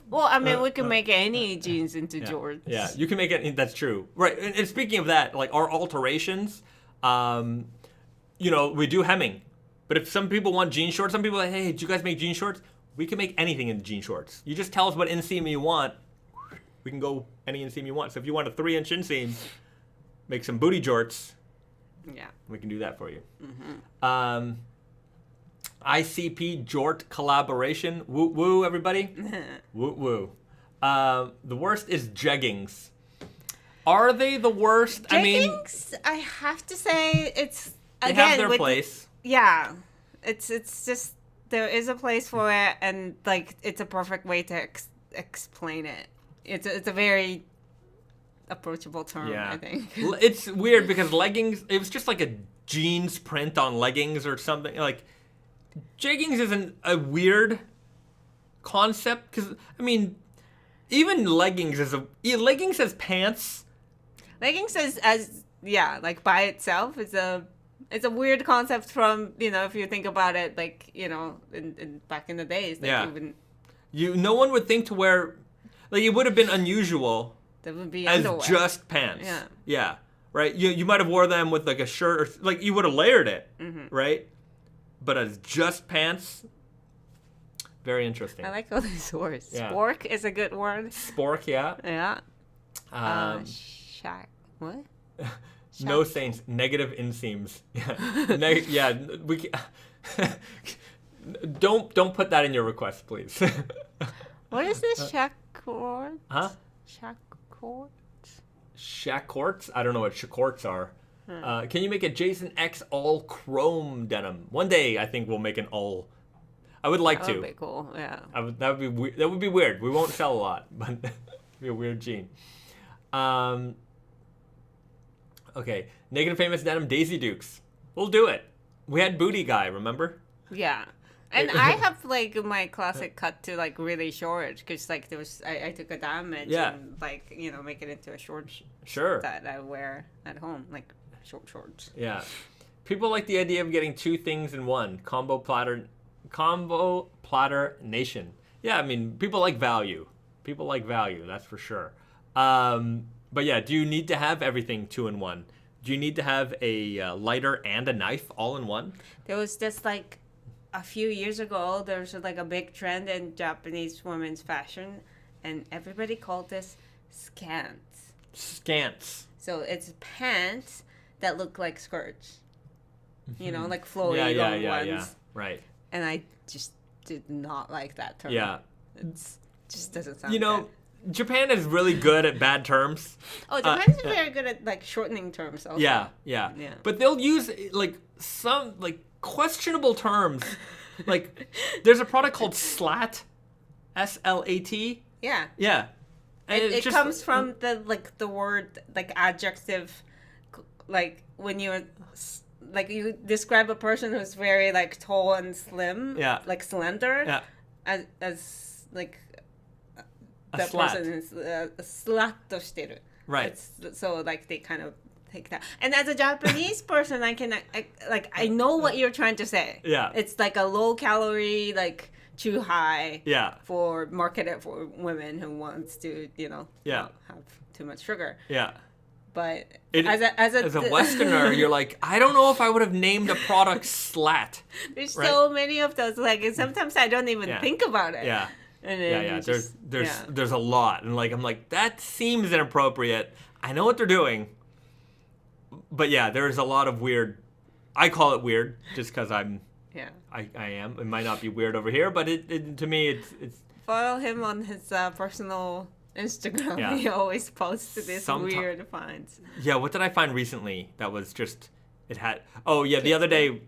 Well, I mean, we can make any jeans into Yeah. jorts. Yeah, you can make it. That's true. Right. And speaking of that, our alterations, we do hemming. But if some people want jean shorts, some people are like, hey, do you guys make jean shorts? We can make anything into jean shorts. You just tell us what inseam you want. we can go any inseam you want. So if you want a 3-inch inseam, make some booty jorts. Yeah. We can do that for you. Mm-hmm. ICP jort collaboration. Woo woo, everybody. Woo woo. The worst is jeggings. Are they the worst? Jeggings, I have to say, it's they again have their with place. Yeah, it's just there is a place for it, and like it's a perfect way to explain it. It's a very approachable term, I think. It's weird because leggings. It was just like a jeans print on leggings or something. Like jeggings isn't a weird concept because I mean, even leggings as pants. Leggings as like by itself is it's a weird concept from, if you think about it, like, in back in the days. Like even, no one would think to wear, like, it would have been unusual that would be as underwear. just pants. Yeah. Yeah. Right? You might have wore them with, like, a shirt, or, like, you would have layered it, right? But as just pants, very interesting. I like all these words. Yeah. Spork is a good word. Spork, yeah. Yeah. What? No saints, negative inseams. Yeah, we. Don't put that in your request, please. What is this shackort? Huh? Shackort? Shackorts? I don't know what shackorts are. Can you make a Jason X all chrome denim? One day, I think we'll make an all. I would like That to. would be cool. Yeah. That would be weird. We won't sell a lot, but it'd be a weird gene. Okay, Naked Famous Denim Daisy Dukes. We'll do it. We had Booty Guy, remember? Yeah. And I have like my classic cut to like really short because like there was I took a damage and like make it into a short Sure. that I wear at home, like short shorts. Yeah. People like the idea of getting two things in one. Combo platter nation. Yeah, I mean, people like value. People like value, that's for sure. But yeah, do you need to have everything 2 in 1? Do you need to have a lighter and a knife all in one? There was this like a few years ago, there was like a big trend in Japanese women's fashion, and everybody called this skants. Skants. So it's pants that look like skirts. Like flowy long ones. Yeah. Right. And I just did not like that term. Yeah. It just doesn't sound good. Japan is really good at bad terms. Oh, Japan's very good at like shortening terms also. Yeah. But they'll use like some like questionable terms. Like there's a product called slat, S-L-A-T. Yeah. Yeah. And It comes from the word like adjective, like when you describe a person who's very like tall and slim. Yeah. Like slender. Yeah. As like. A That slat. person is slat to shiteru. Right. So like they kind of take that. And as a Japanese person, I know what you're trying to say. Yeah. It's like a low calorie, like too high. Yeah. For marketed for women who wants to, not have too much sugar. Yeah. But as a Westerner, you're like, I don't know if I would have named a product slat. There's right? so many of those. Like, and sometimes I don't even think about it. Yeah. And then Yeah. There's a lot, and like I'm like that seems inappropriate. I know what they're doing, but yeah, there's a lot of weird. I call it weird just because I'm. Yeah. I am. It might not be weird over here, but it to me it's. Follow him on his personal Instagram. Yeah. He always posts this weird finds. Yeah. What did I find recently that was just it had? Oh yeah, the other day.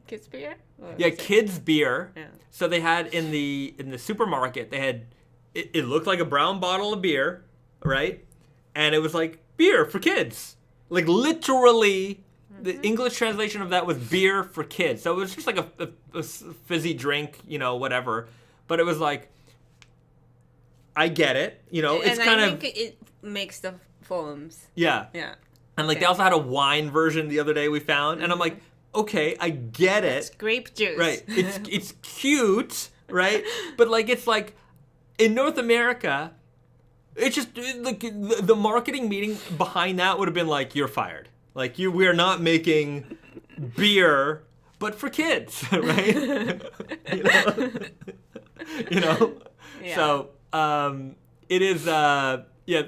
Kids beer? Yeah, kids beer. Yeah. So they had in the supermarket, they had it looked like a brown bottle of beer, right? And it was like beer for kids. Like literally the English translation of that was beer for kids. So it was just like a fizzy drink, whatever. But it was like I get it, it's and kind I of think it makes the foams. Yeah. Yeah. And like they also had a wine version the other day we found, and I'm like, okay, I get it. It's grape juice. Right. It's cute, right? But like it's like in North America, it's just like the marketing meeting behind that would have been like, you're fired. Like we are not making beer, but for kids, right? you know. Yeah. So it is Yeah,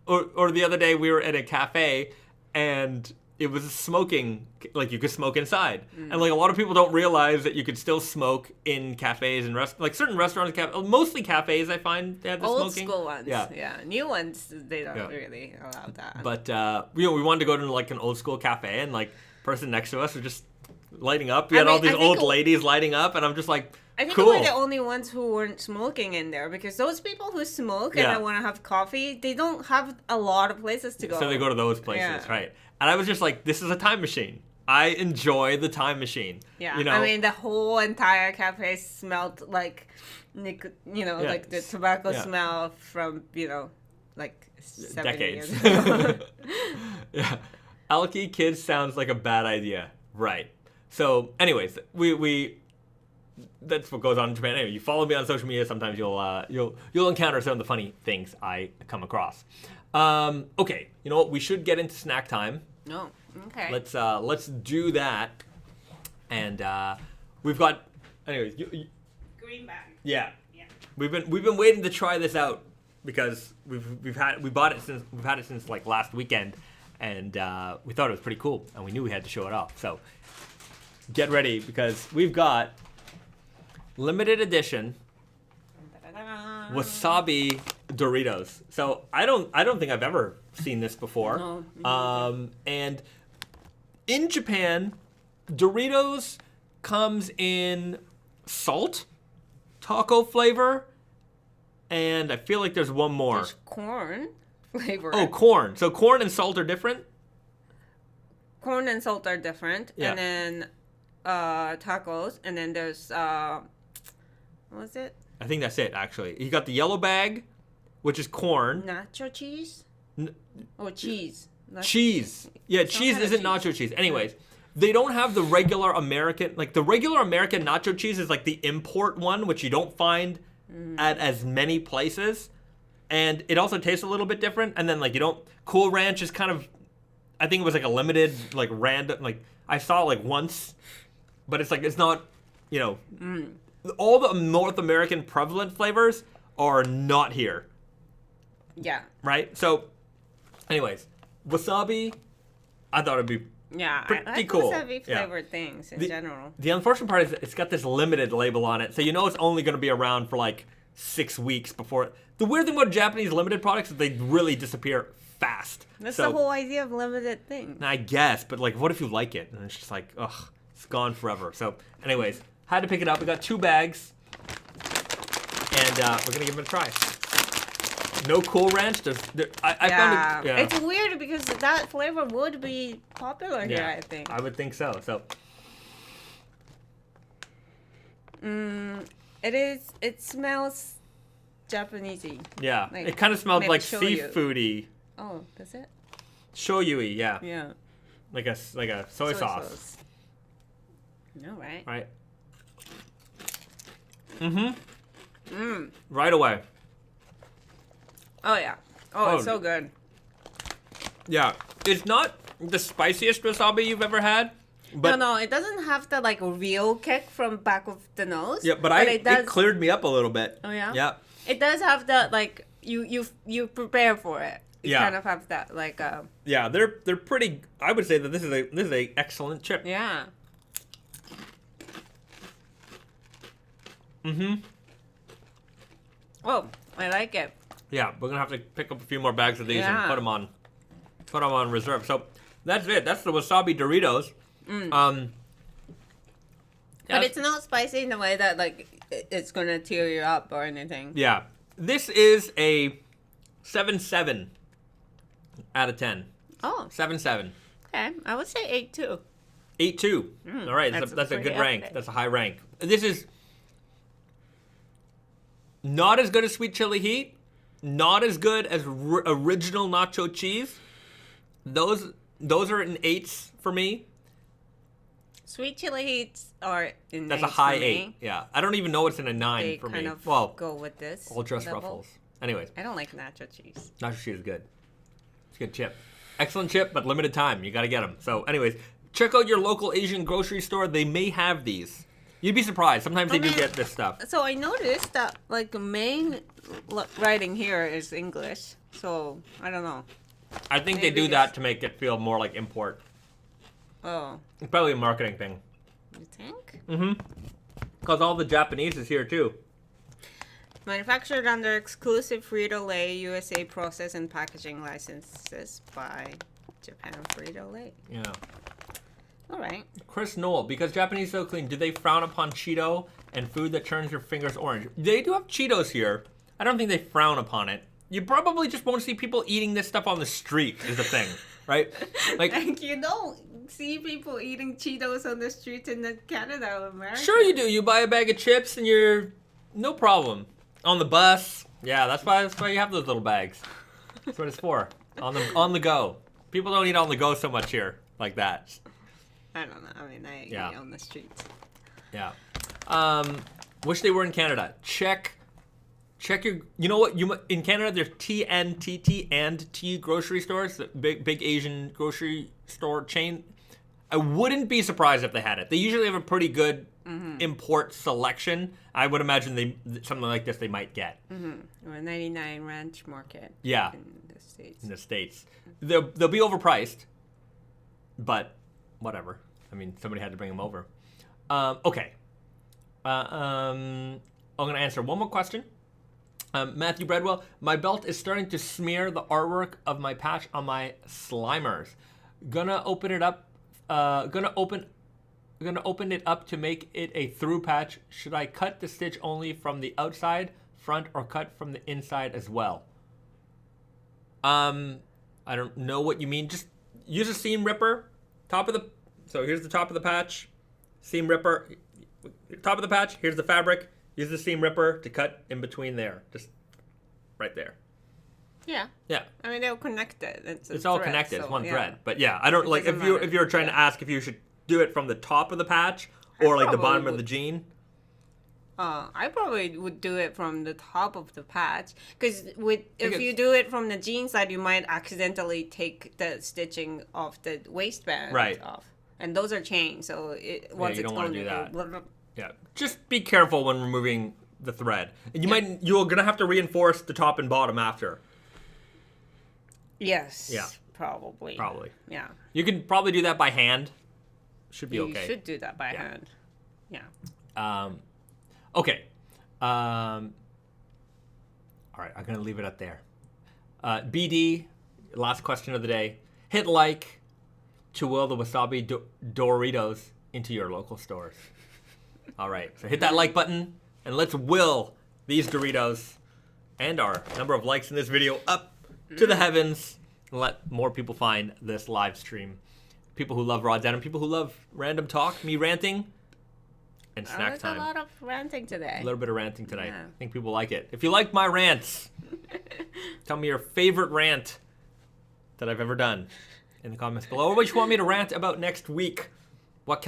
or the other day we were at a cafe and it was smoking, like you could smoke inside. And like a lot of people don't realize that you could still smoke in cafes and like certain restaurants, mostly cafes I find they have the Old smoking. school ones. Yeah. Yeah. New ones, they don't Yeah. really allow that. But we wanted to go to like an old school cafe and like person next to us was just lighting up. We had all these old ladies lighting up and I'm just like, I think cool. we're the only ones who weren't smoking in there because those people who smoke and Yeah. want to have coffee, they don't have a lot of places to go. So they go to those places, Yeah. right? And I was just like, this is a time machine. I enjoy the time machine. Yeah, You know? I mean the whole entire cafe smelled like, Yeah. like the tobacco Yeah. smell from like 70 decades. years ago. Yeah. Alky kids sounds like a bad idea. Right. So, anyways, we that's what goes on in Japan. Anyway, you follow me on social media. Sometimes you'll encounter some of the funny things I come across. Okay, you know what? We should get into snack time. No, okay. Let's do that. And we've got, anyways. Greenback. Yeah. Yeah. We've been waiting to try this out because we've had it since like last weekend, and we thought it was pretty cool, and we knew we had to show it off. So get ready because we've got limited edition wasabi Doritos. So I don't think I've ever seen this before. No. And in Japan, Doritos comes in salt, taco flavor, and I feel like there's one more. There's corn flavor. Oh, corn. So corn and salt are different? Corn and salt are different. Yeah. And then tacos. And then there's, what was it? I think that's it, actually. You got the yellow bag, which is corn. Nacho cheese? Or cheese. Cheese. Yeah, Some cheese kind of isn't nacho cheese. Anyways, they don't have the regular American, like the regular American nacho cheese is like the import one, which you don't find at as many places. And it also tastes a little bit different. And then like Cool Ranch is kind of, I think it was like a limited, like random, like I saw it like once, but it's like, it's not, all the North American prevalent flavors are not here. Yeah. Right? So, anyways, wasabi, I thought it'd be Yeah, pretty I like cool. wasabi Yeah. flavored things in general. The unfortunate part is it's got this limited label on it, so you know it's only going to be around for like 6 weeks before. The weird thing about Japanese limited products is they really disappear fast. That's so, the whole idea of limited things. I guess, but like, what if you like it? And it's just like, ugh, it's gone forever. So, anyways, had to pick it up. We got 2 bags, and we're gonna give it a try. No Cool Ranch. I found it. Yeah, It's weird because that flavor would be popular here, I think. I would think so. So. It smells Japanesey. Yeah, Like, it kind of smelled maybe like shoyu. seafoody. Oh, does it? Shoyu-y, yeah. Yeah. Like a soy sauce. No, right? Right. Right away. Oh, yeah. Oh, it's so good. Yeah. It's not the spiciest wasabi you've ever had. But No, it doesn't have the like real kick from back of the nose. Yeah, but it cleared me up a little bit. Oh yeah. Yeah. It does have the like you prepare for it. You Yeah. kind of have that like Yeah, they're pretty. I would say that this is a excellent chip. yeah. Oh, I like it. Yeah, we're gonna have to pick up a few more bags of these and Yeah. put them on reserve. So that's it. That's the wasabi Doritos. But it's not spicy in the way that like it's gonna tear you up or anything. Yeah, this is a 7.7 out of 10. Oh, 7.7. okay. I would say 8 too. 8.2. All right, that's a pretty good rank. accurate. That's a high rank. This is not as good as sweet chili heat. Not as good as original nacho cheese. Those are in 8s for me. Sweet chili heats are in That's a 8s high for me. 8. Yeah, I don't even know what's in a 9 They for kind me. of Well, go with this. all just level. ruffles. Anyways, I don't like nacho cheese. nacho cheese is good. It's a good chip. Excellent chip, but limited time. You got to get them. So, anyways, check out your local Asian grocery store. They may have these. You'd be surprised. Sometimes they do mean- get this stuff. So I noticed that like the main writing here is English. So I don't know. I think they Maybe do it's- that to make it feel more like import. Oh, It's probably a marketing thing. you think? Mm-hmm. Because all the Japanese is here too. Manufactured under exclusive Frito-Lay USA process and packaging licenses by Japan Frito-Lay. Yeah. All right. Chris Knoll, because Japanese is so clean, do they frown upon Cheeto and food that turns your fingers orange? They do have Cheetos here. I don't think they frown upon it. You probably just won't see people eating this stuff on the street is the thing, right? Like you don't see people eating Cheetos on the streets in Canada or America. Sure you do. You buy a bag of chips and you're no problem. On the bus. Yeah, that's why you have those little bags. That's what it's for. On the go. People don't eat on the go so much here like that. I don't know. I mean, I eat on the streets. Yeah. Wish they were in Canada. Check your. You know what? In Canada there's TNTT and T grocery stores, the big Asian grocery store chain. I wouldn't be surprised if they had it. They usually have a pretty good import selection. I would imagine something like this they might get. Or a 99 ranch market. Yeah. In the States. In the States, they'll be overpriced, but whatever. I mean, somebody had to bring them over. Okay. I'm gonna answer one more question. Matthew Breadwell, my belt is starting to smear the artwork of my patch on my Slimers. Gonna open it up. Gonna open it up to make it a through patch. Should I cut the stitch only from the outside, front, or cut from the inside as well? I don't know what you mean. Just use a seam ripper. So here's the top of the patch. Seam ripper. Top of the patch. Here's the fabric. Use the seam ripper to cut in between there. Just right there. Yeah. Yeah. I mean, they'll connect it. It's all thread, connected. so, it's one yeah. thread. But yeah, I don't like doesn't if matter. you're trying to ask if you should do it from the top of the patch or like the probably bottom of would. the jean. I probably would do it from the top of the patch because if Because- you do it from the jean side, you might accidentally take the stitching off the waistband Right. off, and those are chained. So once you it's don't wanna going do to that. blah, blah, blah. Yeah. Just be careful when removing the thread. And you're gonna have to reinforce the top and bottom after. Yes. Yeah. Probably. Probably. Yeah. You can probably do that by hand. Should be You okay. should do that by hand. Yeah. Okay. All right, I'm going to leave it at there. BD, last question of the day. Hit like to will the wasabi Doritos into your local stores. All right, so hit that like button and let's will these Doritos and our number of likes in this video up to the heavens and let more people find this live stream. People who love raw denim, people who love random talk, me ranting, and snack There's time. a lot of ranting today. A little bit of ranting tonight. Yeah. I think people like it. If you like my rants, tell me your favorite rant that I've ever done in the comments below. Or what you want me to rant about next week. What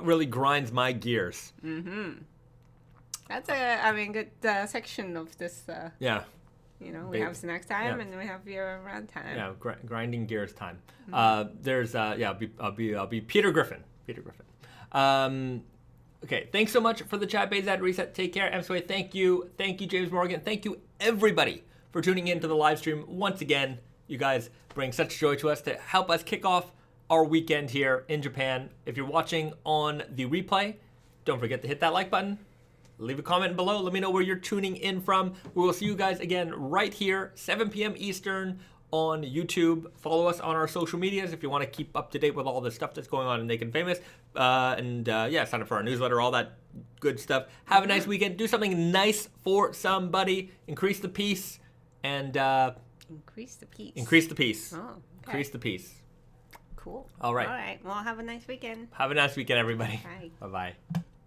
really grinds my gears? That's good section of this. Yeah. We have snack time and we have your rant time. Yeah, grinding gears time. I'll be Peter Griffin. Okay, thanks so much for the chat, Bayzad Reset. Take care. MSWay, thank you, James Morgan. Thank you, everybody, for tuning in to the live stream. Once again, you guys bring such joy to us to help us kick off our weekend here in Japan. If you're watching on the replay, don't forget to hit that like button. Leave a comment below. Let me know where you're tuning in from. We will see you guys again right here, 7 p.m. Eastern on YouTube. Follow us on our social medias if you want to keep up to date with all the stuff that's going on in Naked Famous. Sign up for our newsletter, all that good stuff. Have a nice weekend. Do something nice for somebody. Increase the peace and Increase the peace. increase the peace. Oh, okay. Increase the peace. Cool. All right. All right. Well, have a nice weekend. Have a nice weekend, everybody. Bye. Bye-bye.